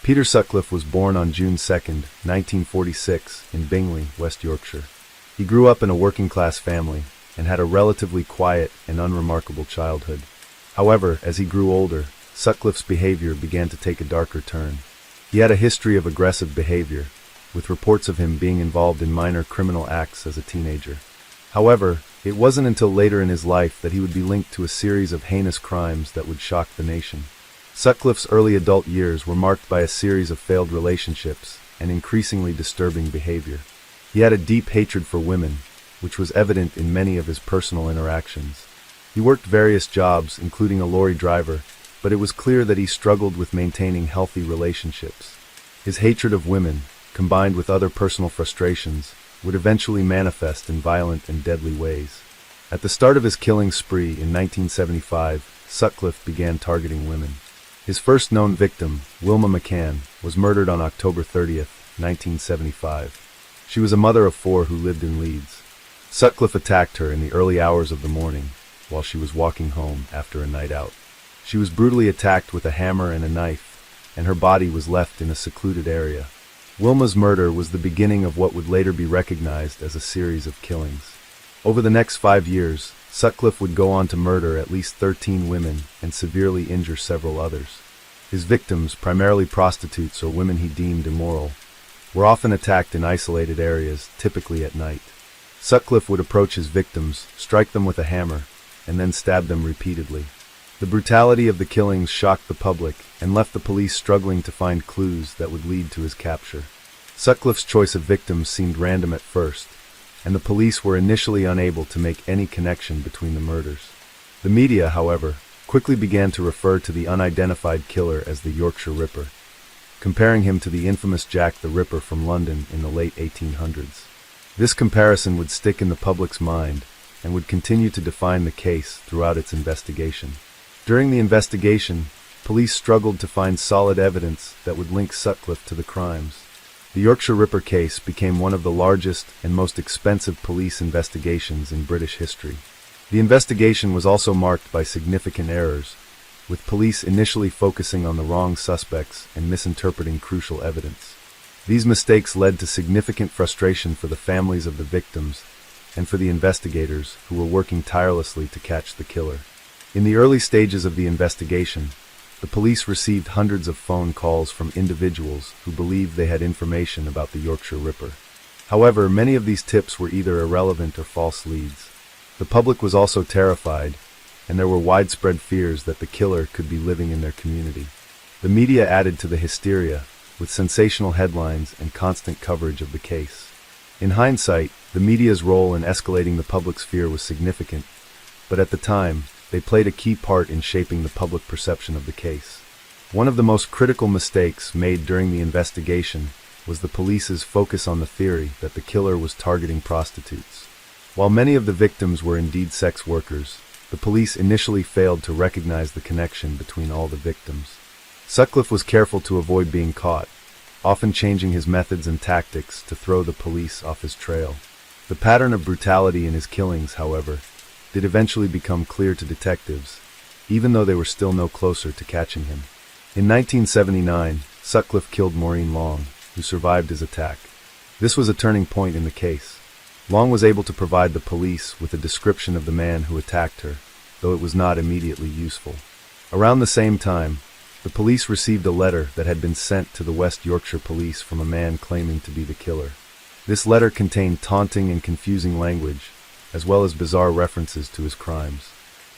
Peter Sutcliffe was born on June 2, 1946, in Bingley, West Yorkshire. He grew up in a working-class family and had a relatively quiet and unremarkable childhood. However, as he grew older, Sutcliffe's behavior began to take a darker turn. He had a history of aggressive behavior, with reports of him being involved in minor criminal acts as a teenager. However, it wasn't until later in his life that he would be linked to a series of heinous crimes that would shock the nation. Sutcliffe's early adult years were marked by a series of failed relationships and increasingly disturbing behavior. He had a deep hatred for women, which was evident in many of his personal interactions. He worked various jobs, including a lorry driver, but it was clear that he struggled with maintaining healthy relationships. His hatred of women, combined with other personal frustrations, would eventually manifest in violent and deadly ways. At the start of his killing spree in 1975, Sutcliffe began targeting women. His first known victim, Wilma McCann, was murdered on October 30, 1975. She was a mother of 4 who lived in Leeds. Sutcliffe attacked her in the early hours of the morning while she was walking home after a night out. She was brutally attacked with a hammer and a knife, and her body was left in a secluded area. Wilma's murder was the beginning of what would later be recognized as a series of killings. Over the next 5 years, Sutcliffe would go on to murder at least 13 women and severely injure several others. His victims, primarily prostitutes or women he deemed immoral, were often attacked in isolated areas, typically at night. Sutcliffe would approach his victims, strike them with a hammer, and then stab them repeatedly. The brutality of the killings shocked the public and left the police struggling to find clues that would lead to his capture. Sutcliffe's choice of victims seemed random at first, and the police were initially unable to make any connection between the murders. The media, however, quickly began to refer to the unidentified killer as the Yorkshire Ripper, comparing him to the infamous Jack the Ripper from London in the late 1800s. This comparison would stick in the public's mind and would continue to define the case throughout its investigation. During the investigation, police struggled to find solid evidence that would link Sutcliffe to the crimes. The Yorkshire Ripper case became one of the largest and most expensive police investigations in British history. The investigation was also marked by significant errors, with police initially focusing on the wrong suspects and misinterpreting crucial evidence. These mistakes led to significant frustration for the families of the victims and for the investigators who were working tirelessly to catch the killer. In the early stages of the investigation, the police received hundreds of phone calls from individuals who believed they had information about the Yorkshire Ripper. However, many of these tips were either irrelevant or false leads. The public was also terrified, and there were widespread fears that the killer could be living in their community. The media added to the hysteria, with sensational headlines and constant coverage of the case. In hindsight, the media's role in escalating the public's fear was significant, but at the time, they played a key part in shaping the public perception of the case. One of the most critical mistakes made during the investigation was the police's focus on the theory that the killer was targeting prostitutes. While many of the victims were indeed sex workers, the police initially failed to recognize the connection between all the victims. Sutcliffe was careful to avoid being caught, often changing his methods and tactics to throw the police off his trail. The pattern of brutality in his killings, however, did eventually become clear to detectives, even though they were still no closer to catching him. In 1979, Sutcliffe killed Maureen Long, who survived his attack. This was a turning point in the case. Long was able to provide the police with a description of the man who attacked her, though it was not immediately useful. Around the same time, the police received a letter that had been sent to the West Yorkshire Police from a man claiming to be the killer. This letter contained taunting and confusing language, as well as bizarre references to his crimes.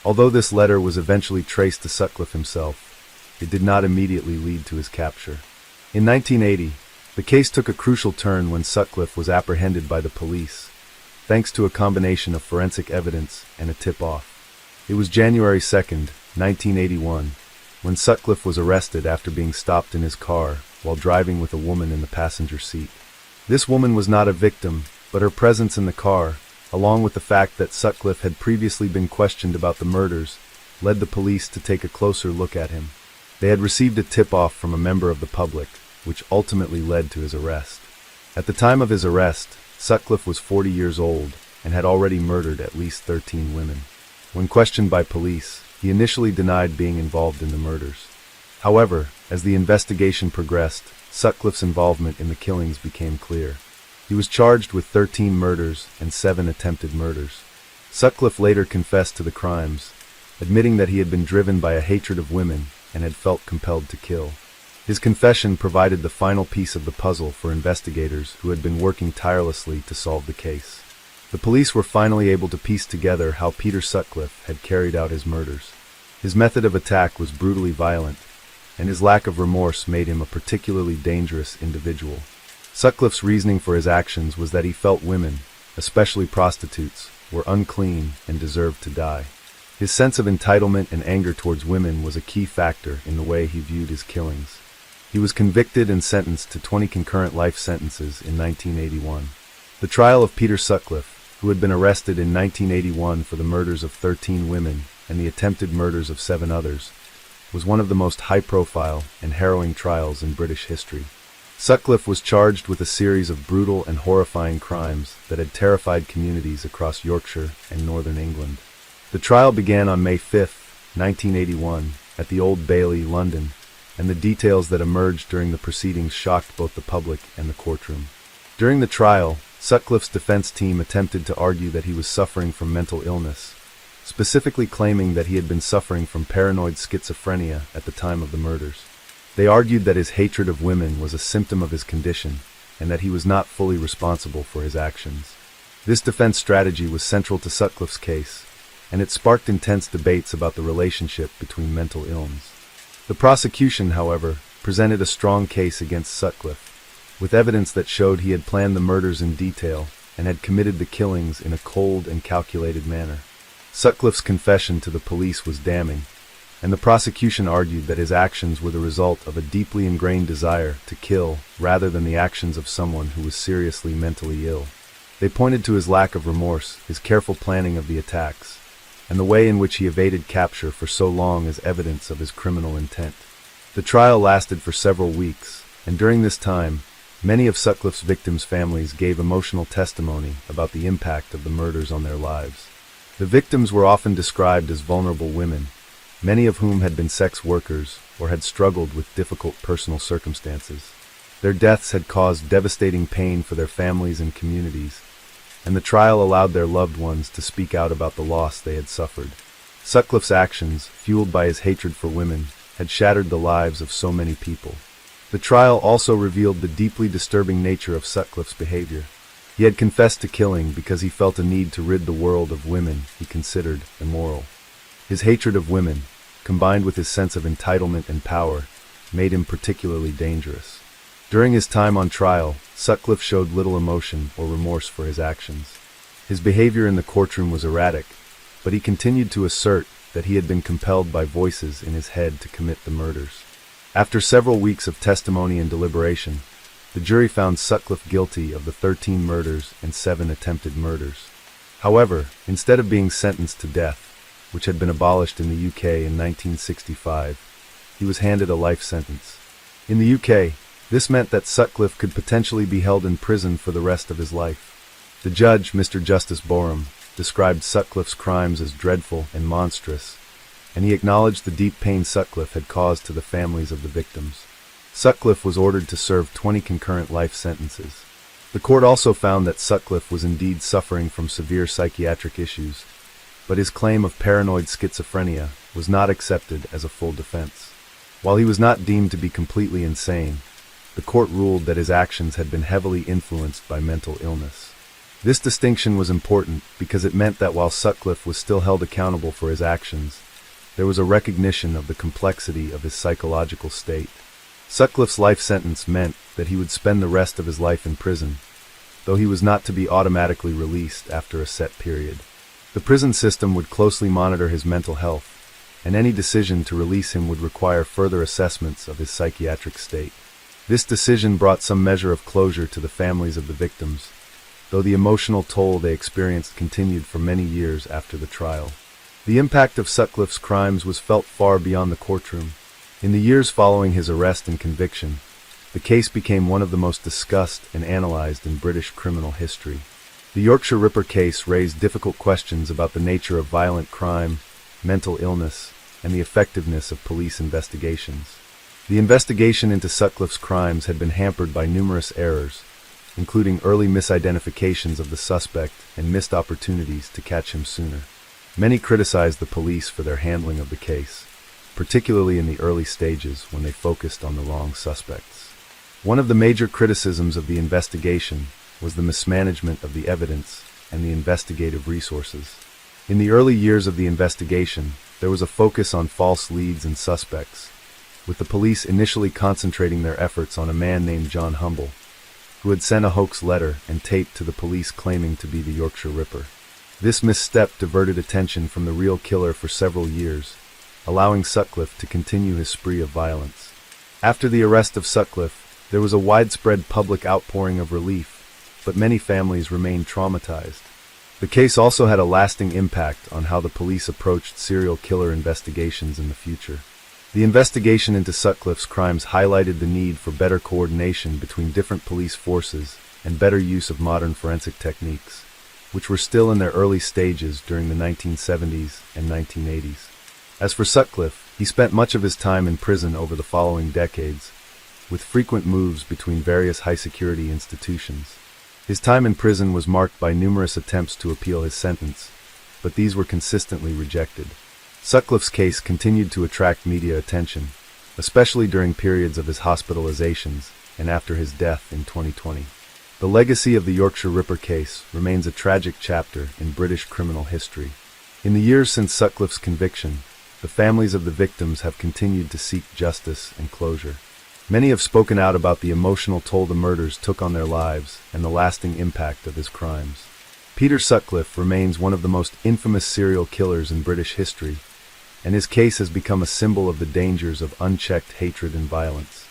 Although this letter was eventually traced to Sutcliffe himself, it did not immediately lead to his capture. In 1980, the case took a crucial turn when Sutcliffe was apprehended by the police, thanks to a combination of forensic evidence and a tip-off. It was January 2nd, 1981, when Sutcliffe was arrested after being stopped in his car while driving with a woman in the passenger seat. This woman was not a victim, but her presence in the car, along with the fact that Sutcliffe had previously been questioned about the murders, led the police to take a closer look at him. They had received a tip-off from a member of the public, which ultimately led to his arrest. At the time of his arrest, Sutcliffe was 40 years old and had already murdered at least 13 women. When questioned by police, he initially denied being involved in the murders. However, as the investigation progressed, Sutcliffe's involvement in the killings became clear. He was charged with 13 murders and 7 attempted murders. Sutcliffe later confessed to the crimes, admitting that he had been driven by a hatred of women and had felt compelled to kill. His confession provided the final piece of the puzzle for investigators who had been working tirelessly to solve the case. The police were finally able to piece together how Peter Sutcliffe had carried out his murders. His method of attack was brutally violent, and his lack of remorse made him a particularly dangerous individual. Sutcliffe's reasoning for his actions was that he felt women, especially prostitutes, were unclean and deserved to die. His sense of entitlement and anger towards women was a key factor in the way he viewed his killings. He was convicted and sentenced to 20 concurrent life sentences in 1981. The trial of Peter Sutcliffe, who had been arrested in 1981 for the murders of 13 women and the attempted murders of 7 others, was one of the most high-profile and harrowing trials in British history. Sutcliffe was charged with a series of brutal and horrifying crimes that had terrified communities across Yorkshire and northern England. The trial began on May 5, 1981, at the Old Bailey, London, and the details that emerged during the proceedings shocked both the public and the courtroom. During the trial, Sutcliffe's defense team attempted to argue that he was suffering from mental illness, specifically claiming that he had been suffering from paranoid schizophrenia at the time of the murders. They argued that his hatred of women was a symptom of his condition and that he was not fully responsible for his actions. This defense strategy was central to Sutcliffe's case, and it sparked intense debates about the relationship between mental illness. The prosecution, however, presented a strong case against Sutcliffe, with evidence that showed he had planned the murders in detail and had committed the killings in a cold and calculated manner. Sutcliffe's confession to the police was damning, and the prosecution argued that his actions were the result of a deeply ingrained desire to kill rather than the actions of someone who was seriously mentally ill. They pointed to his lack of remorse, his careful planning of the attacks, and the way in which he evaded capture for so long as evidence of his criminal intent. The trial lasted for several weeks, and during this time, many of Sutcliffe's victims' families gave emotional testimony about the impact of the murders on their lives. The victims were often described as vulnerable women, many of whom had been sex workers or had struggled with difficult personal circumstances. Their deaths had caused devastating pain for their families and communities, and the trial allowed their loved ones to speak out about the loss they had suffered. Sutcliffe's actions, fueled by his hatred for women, had shattered the lives of so many people. The trial also revealed the deeply disturbing nature of Sutcliffe's behavior. He had confessed to killing because he felt a need to rid the world of women he considered immoral. His hatred of women, combined with his sense of entitlement and power, made him particularly dangerous. During his time on trial, Sutcliffe showed little emotion or remorse for his actions. His behavior in the courtroom was erratic, but he continued to assert that he had been compelled by voices in his head to commit the murders. After several weeks of testimony and deliberation, the jury found Sutcliffe guilty of the 13 murders and 7 attempted murders. However, instead of being sentenced to death, which had been abolished in the UK in 1965, he was handed a life sentence. In the UK, this meant that Sutcliffe could potentially be held in prison for the rest of his life. The judge, Mr. Justice Borum, described Sutcliffe's crimes as dreadful and monstrous, and he acknowledged the deep pain Sutcliffe had caused to the families of the victims. Sutcliffe was ordered to serve 20 concurrent life sentences. The court also found that Sutcliffe was indeed suffering from severe psychiatric issues, but his claim of paranoid schizophrenia was not accepted as a full defense. While he was not deemed to be completely insane, the court ruled that his actions had been heavily influenced by mental illness. This distinction was important because it meant that while Sutcliffe was still held accountable for his actions, there was a recognition of the complexity of his psychological state. Sutcliffe's life sentence meant that he would spend the rest of his life in prison, though he was not to be automatically released after a set period. The prison system would closely monitor his mental health, and any decision to release him would require further assessments of his psychiatric state. This decision brought some measure of closure to the families of the victims, though the emotional toll they experienced continued for many years after the trial. The impact of Sutcliffe's crimes was felt far beyond the courtroom. In the years following his arrest and conviction, the case became one of the most discussed and analyzed in British criminal history. The Yorkshire Ripper case raised difficult questions about the nature of violent crime, mental illness, and the effectiveness of police investigations. The investigation into Sutcliffe's crimes had been hampered by numerous errors, including early misidentifications of the suspect and missed opportunities to catch him sooner. Many criticized the police for their handling of the case, particularly in the early stages when they focused on the wrong suspects. One of the major criticisms of the investigation was the mismanagement of the evidence and the investigative resources. In the early years of the investigation, there was a focus on false leads and suspects, with the police initially concentrating their efforts on a man named John Humble, who had sent a hoax letter and tape to the police claiming to be the Yorkshire Ripper. This misstep diverted attention from the real killer for several years, allowing Sutcliffe to continue his spree of violence. After the arrest of Sutcliffe, there was a widespread public outpouring of relief, but many families remained traumatized. The case also had a lasting impact on how the police approached serial killer investigations in the future. The investigation into Sutcliffe's crimes highlighted the need for better coordination between different police forces and better use of modern forensic techniques, which were still in their early stages during the 1970s and 1980s. As for Sutcliffe, he spent much of his time in prison over the following decades, with frequent moves between various high-security institutions. His time in prison was marked by numerous attempts to appeal his sentence, but these were consistently rejected. Sutcliffe's case continued to attract media attention, especially during periods of his hospitalizations and after his death in 2020. The legacy of the Yorkshire Ripper case remains a tragic chapter in British criminal history. In the years since Sutcliffe's conviction, the families of the victims have continued to seek justice and closure. Many have spoken out about the emotional toll the murders took on their lives and the lasting impact of his crimes. Peter Sutcliffe remains one of the most infamous serial killers in British history, and his case has become a symbol of the dangers of unchecked hatred and violence.